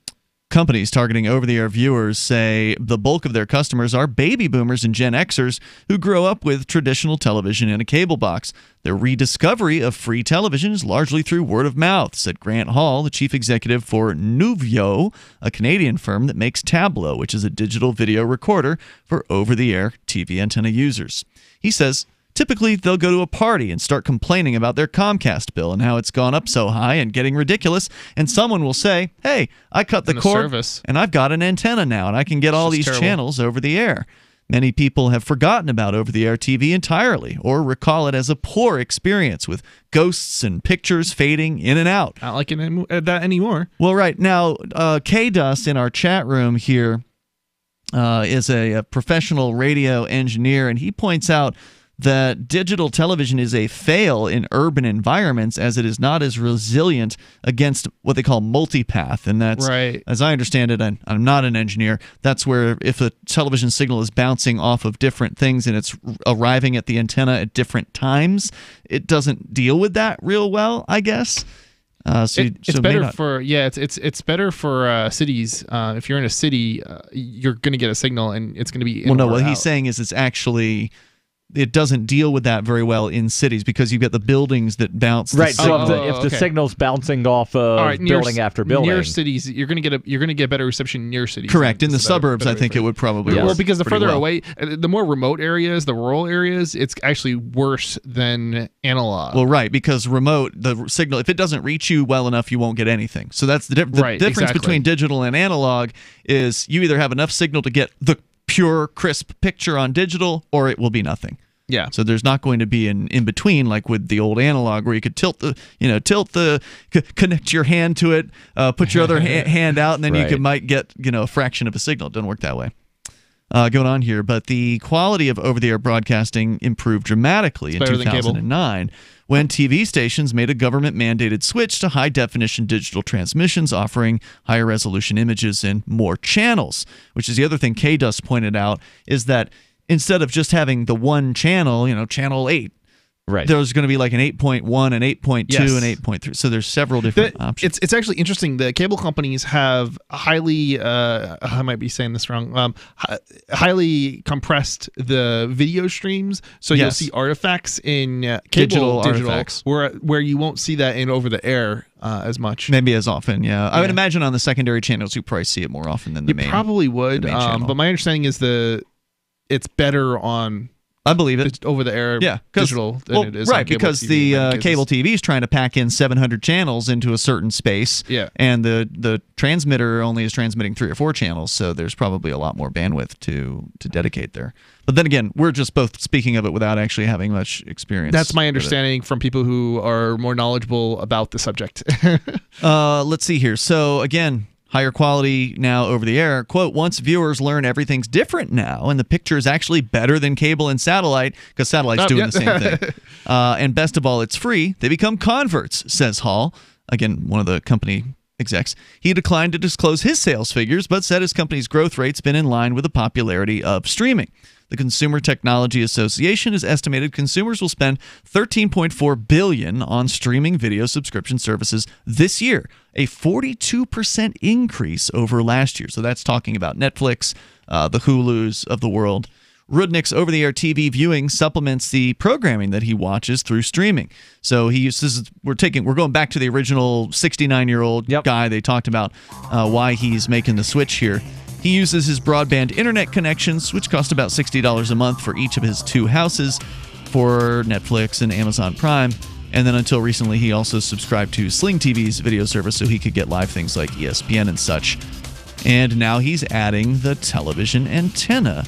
Companies targeting over-the-air viewers say the bulk of their customers are baby boomers and Gen Xers who grow up with traditional television in a cable box. Their rediscovery of free television is largely through word of mouth, said Grant Hall, the chief executive for Nuvio, a Canadian firm that makes Tableau, which is a digital video recorder for over-the-air TV antenna users. He says, typically, they'll go to a party and start complaining about their Comcast bill and how it's gone up so high and getting ridiculous, and someone will say, hey, I cut the cord and I've got an antenna now and I can get all these channels over the air. Many people have forgotten about over-the-air TV entirely or recall it as a poor experience with ghosts and pictures fading in and out. Not like that anymore. Well, right. Now, K-Dus in our chat room here is a professional radio engineer, and he points out that digital television is a fail in urban environments as it is not as resilient against what they call multipath. And that's, right, as I understand it, and I'm not an engineer, that's where if a television signal is bouncing off of different things and it's arriving at the antenna at different times, it doesn't deal with that real well, I guess. It's better for it's better for cities. If you're in a city, you're going to get a signal and it's going to be in what he's saying is it's actually, it doesn't deal with that very well in cities because you've got the buildings that bounce. Right. So if the signal's bouncing off of building after building, near cities, you're going to get better reception near cities. Correct. In the suburbs, I think it would probably work. Well, because the further away, the more remote areas, the rural areas, it's actually worse than analog. Well, right, because remote, the signal, if it doesn't reach you well enough, you won't get anything. So that's the difference between digital and analog is you either have enough signal to get the pure, crisp picture on digital, or it will be nothing. Yeah. So there's not going to be an in between like with the old analog where you could connect your hand to it, put your other hand out, and then you might get a fraction of a signal. It doesn't work that way. Going on here, but the quality of over-the-air broadcasting improved dramatically in 2009 when TV stations made a government-mandated switch to high-definition digital transmissions offering higher resolution images and more channels, which is the other thing K-Dus pointed out, is that instead of just having the one channel, channel 8, there's going to be like an 8.1, an 8.2, an 8.3. So there's several different options. It's actually interesting. The cable companies have highly, I might be saying this wrong, highly compressed the video streams. So you'll see artifacts in digital artifacts where you won't see that in over the air as much. Maybe as often, yeah. I would imagine on the secondary channels you probably see it more often than the main. You probably would, but my understanding is it's better on, I believe it, over the air digital than it is on cable because TV the cable TV is trying to pack in 700 channels into a certain space, and the transmitter only is transmitting 3 or 4 channels, so there's probably a lot more bandwidth to dedicate there. But then again, we're just both speaking of it without actually having much experience. That's my understanding from people who are more knowledgeable about the subject. Let's see here. So again, higher quality now over the air. Quote, once viewers learn everything's different now and the picture is actually better than cable and satellite, because satellite's doing the same thing. And best of all, it's free. They become converts, says Hall. Again, one of the company execs. He declined to disclose his sales figures, but said his company's growth rate's been in line with the popularity of streaming. The Consumer Technology Association has estimated consumers will spend $13.4 billion on streaming video subscription services this year, a 42% increase over last year. So that's talking about Netflix, the Hulus of the world. Rudnick's over-the-air TV viewing supplements the programming that he watches through streaming. So he uses we're going back to the original 69-year-old guy they talked about why he's making the switch here. He uses his broadband internet connections, which cost about $60 a month for each of his 2 houses, for Netflix and Amazon Prime. And then until recently, he also subscribed to Sling TV's video service so he could get live things like ESPN and such. And now he's adding the television antenna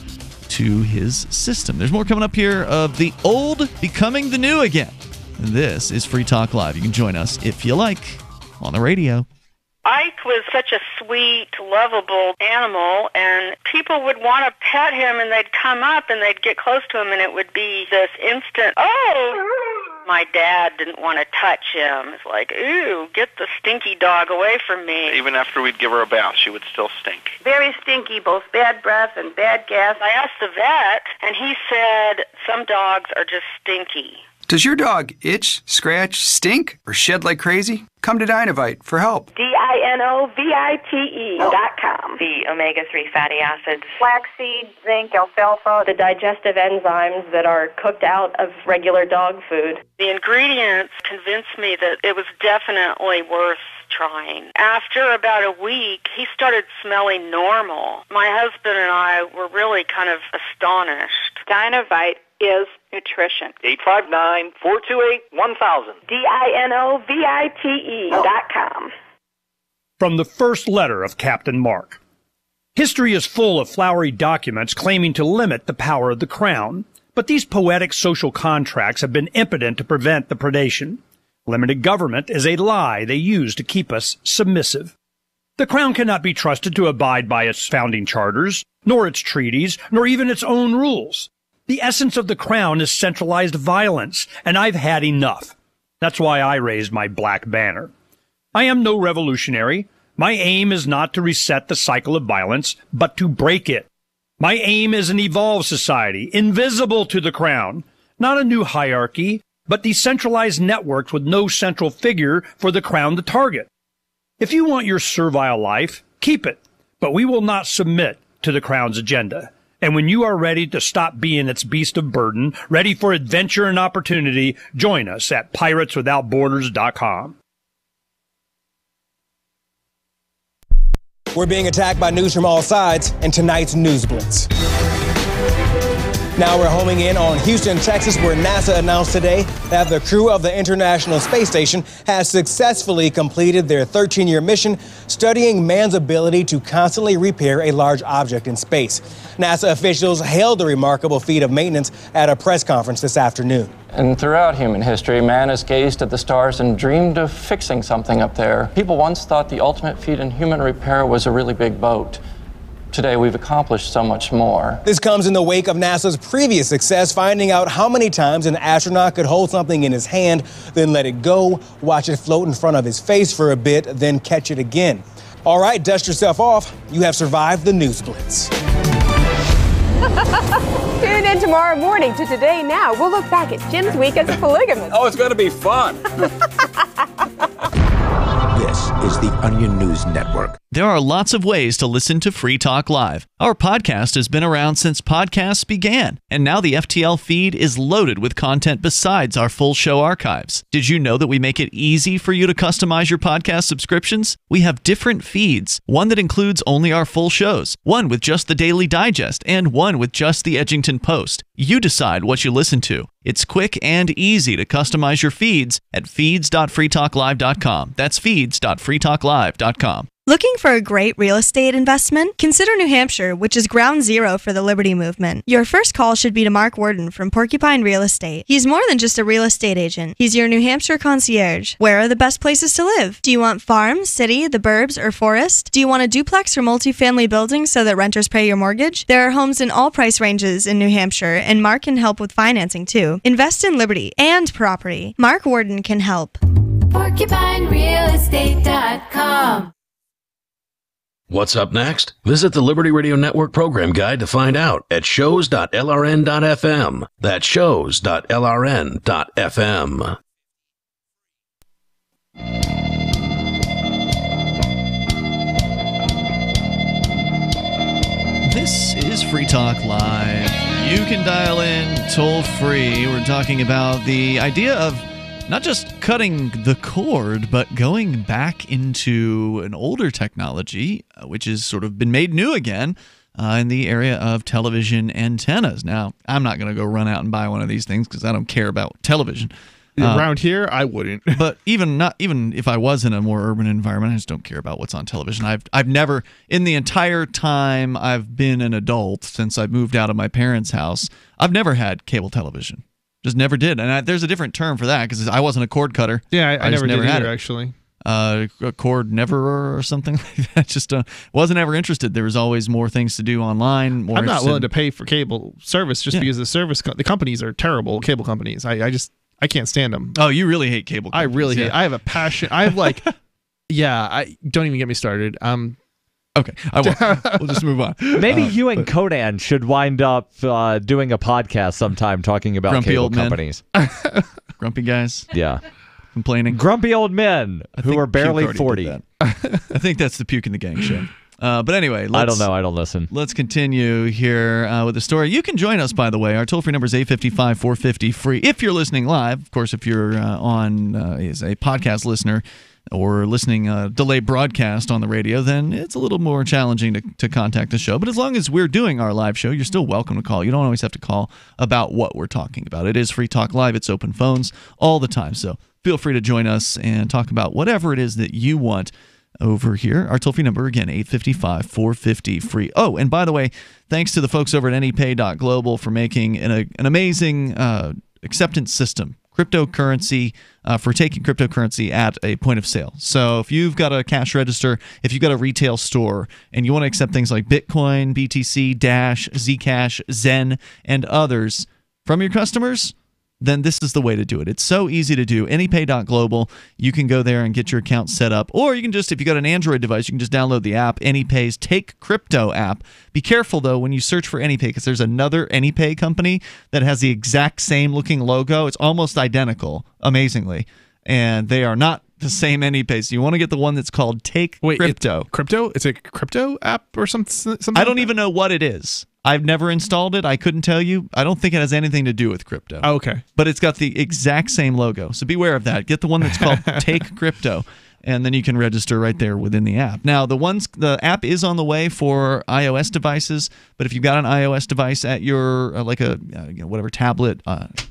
to his system. There's more coming up here of the old becoming the new again. And this is Free Talk Live. You can join us if you like on the radio. Ike was such a sweet, lovable animal, and people would want to pet him, and they'd come up, and they'd get close to him, and it would be this instant, oh! My dad didn't want to touch him. It's like, ooh, get the stinky dog away from me. Even after we'd give her a bath, she would still stink. Very stinky, both bad breath and bad gas. I asked the vet, and he said some dogs are just stinky. Does your dog itch, scratch, stink, or shed like crazy? Come to Dinovite for help. DINOVITE.com. The omega-3 fatty acids, flaxseed, zinc, alfalfa, the digestive enzymes that are cooked out of regular dog food. The ingredients convinced me that it was definitely worth trying. After about a week, he started smelling normal. My husband and I were really kind of astonished. Dinovite is nutrition. 859-428-1000. DINOVITE.com. From the first letter of Captain Mark. History is full of flowery documents claiming to limit the power of the crown, but these poetic social contracts have been impotent to prevent the predation. Limited government is a lie they use to keep us submissive. The crown cannot be trusted to abide by its founding charters, nor its treaties, nor even its own rules. The essence of the crown is centralized violence, and I've had enough. That's why I raised my black banner. I am no revolutionary. My aim is not to reset the cycle of violence, but to break it. My aim is an evolved society, invisible to the crown, not a new hierarchy, but decentralized networks with no central figure for the crown to target. If you want your servile life, keep it, but we will not submit to the crown's agenda. And when you are ready to stop being its beast of burden, ready for adventure and opportunity, join us at pirateswithoutborders.com. We're being attacked by news from all sides in tonight's News Blitz. Now we're homing in on Houston, Texas, where NASA announced today that the crew of the International Space Station has successfully completed their 13-year mission studying man's ability to constantly repair a large object in space. NASA officials hailed the remarkable feat of maintenance at a press conference this afternoon. And throughout human history, man has gazed at the stars and dreamed of fixing something up there. People once thought the ultimate feat in human repair was a really big boat. Today, we've accomplished so much more. This comes in the wake of NASA's previous success, finding out how many times an astronaut could hold something in his hand, then let it go, watch it float in front of his face for a bit, then catch it again. All right, dust yourself off. You have survived the News Blitz. Tune in tomorrow morning to Today Now. We'll look back at Jim's week as a polygamist. Oh, it's going to be fun. This is the Onion News Network. There are lots of ways to listen to Free Talk Live. Our podcast has been around since podcasts began, and now the FTL feed is loaded with content besides our full show archives. Did you know that we make it easy for you to customize your podcast subscriptions? We have different feeds, one that includes only our full shows, one with just the Daily Digest, and one with just the Edgington Post. You decide what you listen to. It's quick and easy to customize your feeds at feeds.freetalklive.com. That's feeds.freetalklive.com. Looking for a great real estate investment? Consider New Hampshire, which is ground zero for the Liberty Movement. Your first call should be to Mark Worden from Porcupine Real Estate. He's more than just a real estate agent. He's your New Hampshire concierge. Where are the best places to live? Do you want farm, city, the burbs, or forest? Do you want a duplex or multifamily building so that renters pay your mortgage? There are homes in all price ranges in New Hampshire, and Mark can help with financing too. Invest in Liberty and property. Mark Worden can help. PorcupineRealEstate.com. What's up next? Visit the Liberty Radio Network program guide to find out at shows.lrn.fm. That's shows.lrn.fm. This is Free Talk Live. You can dial in toll free. We're talking about the idea of not just cutting the cord, but going back into an older technology, which has sort of been made new again in the area of television antennas. Now, I'm not going to go run out and buy one of these things because I don't care about television. Around here, I wouldn't. But even if I was in a more urban environment, I just don't care about what's on television. I've never, in the entire time I've been an adult since I moved out of my parents' house, I've never had cable television. Just never did. And there's a different term for that because I wasn't a cord cutter. Yeah, I never did had either, it. actually. A cord never or something like that. Just wasn't ever interested. There was always more things to do online. I'm not willing to pay for cable service just because the companies are terrible, cable companies. I can't stand them. Oh, you really hate cable companies. I really hate. I have a passion. I have I don't even get me started. Okay, I won't. We'll just move on. Maybe you and Conan should wind up doing a podcast sometime talking about cable companies. Grumpy guys. Yeah. Complaining. Grumpy old men who are barely Puke 40. already did that. I think that's the Puke in the Gang show. But anyway, I don't know. I don't listen. Let's continue here with the story. You can join us, by the way. Our toll-free number is 855-450-FREE. If you're listening live, of course, if you're is a podcast listener or listening delayed broadcast on the radio, then it's a little more challenging to contact the show. But as long as we're doing our live show, you're still welcome to call. You don't always have to call about what we're talking about. It is Free Talk Live. It's open phones all the time. So feel free to join us and talk about whatever it is that you want over here. Our toll-free number, again, 855-450-FREE. Oh, and by the way, thanks to the folks over at anypay.global for making an amazing acceptance system, cryptocurrency, for taking cryptocurrency at a point of sale. So if you've got a cash register, if you've got a retail store, and you want to accept things like Bitcoin, BTC, Dash, Zcash, Zen, and others from your customers, then this is the way to do it. It's so easy to do. Anypay.global. You can go there and get your account set up. Or you can just, if you got an Android device, you can just download the app, Anypay's Take Crypto app. Be careful, though, when you search for Anypay, because there's another Anypay company that has the exact same looking logo. It's almost identical, amazingly. And they are not the same Anypay. So you want to get the one that's called Take Crypto. Crypto? It's a crypto app or something? I don't even know what it is. I've never installed it. I couldn't tell you. I don't think it has anything to do with crypto. Oh, okay. But it's got the exact same logo. So beware of that. Get the one that's called Take Crypto, and then you can register right there within the app. Now, the app is on the way for iOS devices, but if you've got an iOS device at your whatever tablet,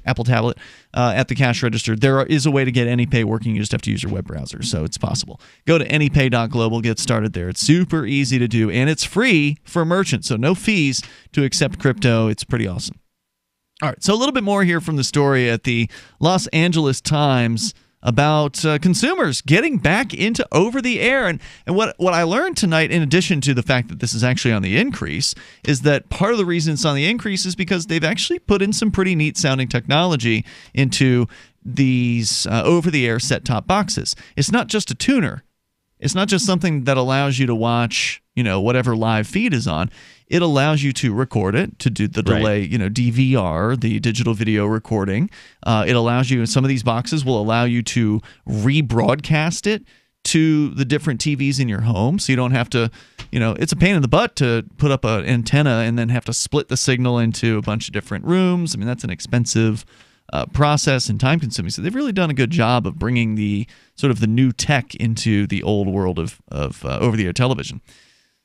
Apple tablet, at the cash register, there is a way to get Anypay working. You just have to use your web browser, so it's possible. Go to anypay.global, get started there. It's super easy to do, and it's free for merchants, so no fees to accept crypto. It's pretty awesome. All right, so a little bit more here from the story at the Los Angeles Times about consumers getting back into over-the-air. And what I learned tonight, in addition to the fact that this is actually on the increase, is that part of the reason it's on the increase is because they've actually put in some pretty neat-sounding technology into these over-the-air set-top boxes. It's not just a tuner. It's not just something that allows you to watch, whatever live feed is on. It allows you to record it, to do the delay, DVR, the digital video recording. It allows you, some of these boxes will allow you to rebroadcast it to the different TVs in your home. So you don't have to, it's a pain in the butt to put up an antenna and then have to split the signal into a bunch of different rooms. I mean, that's an expensive process and time consuming. So they've really done a good job of bringing the sort of the new tech into the old world of over-the-air television.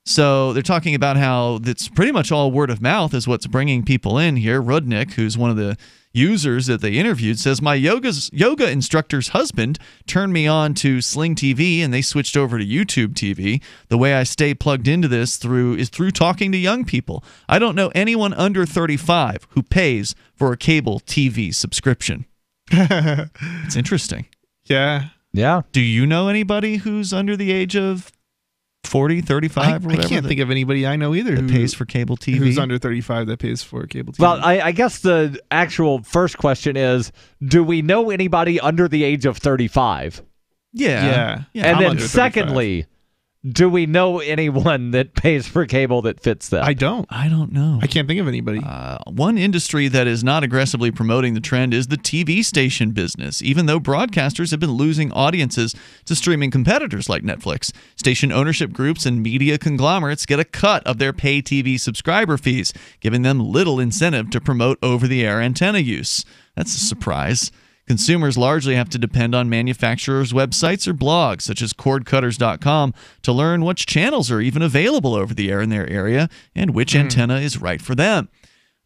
So they're talking about how it's pretty much all word of mouth is what's bringing people in here. Rudnick, who's one of the users that they interviewed, says, my yoga instructor's husband turned me on to Sling TV, and they switched over to YouTube TV. The way I stay plugged into this is through talking to young people. I don't know anyone under 35 who pays for a cable TV subscription. It's interesting. Yeah. Yeah. Do you know anybody who's under the age of 40, 35, or whatever? I can't think of anybody I know either who pays for cable TV. Who's under 35 that pays for cable TV. Well, I guess the actual first question is, do we know anybody under the age of 35? Yeah. And then secondly, do we know anyone that pays for cable that fits that? I don't know. I can't think of anybody. One industry that is not aggressively promoting the trend is the TV station business. Even though broadcasters have been losing audiences to streaming competitors like Netflix, station ownership groups and media conglomerates get a cut of their pay TV subscriber fees, giving them little incentive to promote over-the-air antenna use. That's a surprise. Consumers largely have to depend on manufacturers' websites or blogs, such as cordcutters.com, to learn which channels are even available over the air in their area and which antenna is right for them.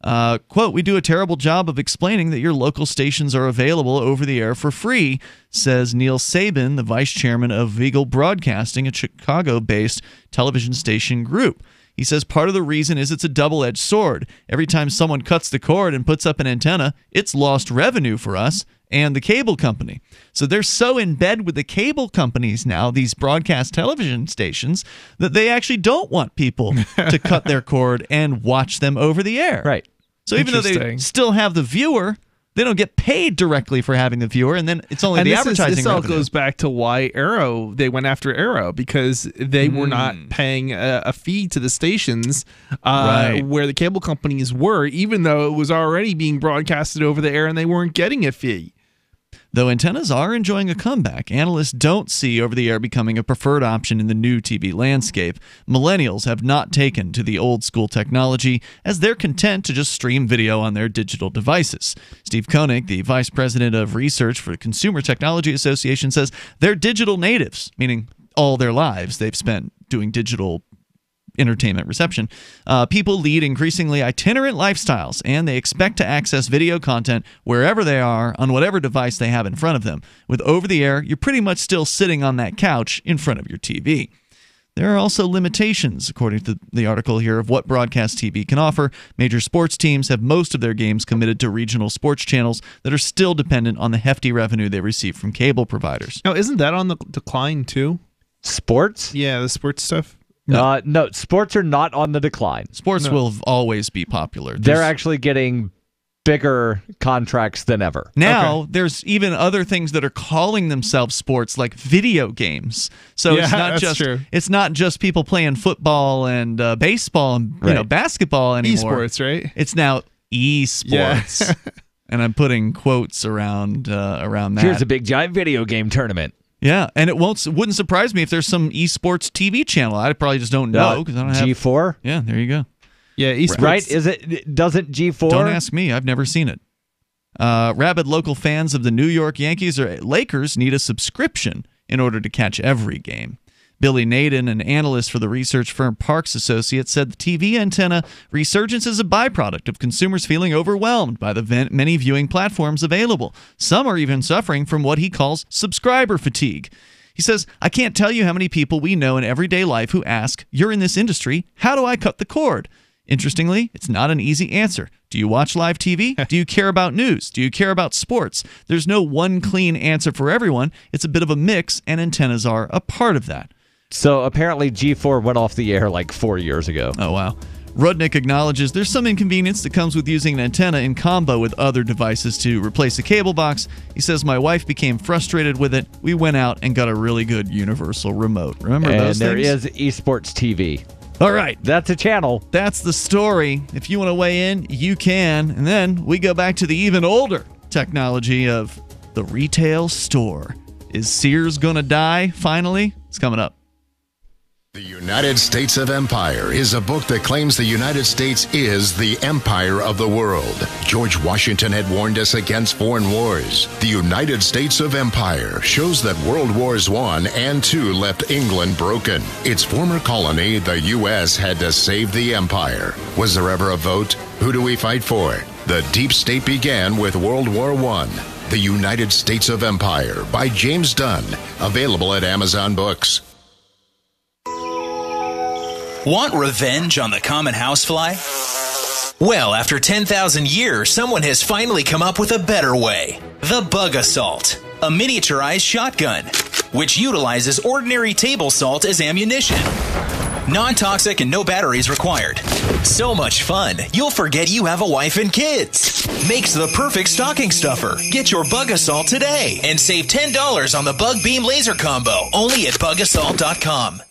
Quote, we do a terrible job of explaining that your local stations are available over the air for free, says Neil Sabin, the vice chairman of Vigal Broadcasting, a Chicago-based television station group. He says part of the reason is it's a double-edged sword. Every time someone cuts the cord and puts up an antenna, it's lost revenue for us and the cable company. So they're so in bed with the cable companies now, these broadcast television stations, that they actually don't want people to cut their cord and watch them over the air. Right. So even though they still have the viewer, they don't get paid directly for having the viewer, and then it's only the advertising This all revenue. goes back to why they went after Arrow, because they were not paying a fee to the stations where the cable companies were, even though it was already being broadcasted over the air and they weren't getting a fee. Though antennas are enjoying a comeback, analysts don't see over-the-air becoming a preferred option in the new TV landscape. Millennials have not taken to the old-school technology, as they're content to just stream video on their digital devices. Steve Koenig, the vice president of research for the Consumer Technology Association, says they're digital natives, meaning all their lives they've spent doing digital entertainment reception. People lead increasingly itinerant lifestyles, and they expect to access video content wherever they are on whatever device they have in front of them. With over-the-air, you're pretty much still sitting on that couch in front of your TV. There are also limitations, according to the article here, of what broadcast TV can offer. Major sports teams have most of their games committed to regional sports channels that are still dependent on the hefty revenue they receive from cable providers. Now, isn't that on the decline too? Sports? Yeah, the sports stuff. No, sports are not on the decline. Sports will always be popular. They're actually getting bigger contracts than ever. Now, there's even other things that are calling themselves sports, like video games. So it's not just people playing football and baseball and basketball anymore. Esports, right? It's now esports. Yeah. And I'm putting quotes around that. Here's a big giant video game tournament. Yeah, and it wouldn't surprise me if there's some esports TV channel. I probably just don't know because I don't have G4. Yeah, there you go. Yeah, esports. Right? Doesn't G4? Don't ask me. I've never seen it. Rabid local fans of the New York Yankees or Lakers need a subscription in order to catch every game. Billy Naden, an analyst for the research firm Parks Associates, said the TV antenna resurgence is a byproduct of consumers feeling overwhelmed by the many viewing platforms available. Some are even suffering from what he calls subscriber fatigue. He says, I can't tell you how many people we know in everyday life who ask, you're in this industry, how do I cut the cord? Interestingly, it's not an easy answer. Do you watch live TV? Do you care about news? Do you care about sports? There's no one clean answer for everyone. It's a bit of a mix, and antennas are a part of that. So apparently G4 went off the air like 4 years ago. Oh, wow. Rudnick acknowledges there's some inconvenience that comes with using an antenna in combo with other devices to replace a cable box. He says, my wife became frustrated with it. We went out and got a really good universal remote. Remember those things? And there is esports TV. All right. That's a channel. That's the story. If you want to weigh in, you can. And then we go back to the even older technology of the retail store. Is Sears going to die finally? It's coming up. The United States of Empire is a book that claims the United States is the empire of the world. George Washington had warned us against foreign wars. The United States of Empire shows that World Wars I and II left England broken. Its former colony, the U.S., had to save the empire. Was there ever a vote? Who do we fight for? The deep state began with World War I. The United States of Empire by James Dunn. Available at Amazon Books. Want revenge on the common housefly? Well, after 10,000 years, someone has finally come up with a better way. The Bug Assault, a miniaturized shotgun, which utilizes ordinary table salt as ammunition. Non-toxic and no batteries required. So much fun, you'll forget you have a wife and kids. Makes the perfect stocking stuffer. Get your Bug Assault today and save $10 on the Bug Beam Laser Combo, only at bugassault.com.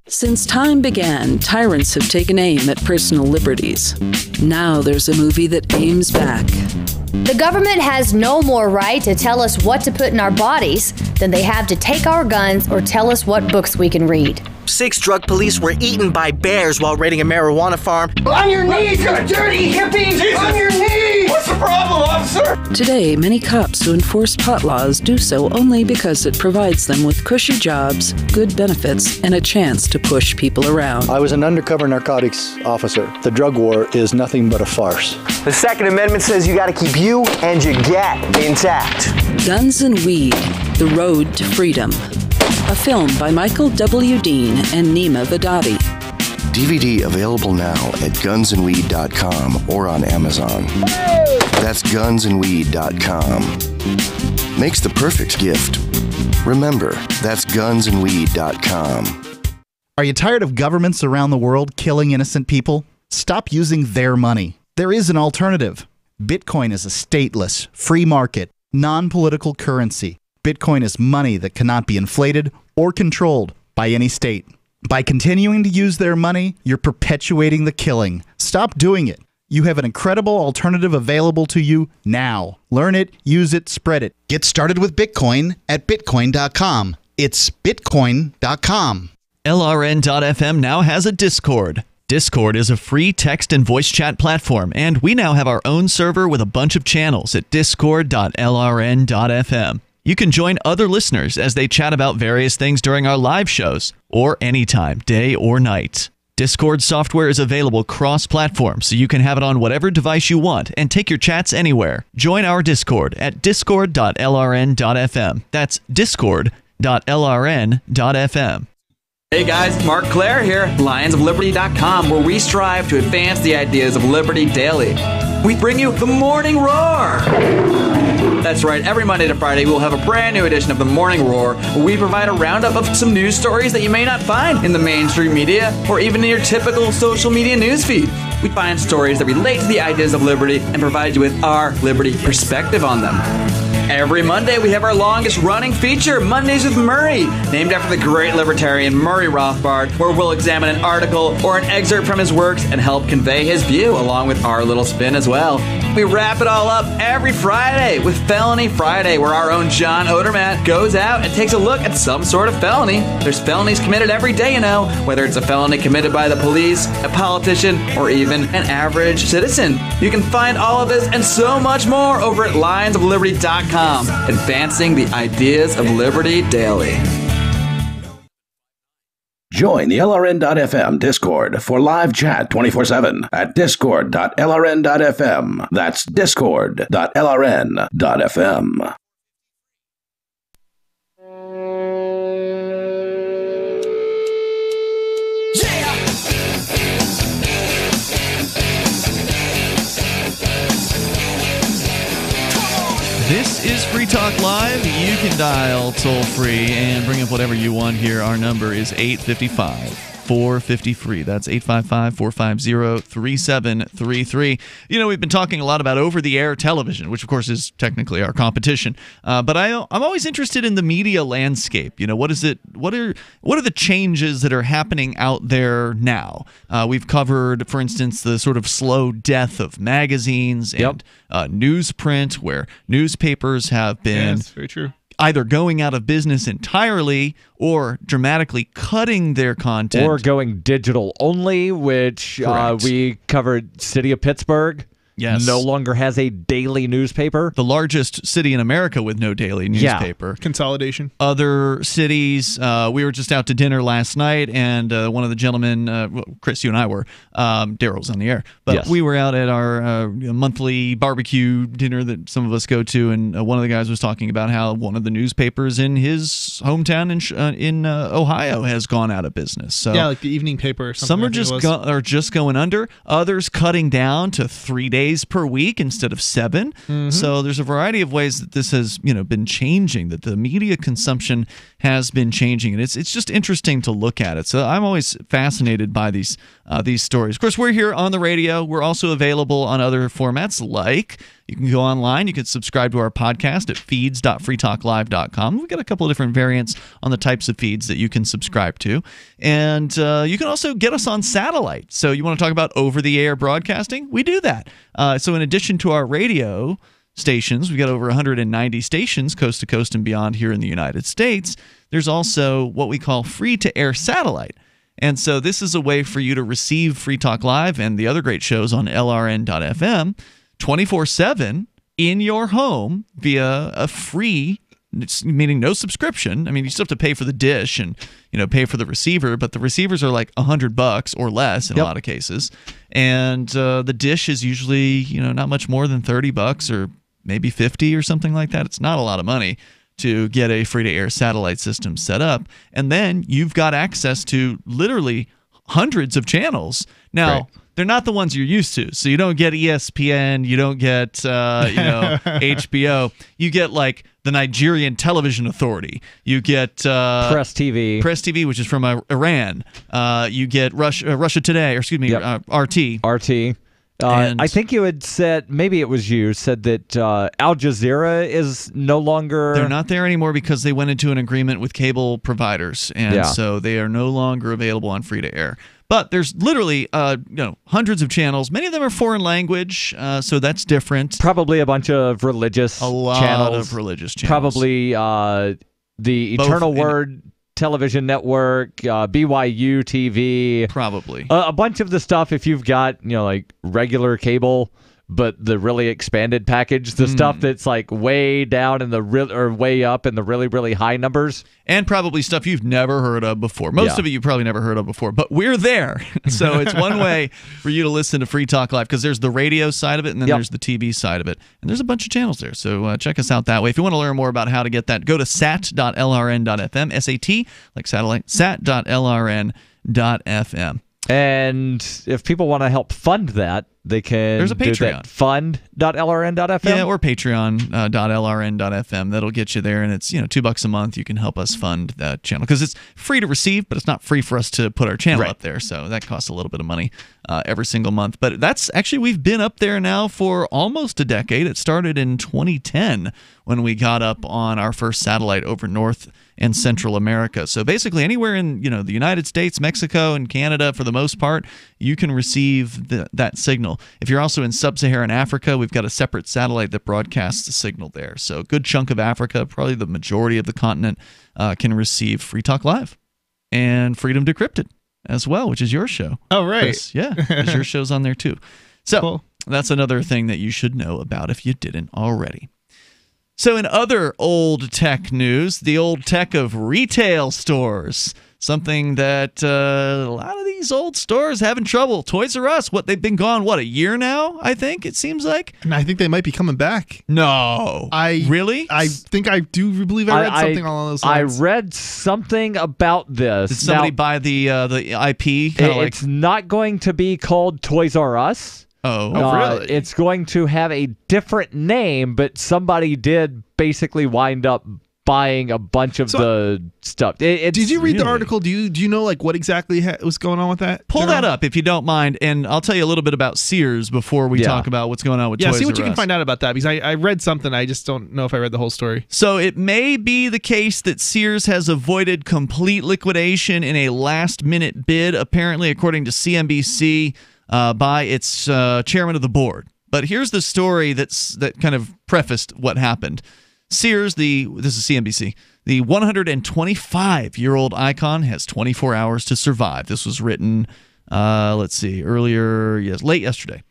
Since time began, tyrants have taken aim at personal liberties. Now there's a movie that aims back. The government has no more right to tell us what to put in our bodies than they have to take our guns or tell us what books we can read. 6 drug police were eaten by bears while raiding a marijuana farm. On your knees, you dirty hippies! Jesus. On your knees! What's the problem, officer? Today, many cops who enforce pot laws do so only because it provides them with cushy jobs, good benefits, and a chance to push people around. I was an undercover narcotics officer. The drug war is nothing but a farce. The Second Amendment says you gotta keep you and your get intact. Guns and Weed, The Road to Freedom. A film by Michael W. Dean and Nima Vadadi. DVD available now at gunsandweed.com or on Amazon. That's gunsandweed.com. Makes the perfect gift. Remember, that's gunsandweed.com. Are you tired of governments around the world killing innocent people? Stop using their money. There is an alternative. Bitcoin is a stateless, free market, non-political currency. Bitcoin is money that cannot be inflated or controlled by any state. By continuing to use their money, you're perpetuating the killing. Stop doing it. You have an incredible alternative available to you now. Learn it, use it, spread it. Get started with Bitcoin at Bitcoin.com. It's Bitcoin.com. LRN.FM now has a Discord. Discord is a free text and voice chat platform, and we now have our own server with a bunch of channels at discord.lrn.fm. You can join other listeners as they chat about various things during our live shows, or anytime, day or night. Discord software is available cross-platform, so you can have it on whatever device you want and take your chats anywhere. Join our Discord at discord.lrn.fm. That's discord.lrn.fm. Hey guys, Mark Claire here, lionsofliberty.com, where we strive to advance the ideas of liberty daily. We bring you the Morning Roar. That's right, every Monday to Friday we'll have a brand new edition of the Morning Roar, where we provide a roundup of some news stories that you may not find in the mainstream media or even in your typical social media newsfeed. We find stories that relate to the ideas of liberty and provide you with our liberty perspective on them. Every Monday, we have our longest-running feature, Mondays with Murray, named after the great libertarian Murray Rothbard, where we'll examine an article or an excerpt from his works and help convey his view, along with our little spin as well. We wrap it all up every Friday with Felony Friday, where our own John Odermatt goes out and takes a look at some sort of felony. There's felonies committed every day, you know, whether it's a felony committed by the police, a politician, or even an average citizen. You can find all of this and so much more over at lionsofliberty.com. Advancing the ideas of liberty daily. Join the LRN.FM Discord for live chat 24/7 at discord.lrn.fm. That's discord.lrn.fm. This is Free Talk Live. You can dial toll-free and bring up whatever you want here. Our number is 855-450-FREE. That's 855-450-3733. You know, we've been talking a lot about over-the-air television, which, of course, is technically our competition. But I'm always interested in the media landscape. You know, what are the changes that are happening out there now? We've covered, for instance, the sort of slow death of magazines and newsprint, where newspapers have been very true. Either going out of business entirely or dramatically cutting their content. Or going digital only, which we covered City of Pittsburgh. Yes. No longer has a daily newspaper. The largest city in America with no daily newspaper. Yeah. Consolidation. Other cities, we were just out to dinner last night, and one of the gentlemen, Chris, you and I were, Darryl's on the air, but we were out at our monthly barbecue dinner that some of us go to, and one of the guys was talking about how one of the newspapers in his hometown in Ohio has gone out of business. So yeah, like the evening paper or something. Some are just going under, others cutting down to 3 days per week instead of 7. Mm-hmm. So there's a variety of ways that this has, been changing, that the media consumption has been changing, and it's just interesting to look at it. So I'm always fascinated by these stories. Of course, we're here on the radio. We're also available on other formats, like you can go online. You can subscribe to our podcast at feeds.freetalklive.com. We've got a couple of different variants on the types of feeds that you can subscribe to. And you can also get us on satellite. So you want to talk about over-the-air broadcasting? We do that. So in addition to our radio stations, we've got over 190 stations coast to coast and beyond here in the United States. There's also what we call free-to-air satellite. And so this is a way for you to receive Free Talk Live and the other great shows on LRN.FM 24/7 in your home via a free, meaning no subscription. I mean, you still have to pay for the dish and pay for the receiver, but the receivers are like $100 or less in a lot of cases, and the dish is usually not much more than $30 or maybe $50 or something like that. It's not a lot of money to get a free-to-air satellite system set up, and then you've got access to literally hundreds of channels. Now, they're not the ones you're used to. So you don't get ESPN, you don't get HBO. You get like the Nigerian Television Authority. You get Press TV, which is from Iran. You get Russia Today, or excuse me, RT. I think you had said, maybe it was you, said that Al Jazeera is no longer... They're not there anymore because they went into an agreement with cable providers, and so they are no longer available on free-to-air. But there's literally hundreds of channels. Many of them are foreign language, so that's different. Probably a bunch of religious channels. A lot of religious channels. Probably the Eternal Word Television Network, BYU TV. Probably. A bunch of the stuff, if you've got, like regular cable, but the really expanded package, the stuff that's like way down in the or way up in the really, really high numbers. And probably stuff you've never heard of before. Most of it you've probably never heard of before, but we're there. So it's one way for you to listen to Free Talk Live, because there's the radio side of it, and then there's the TV side of it. And there's a bunch of channels there, so check us out that way. If you want to learn more about how to get that, go to sat.lrn.fm, S-A-T, like satellite, sat.lrn.fm. And if people want to help fund that, they can There's a Patreon. do that, fund.lrn.fm. Yeah, or patreon.lrn.fm. That'll get you there, and it's $2 a month. You can help us fund that channel, because it's free to receive, but it's not free for us to put our channel up there. So that costs a little bit of money every single month. But that's actually, we've been up there now for almost a decade. It started in 2010 when we got up on our first satellite over North and Central America. So basically anywhere in the United States, Mexico, and Canada, for the most part, you can receive that signal. If you're also in sub-Saharan Africa, we've got a separate satellite that broadcasts the signal there. So a good chunk of Africa, probably the majority of the continent, can receive Free Talk Live and Freedom Decrypted as well, which is your show. Oh, right. Chris. Yeah, because your show's on there too. So that's another thing that you should know about if you didn't already. So in other old tech news, the old tech of retail stores, something that a lot of these old stores having trouble. Toys R Us, they've been gone, a year now, I think, it seems like? And I think they might be coming back. No. Really? I think I do believe I read something along those lines. I read something about this. Did somebody buy the IP? It's not going to be called Toys R Us. Oh, really? It's going to have a different name, but somebody did basically wind up buying a bunch of the stuff. Did you read the article? Do you know what exactly was going on with that? Pull that up if you don't mind, and I'll tell you a little bit about Sears before we talk about what's going on with Toys R Us. See what you can find out about that, because I read something. I just don't know if I read the whole story. So it may be the case that Sears has avoided complete liquidation in a last-minute bid, apparently, according to CNBC, by its chairman of the board. But here's the story that kind of prefaced what happened. Sears, this is CNBC, the 125-year-old icon has 24 hours to survive. This was written, late yesterday.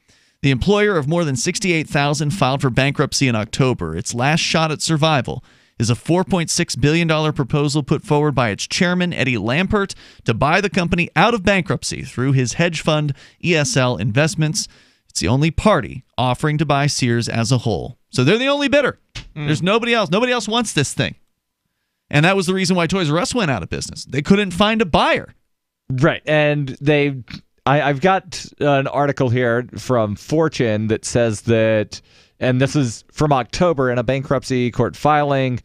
The employer of more than 68,000 filed for bankruptcy in October. Its last shot at survival is a $4.6 billion proposal put forward by its chairman, Eddie Lampert, to buy the company out of bankruptcy through his hedge fund, ESL Investments. It's the only party offering to buy Sears as a whole. So they're the only bidder. There's nobody else. Nobody else wants this thing. And that was the reason why Toys R Us went out of business. They couldn't find a buyer. Right. And I've got an article here from Fortune that says that, and this is from October, in a bankruptcy court filing,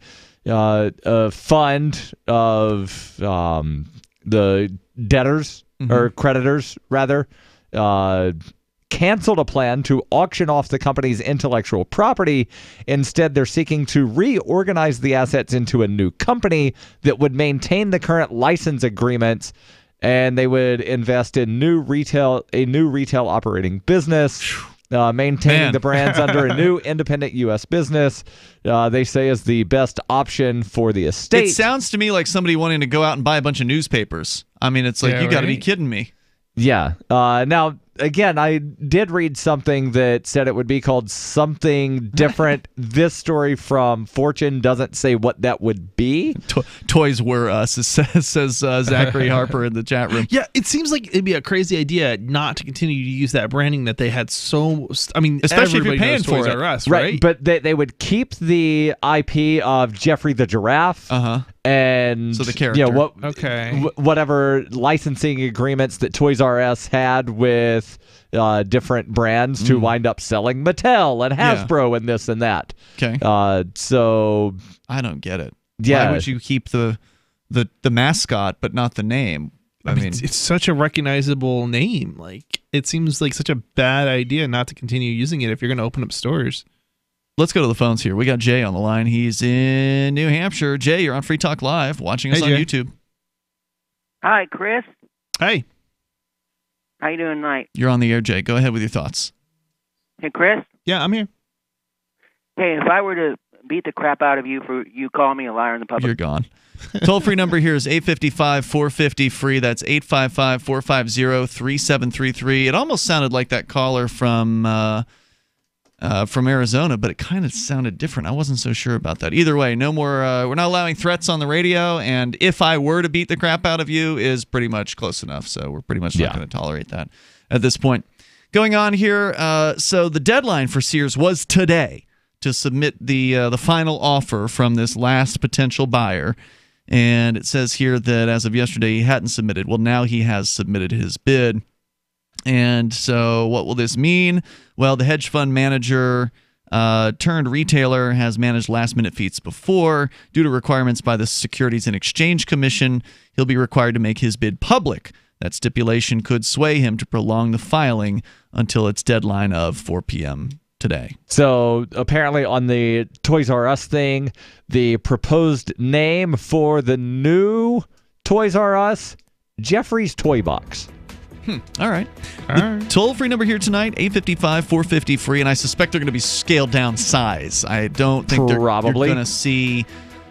a fund of the debtors, or creditors, rather, canceled a plan to auction off the company's intellectual property. Instead, they're seeking to reorganize the assets into a new company that would maintain the current license agreements, and they would invest in a new retail operating business. Maintaining the brands under a new independent U.S. business, they say, is the best option for the estate. It sounds to me like somebody wanting to go out and buy a bunch of newspapers. I mean, it's like, you got to be kidding me. Yeah. Now, again, I did read something that said it would be called something different. This story from Fortune doesn't say what that would be. Toys were us, says Zachary Harper in the chat room. Yeah, it seems like it'd be a crazy idea not to continue to use that branding that they had especially if you're paying for Toys it. R Us, right? But they would keep the IP of Jeffrey the Giraffe. And so the character, whatever licensing agreements that Toys R Us had with different brands to wind up selling Mattel and Hasbro and this and that. Okay. So I don't get it. Yeah. Why would you keep the mascot but not the name? I mean, it's such a recognizable name. Like, it seems like such a bad idea not to continue using it if you're going to open up stores. Let's go to the phones here. We got Jay on the line. He's in New Hampshire. Jay, you're on Free Talk Live, watching us on YouTube. Hi, Chris. Hey. How you doing tonight? You're on the air, Jay. Go ahead with your thoughts. Hey, Chris. Yeah, I'm here. Hey, if I were to beat the crap out of you for you calling me a liar in the public, you're gone. Toll-free number here is 855-450-FREE. That's 855-450-3733. It almost sounded like that caller from Arizona, but it kind of sounded different. I wasn't so sure about that. Either way, no more. We're not allowing threats on the radio, and if I were to beat the crap out of you is pretty much close enough, so we're pretty much not going to tolerate that at this point. Going on here, so the deadline for Sears was today to submit the final offer from this last potential buyer. And it says here that as of yesterday, he hadn't submitted. Well, now he has submitted his bid. And so what will this mean? Well, the hedge fund manager turned retailer has managed last-minute feats before. Due to requirements by the Securities and Exchange Commission, he'll be required to make his bid public. That stipulation could sway him to prolong the filing until its deadline of 4 p.m. today. So apparently on the Toys R Us thing, the proposed name for the new Toys R Us, Jeffrey's Toy Box. All right. Toll-free number here tonight, 855-450-FREE, and I suspect they're going to be scaled down size. I don't think you're going to see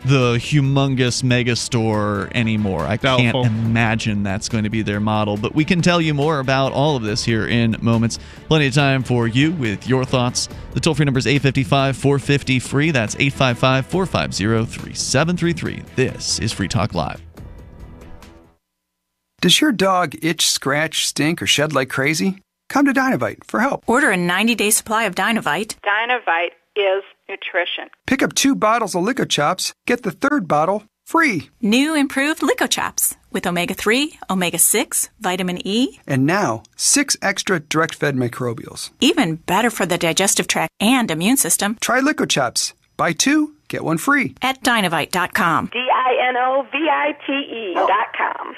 the humongous mega store anymore. I can't imagine that's going to be their model, but we can tell you more about all of this here in moments. Plenty of time for you with your thoughts. The toll-free number is 855-450-FREE. That's 855-450-3733. This is Free Talk Live. Does your dog itch, scratch, stink, or shed like crazy? Come to Dynovite for help. Order a 90-day supply of Dynovite. Dynovite is nutrition. Pick up 2 bottles of Lico Chops. Get the 3rd bottle free. New improved Lico Chops with omega-3, omega-6, vitamin E. And now, 6 extra direct-fed microbials. Even better for the digestive tract and immune system. Try Lico Chops. Buy 2, get 1 free. At Dynovite.com. DINOVITE.com.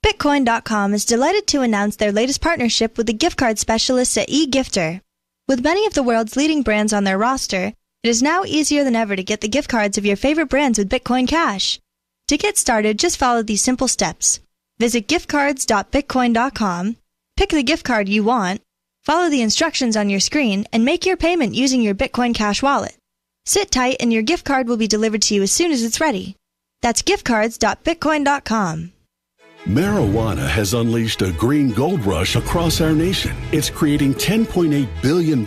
Bitcoin.com is delighted to announce their latest partnership with the gift card specialists at eGifter. With many of the world's leading brands on their roster, it is now easier than ever to get the gift cards of your favorite brands with Bitcoin Cash. To get started, just follow these simple steps. Visit giftcards.bitcoin.com, pick the gift card you want, follow the instructions on your screen, and make your payment using your Bitcoin Cash wallet. Sit tight and your gift card will be delivered to you as soon as it's ready. That's giftcards.bitcoin.com. Marijuana has unleashed a green gold rush across our nation. It's creating $10.8 billion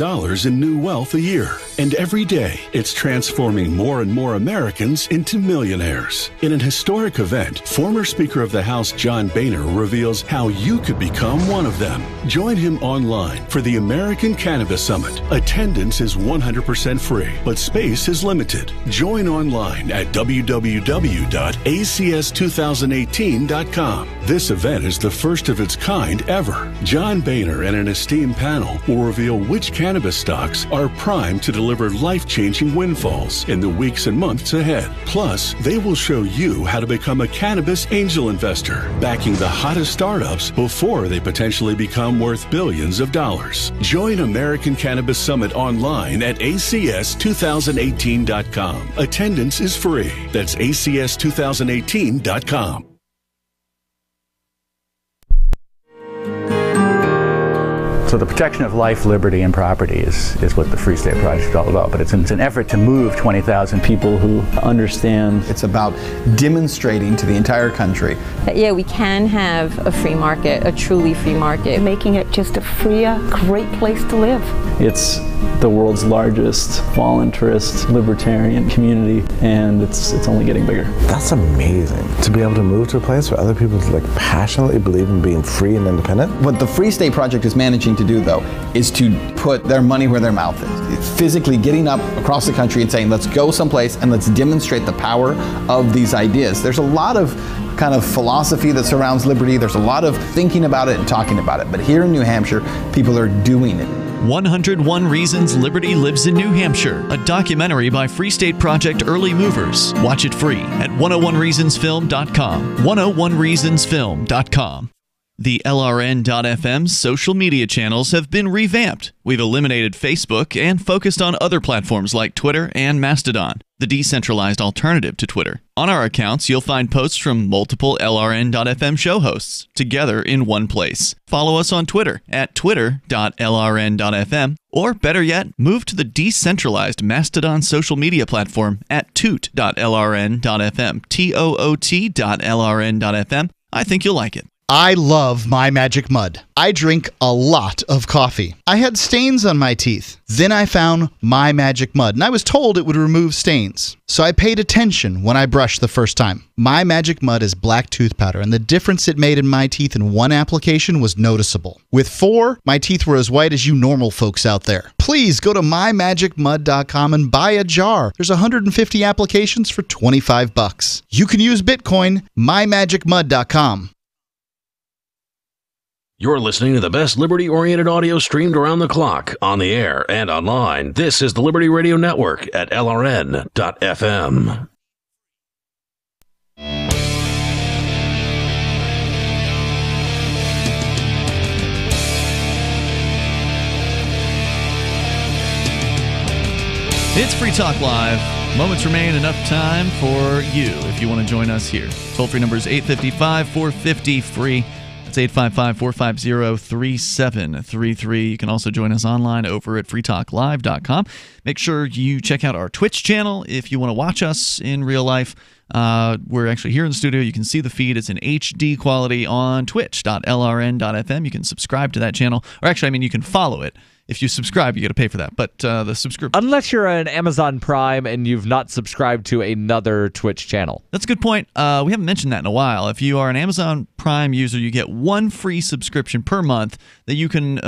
in new wealth a year. And every day, it's transforming more and more Americans into millionaires. In an historic event, former Speaker of the House John Boehner reveals how you could become one of them. Join him online for the American Cannabis Summit. Attendance is 100% free, but space is limited. Join online at www.acs2018.com. This event is the first of its kind ever. John Boehner and an esteemed panel will reveal which cannabis stocks are primed to deliver life-changing windfalls in the weeks and months ahead. Plus, they will show you how to become a cannabis angel investor, backing the hottest startups before they potentially become worth billions of dollars. Join American Cannabis Summit online at acs2018.com. Attendance is free. That's acs2018.com. So the protection of life, liberty, and property is what the Free State Project is all about. But it's an effort to move 20,000 people who understand. It's about demonstrating to the entire country that, yeah, we can have a free market, a truly free market. Making it just a freer, great place to live. It's the world's largest voluntarist libertarian community, and it's only getting bigger. That's amazing, to be able to move to a place where other people passionately believe in being free and independent. What the Free State Project is managing to do, though, is to put their money where their mouth is. Physically getting up across the country and saying, let's go someplace and let's demonstrate the power of these ideas. There's a lot of kind of philosophy that surrounds liberty. There's a lot of thinking about it and talking about it. But here in New Hampshire, people are doing it. 101 Reasons Liberty Lives in New Hampshire, a documentary by Free State Project Early Movers. Watch it free at 101reasonsfilm.com. 101reasonsfilm.com. The LRN.FM social media channels have been revamped. We've eliminated Facebook and focused on other platforms like Twitter and Mastodon, the decentralized alternative to Twitter. On our accounts, you'll find posts from multiple LRN.FM show hosts together in one place. Follow us on Twitter at twitter.lrn.fm, or better yet, move to the decentralized Mastodon social media platform at toot.lrn.fm, toot.lrn.fm. I think you'll like it. I love My Magic Mud. I drink a lot of coffee. I had stains on my teeth. Then I found My Magic Mud, and I was told it would remove stains. So I paid attention when I brushed the first time. My Magic Mud is black tooth powder, and the difference it made in my teeth in one application was noticeable. With 4, my teeth were as white as you normal folks out there. Please go to mymagicmud.com and buy a jar. There's 150 applications for $25. You can use Bitcoin. mymagicmud.com. You're listening to the best liberty-oriented audio streamed around the clock, on the air and online. This is the Liberty Radio Network at LRN.FM. It's Free Talk Live. Moments remain, enough time for you if you want to join us here. Toll-free number is 855-450-FREE. It's 855-450-3733. You can also join us online over at freetalklive.com. Make sure you check out our Twitch channel if you want to watch us in real life. We're actually here in the studio. You can see the feed. It's in HD quality on twitch.lrn.fm. You can subscribe to that channel. Or actually, you can follow it. If you subscribe, you got to pay for that. But the subscription... Unless you're an Amazon Prime and you've not subscribed to another Twitch channel. That's a good point. We haven't mentioned that in a while. If you are an Amazon Prime user, you get one free subscription per month that you can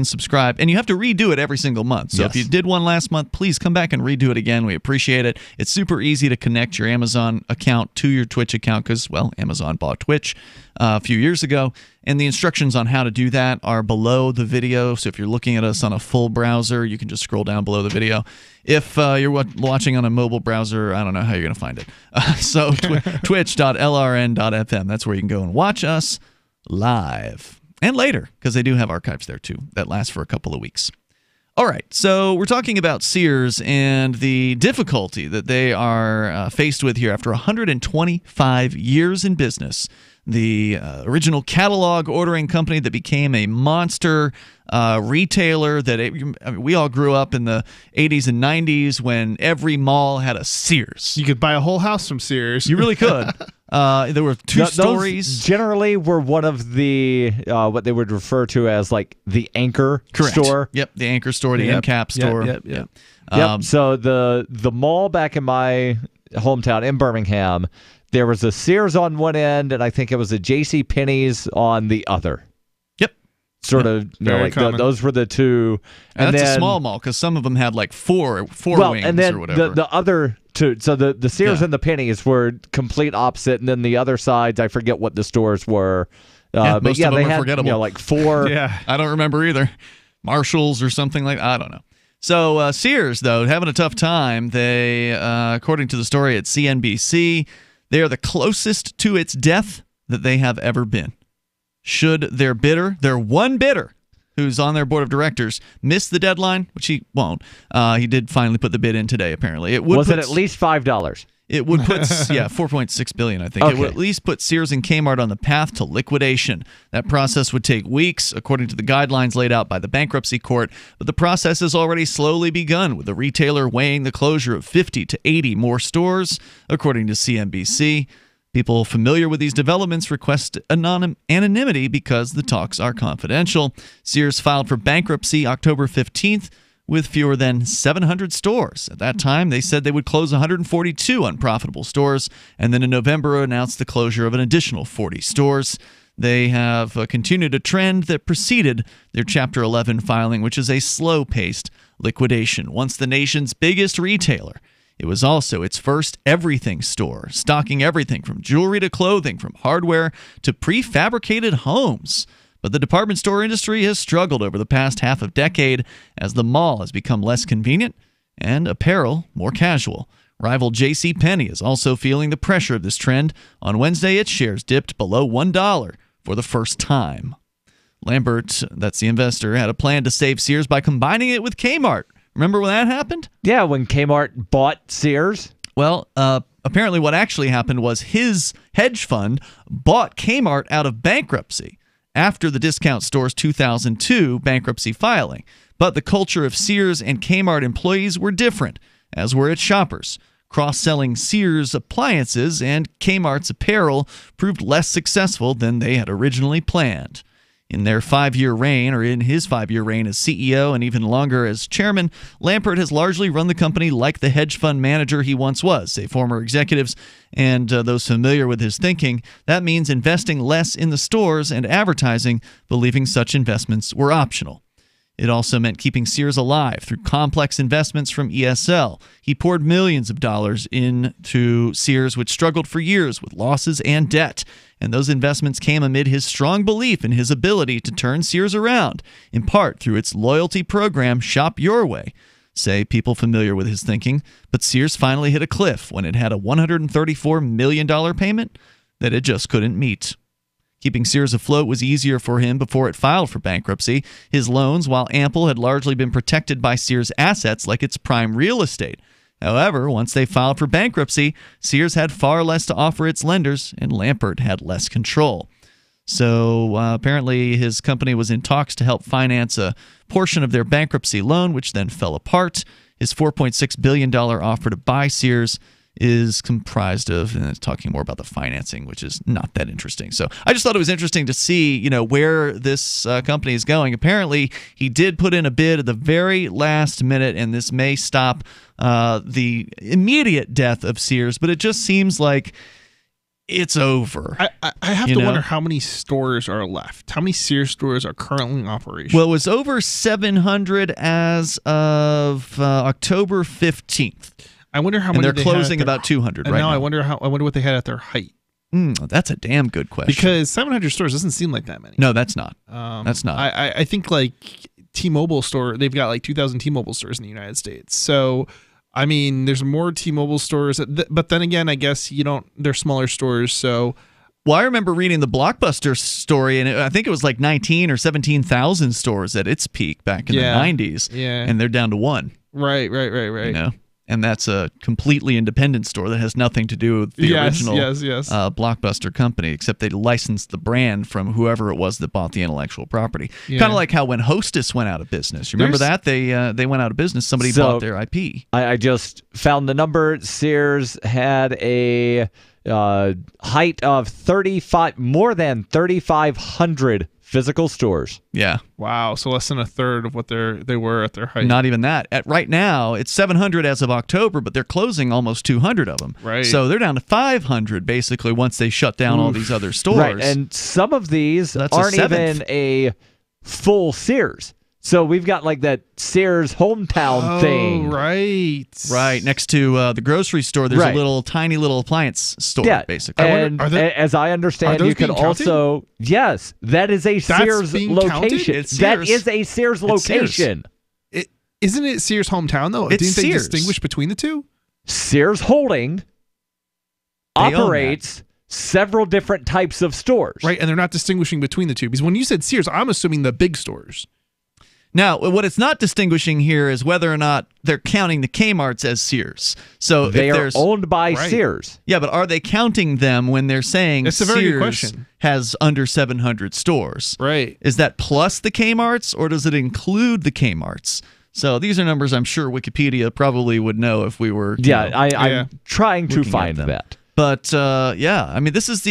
subscribe, and you have to redo it every single month. So If you did one last month, please come back and redo it again. We appreciate it. It's super easy to connect your Amazon account to your Twitch account because, well, Amazon bought Twitch a few years ago. And the instructions on how to do that are below the video. So if you're looking at us on a full browser, you can just scroll down below the video. If you're watching on a mobile browser, I don't know how you're going to find it. So twitch.lrn.fm. That's where you can go and watch us live. And later, because they do have archives there too that last for a couple of weeks. All right, so we're talking about Sears and the difficulty that they are faced with here after 125 years in business. The original catalog ordering company that became a monster retailer that we all grew up in the 80s and 90s when every mall had a Sears. You could buy a whole house from Sears. You really could. There were two stories. Those generally were one of the what they would refer to as like the anchor store. Yep, the anchor store, the end cap store. Yep. So the mall back in my hometown in Birmingham, there was a Sears on one end, and I think it was a J.C. Penney's on the other. Yep. Sort of, those were the two. And that's a small mall, because some of them had like four wings and then or whatever. The other two, so the Sears and the Penney's were complete opposite, and then the other sides, I forget what the stores were. Most of them they are had forgettable. Like 4. Yeah, I don't remember either. Marshalls or something like that. I don't know. So Sears, though, having a tough time. They, according to the story at CNBC, they are the closest to its death that they have ever been. Should their one bidder, who's on their board of directors, miss the deadline, which he won't, he did finally put the bid in today, apparently. It at least $5? It would put, $4.6 billion, I think. Okay. It would at least put Sears and Kmart on the path to liquidation. That process would take weeks, according to the guidelines laid out by the bankruptcy court. But the process has already slowly begun, with the retailer weighing the closure of 50 to 80 more stores, according to CNBC. People familiar with these developments request anonymity because the talks are confidential. Sears filed for bankruptcy October 15th. With fewer than 700 stores. At that time, they said they would close 142 unprofitable stores, and then in November announced the closure of an additional 40 stores. They have continued a trend that preceded their Chapter 11 filing, which is a slow-paced liquidation. Once the nation's biggest retailer, it was also its first everything store, stocking everything from jewelry to clothing, from hardware to prefabricated homes. But the department store industry has struggled over the past half of decade as the mall has become less convenient and apparel more casual. Rival JCPenney is also feeling the pressure of this trend. On Wednesday, its shares dipped below $1 for the first time. Lambert, that's the investor, had a plan to save Sears by combining it with Kmart. Remember when that happened? Yeah, when Kmart bought Sears. Well, apparently what actually happened was his hedge fund bought Kmart out of bankruptcy after the discount store's 2002 bankruptcy filing. But the culture of Sears and Kmart employees were different, as were its shoppers. Cross-selling Sears appliances and Kmart's apparel proved less successful than they had originally planned. In his 5-year reign as CEO and even longer as chairman, Lambert has largely run the company like the hedge fund manager he once was, say former executives and those familiar with his thinking. That means investing less in the stores and advertising, believing such investments were optional. It also meant keeping Sears alive through complex investments from ESL. He poured millions of dollars into Sears, which struggled for years with losses and debt. And those investments came amid his strong belief in his ability to turn Sears around, in part through its loyalty program, Shop Your Way, say people familiar with his thinking. But Sears finally hit a cliff when it had a $134 million payment that it just couldn't meet. Keeping Sears afloat was easier for him before it filed for bankruptcy. His loans, while ample, had largely been protected by Sears' assets like its prime real estate. However, once they filed for bankruptcy, Sears had far less to offer its lenders, and Lambert had less control. So apparently his company was in talks to help finance a portion of their bankruptcy loan, which then fell apart. His $4.6 billion offer to buy Sears is comprised of, and it's talking more about the financing, which is not that interesting. So I just thought it was interesting to see, where this company is going. Apparently, he did put in a bid at the very last minute, and this may stop the immediate death of Sears, but it just seems like it's over. I have to wonder how many stores are left. How many Sears stores are currently in operation? Well, it was over 700 as of October 15th. I wonder how many they're closing about 200 right now. I wonder what they had at their height. That's a damn good question. Because 700 stores doesn't seem like that many. No, that's not. That's not. I think like T-Mobile store, they've got like 2,000 T-Mobile stores in the United States. So, I mean, there's more T-Mobile stores, but then again, I guess they're smaller stores. So, well, I remember reading the Blockbuster story, and I think it was like 19 or 17,000 stores at its peak back in the 90s. Yeah, and they're down to one. Right. And that's a completely independent store that has nothing to do with the original Blockbuster company, except they licensed the brand from whoever it was that bought the intellectual property. Yeah. Kind of like how when Hostess went out of business. You remember that? They went out of business. Somebody bought their IP. I just found the number. Sears had a height of more than 3,500 physical stores. Yeah. Wow. So less than a third of what they were at their height. Not even that. Right now, it's 700 as of October, but they're closing almost 200 of them. Right. So they're down to 500 basically once they shut down all these other stores. Right. And some of these aren't even a full Sears. So we've got like that Sears hometown thing. Right. Next to the grocery store, there's a tiny little appliance store, basically. And as I understand, you can also, yes, that is a Sears location. That is a Sears location. Isn't it Sears hometown, though? It's Didn't they Sears. distinguish between the two? Sears Holding operates several different types of stores. Right, and they're not distinguishing between the two. Because when you said Sears, I'm assuming the big stores. Now, what it's not distinguishing here is whether or not they're counting the Kmarts as Sears. So they are owned by Sears. Yeah, but are they counting them when they're saying That's a very good Sears question. has under 700 stores? Right. Is that plus the Kmarts, or does it include the Kmarts? So these are numbers I'm sure Wikipedia probably would know if we were. I'm trying to find that. But I mean, this is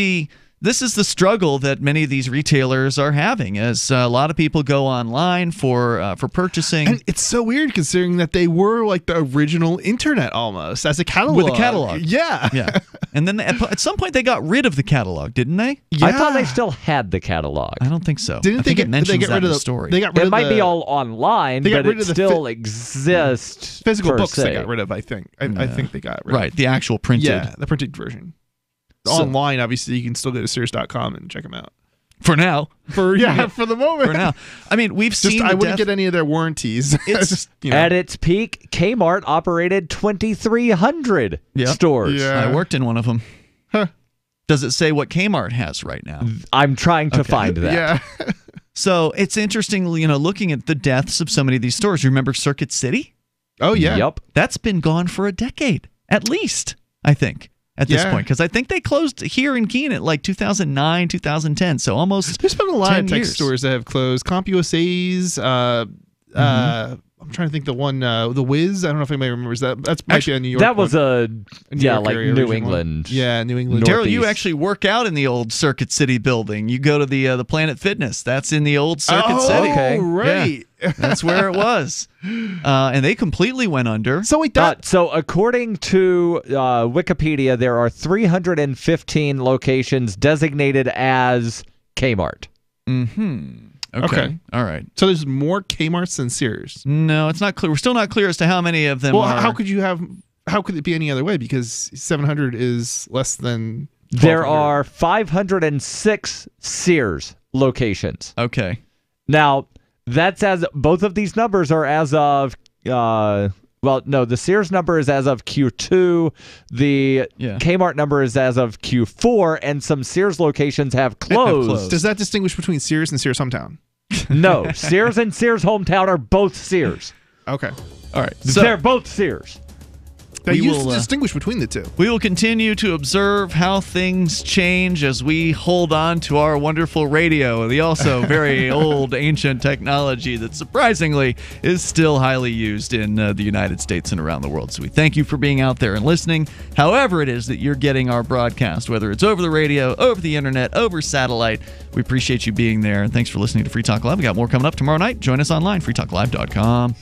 the struggle that many of these retailers are having, as a lot of people go online for purchasing. And it's so weird considering that they were like the original internet almost as a catalog. With a catalog. Yeah. And then at some point they got rid of the catalog, didn't they? Yeah. I thought they still had the catalog. I don't think so. Didn't I think it mentions that in the story. They got rid it might be all online, but it still exists. Physical books they got rid of, I think. I think they got rid of. Right, the actual printed. Yeah, the printed version. Online, obviously, you can still go to Sears.com and check them out. For now. For the moment. For now. I mean, we've seen I wouldn't get any of their warranties. At its peak, Kmart operated 2,300 stores. Yeah. I worked in one of them. Huh. Does it say what Kmart has right now? I'm trying to find that. Yeah. So it's interesting, looking at the deaths of so many of these stores. You remember Circuit City? Oh, yeah. Yep. That's been gone for a decade, at least, I think, at this point. Because I think they closed here in Keene at like 2009, 2010. So almost There's been a lot of tech years. stores that have closed. CompUSA's, I'm trying to think the one, the Wiz. I don't know if anybody remembers that. That's actually a New York. That was New England. Yeah, New England. Darryl, you actually work out in the old Circuit City building. You go to the Planet Fitness. That's in the old Circuit City. Okay, right. Yeah, that's where it was. And they completely went under. So so according to Wikipedia, there are 315 locations designated as Kmart. Mm-hmm. Okay. All right. So there's more Kmarts than Sears? No, it's not clear. We're still not clear as to how many of them are. How could it be any other way? Because 700 is less than 1,200. There are 506 Sears locations. Okay. Now, that's both of these numbers are as of the Sears number is as of Q2. The Kmart number is as of Q4, and some Sears locations have closed. Does that distinguish between Sears and Sears Hometown? No. Sears and Sears Hometown are both Sears. Okay. All right. So, they're both Sears. They used to distinguish between the two. We will continue to observe how things change as we hold on to our wonderful radio, the also very old, ancient technology that surprisingly is still highly used in the United States and around the world. So we thank you for being out there and listening, however it is that you're getting our broadcast, whether it's over the radio, over the internet, over satellite. We appreciate you being there, and thanks for listening to Free Talk Live. We got more coming up tomorrow night. Join us online, freetalklive.com.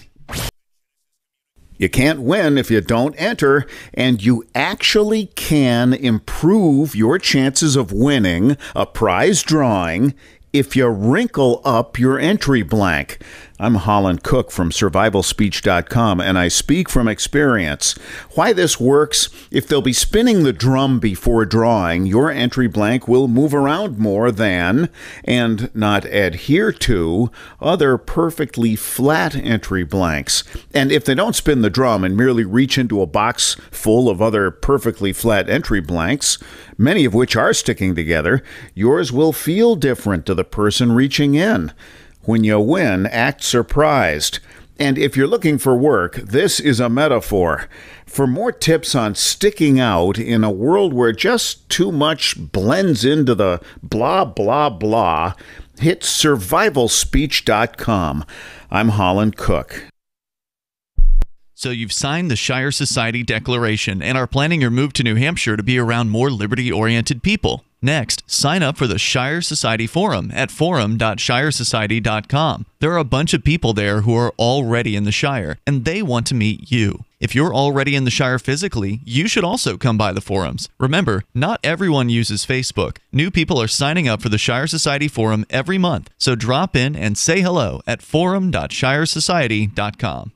You can't win if you don't enter, and you actually can improve your chances of winning a prize drawing if you wrinkle up your entry blank. I'm Holland Cook from survivalspeech.com, and I speak from experience. Why this works: if they'll be spinning the drum before drawing, your entry blank will move around more than, and not adhere to, other perfectly flat entry blanks. And if they don't spin the drum and merely reach into a box full of other perfectly flat entry blanks, many of which are sticking together, yours will feel different to the person reaching in. When you win, act surprised. And if you're looking for work, this is a metaphor. For more tips on sticking out in a world where just too much blends into the blah, blah, blah, hit survivalspeech.com. I'm Holland Cook. So you've signed the Shire Society Declaration and are planning your move to New Hampshire to be around more liberty-oriented people. Next, sign up for the Shire Society Forum at forum.shiresociety.com. There are a bunch of people there who are already in the Shire, and they want to meet you. If you're already in the Shire physically, you should also come by the forums. Remember, not everyone uses Facebook. New people are signing up for the Shire Society Forum every month, so drop in and say hello at forum.shiresociety.com.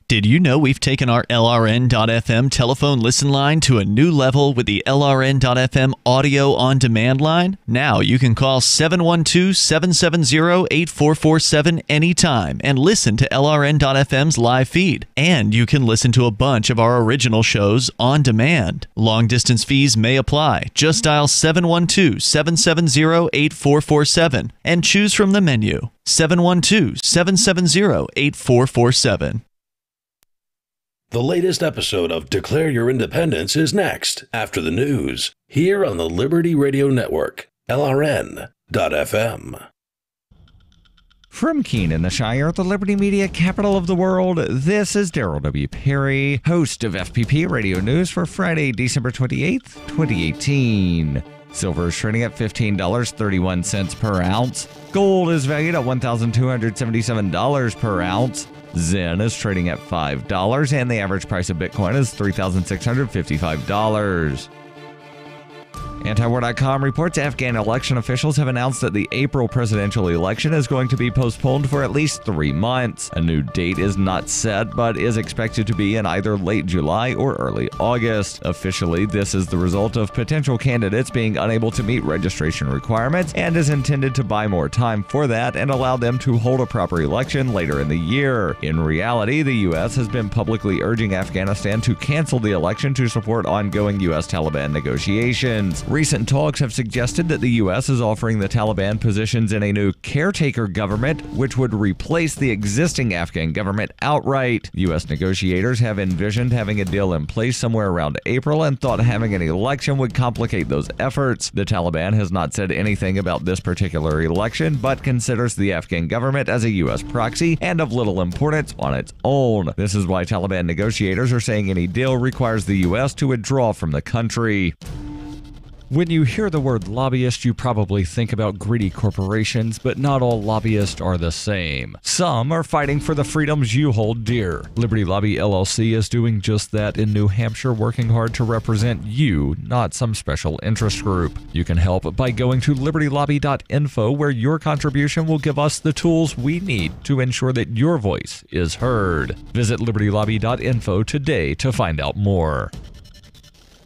Did you know we've taken our LRN.FM telephone listen line to a new level with the LRN.FM audio on demand line? Now you can call 712-770-8447 anytime and listen to LRN.FM's live feed. And you can listen to a bunch of our original shows on demand. Long distance fees may apply. Just dial 712-770-8447 and choose from the menu. 712-770-8447. The latest episode of Declare Your Independence is next, after the news, here on the Liberty Radio Network, LRN.FM. From Keene in the Shire, the Liberty Media capital of the world, this is Darryl W. Perry, host of FPP Radio News for Friday, December 28th, 2018. Silver is trading at $15.31 per ounce. Gold is valued at $1,277 per ounce. Zen is trading at $5, and the average price of Bitcoin is $3,655. Antiwar.com reports Afghan election officials have announced that the April presidential election is going to be postponed for at least 3 months. A new date is not set, but is expected to be in either late July or early August. Officially, this is the result of potential candidates being unable to meet registration requirements and is intended to buy more time for that and allow them to hold a proper election later in the year. In reality, the U.S. has been publicly urging Afghanistan to cancel the election to support ongoing U.S. Taliban negotiations. Recent talks have suggested that the U.S. is offering the Taliban positions in a new caretaker government, which would replace the existing Afghan government outright. U.S. negotiators have envisioned having a deal in place somewhere around April and thought having an election would complicate those efforts. The Taliban has not said anything about this particular election, but considers the Afghan government as a U.S. proxy and of little importance on its own. This is why Taliban negotiators are saying any deal requires the U.S. to withdraw from the country. When you hear the word lobbyist, you probably think about greedy corporations, but not all lobbyists are the same. Some are fighting for the freedoms you hold dear. Liberty Lobby LLC is doing just that in New Hampshire, working hard to represent you, not some special interest group. You can help by going to libertylobby.info, where your contribution will give us the tools we need to ensure that your voice is heard. Visit libertylobby.info today to find out more.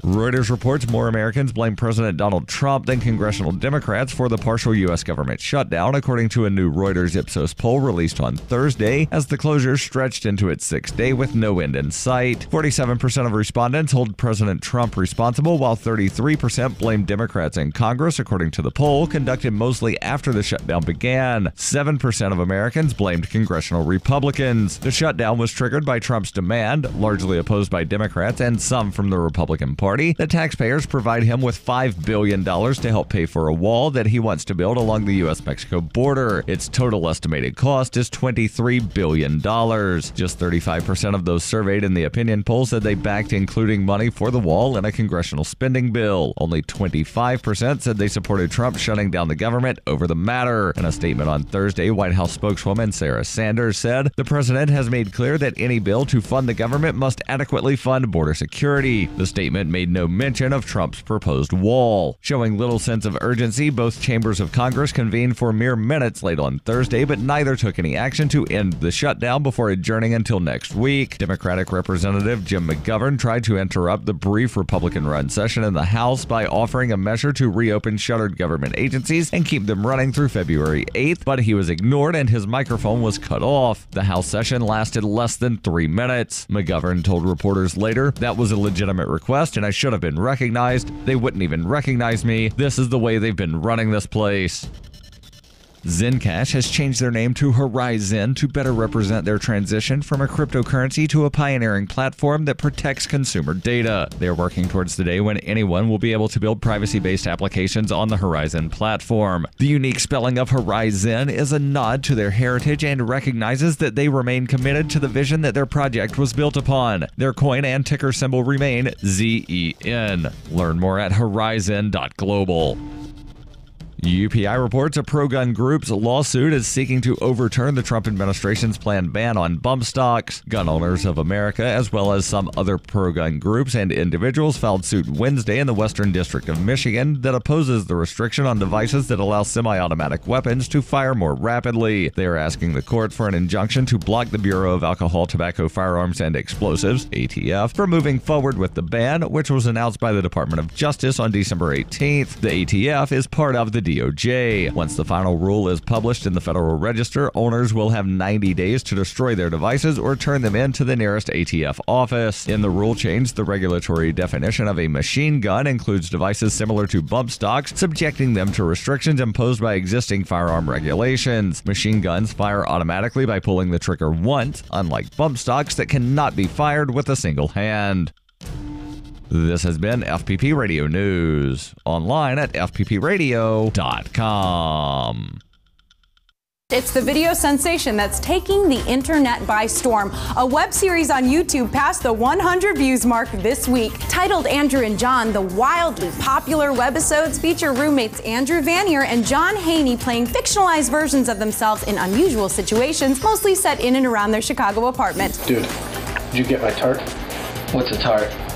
Reuters reports more Americans blame President Donald Trump than congressional Democrats for the partial U.S. government shutdown, according to a new Reuters Ipsos poll released on Thursday, as the closure stretched into its 6th day with no end in sight. 47% of respondents hold President Trump responsible, while 33% blamed Democrats in Congress, according to the poll, conducted mostly after the shutdown began. 7% of Americans blamed congressional Republicans. The shutdown was triggered by Trump's demand, largely opposed by Democrats and some from the Republican Party, that taxpayers provide him with $5 billion to help pay for a wall that he wants to build along the U.S.-Mexico border. Its total estimated cost is $23 billion. Just 35% of those surveyed in the opinion poll said they backed including money for the wall in a congressional spending bill. Only 25% said they supported Trump shutting down the government over the matter. In a statement on Thursday, White House spokeswoman Sarah Sanders said, "The president has made clear that any bill to fund the government must adequately fund border security." The statement made no mention of Trump's proposed wall. Showing little sense of urgency, both chambers of Congress convened for mere minutes late on Thursday, but neither took any action to end the shutdown before adjourning until next week. Democratic Representative Jim McGovern tried to interrupt the brief Republican-run session in the House by offering a measure to reopen shuttered government agencies and keep them running through February 8th, but he was ignored and his microphone was cut off. The House session lasted less than 3 minutes. McGovern told reporters later, "That was a legitimate request and I should have been recognized. They wouldn't even recognize me. This is the way they've been running this place." Zencash has changed their name to Horizon to better represent their transition from a cryptocurrency to a pioneering platform that protects consumer data. They are working towards the day when anyone will be able to build privacy-based applications on the Horizon platform. The unique spelling of Horizon is a nod to their heritage and recognizes that they remain committed to the vision that their project was built upon. Their coin and ticker symbol remain ZEN. Learn more at horizon.global. UPI reports a pro-gun group's lawsuit is seeking to overturn the Trump administration's planned ban on bump stocks. Gun Owners of America, as well as some other pro-gun groups and individuals, filed suit Wednesday in the Western District of Michigan that opposes the restriction on devices that allow semi-automatic weapons to fire more rapidly. They are asking the court for an injunction to block the Bureau of Alcohol, Tobacco, Firearms, and Explosives, ATF, from moving forward with the ban, which was announced by the Department of Justice on December 18th. The ATF is part of the DOJ. Once the final rule is published in the Federal Register, owners will have 90 days to destroy their devices or turn them in to the nearest ATF office. In the rule change, the regulatory definition of a machine gun includes devices similar to bump stocks, subjecting them to restrictions imposed by existing firearm regulations. Machine guns fire automatically by pulling the trigger once, unlike bump stocks that cannot be fired with a single hand. This has been FPP Radio News, online at fppradio.com. It's the video sensation that's taking the internet by storm. A web series on YouTube passed the 100 views mark this week. Titled Andrew and John, the wildly popular webisodes feature roommates Andrew Vanier and John Haney playing fictionalized versions of themselves in unusual situations, mostly set in and around their Chicago apartment. Dude, did you get my tart? What's a tart?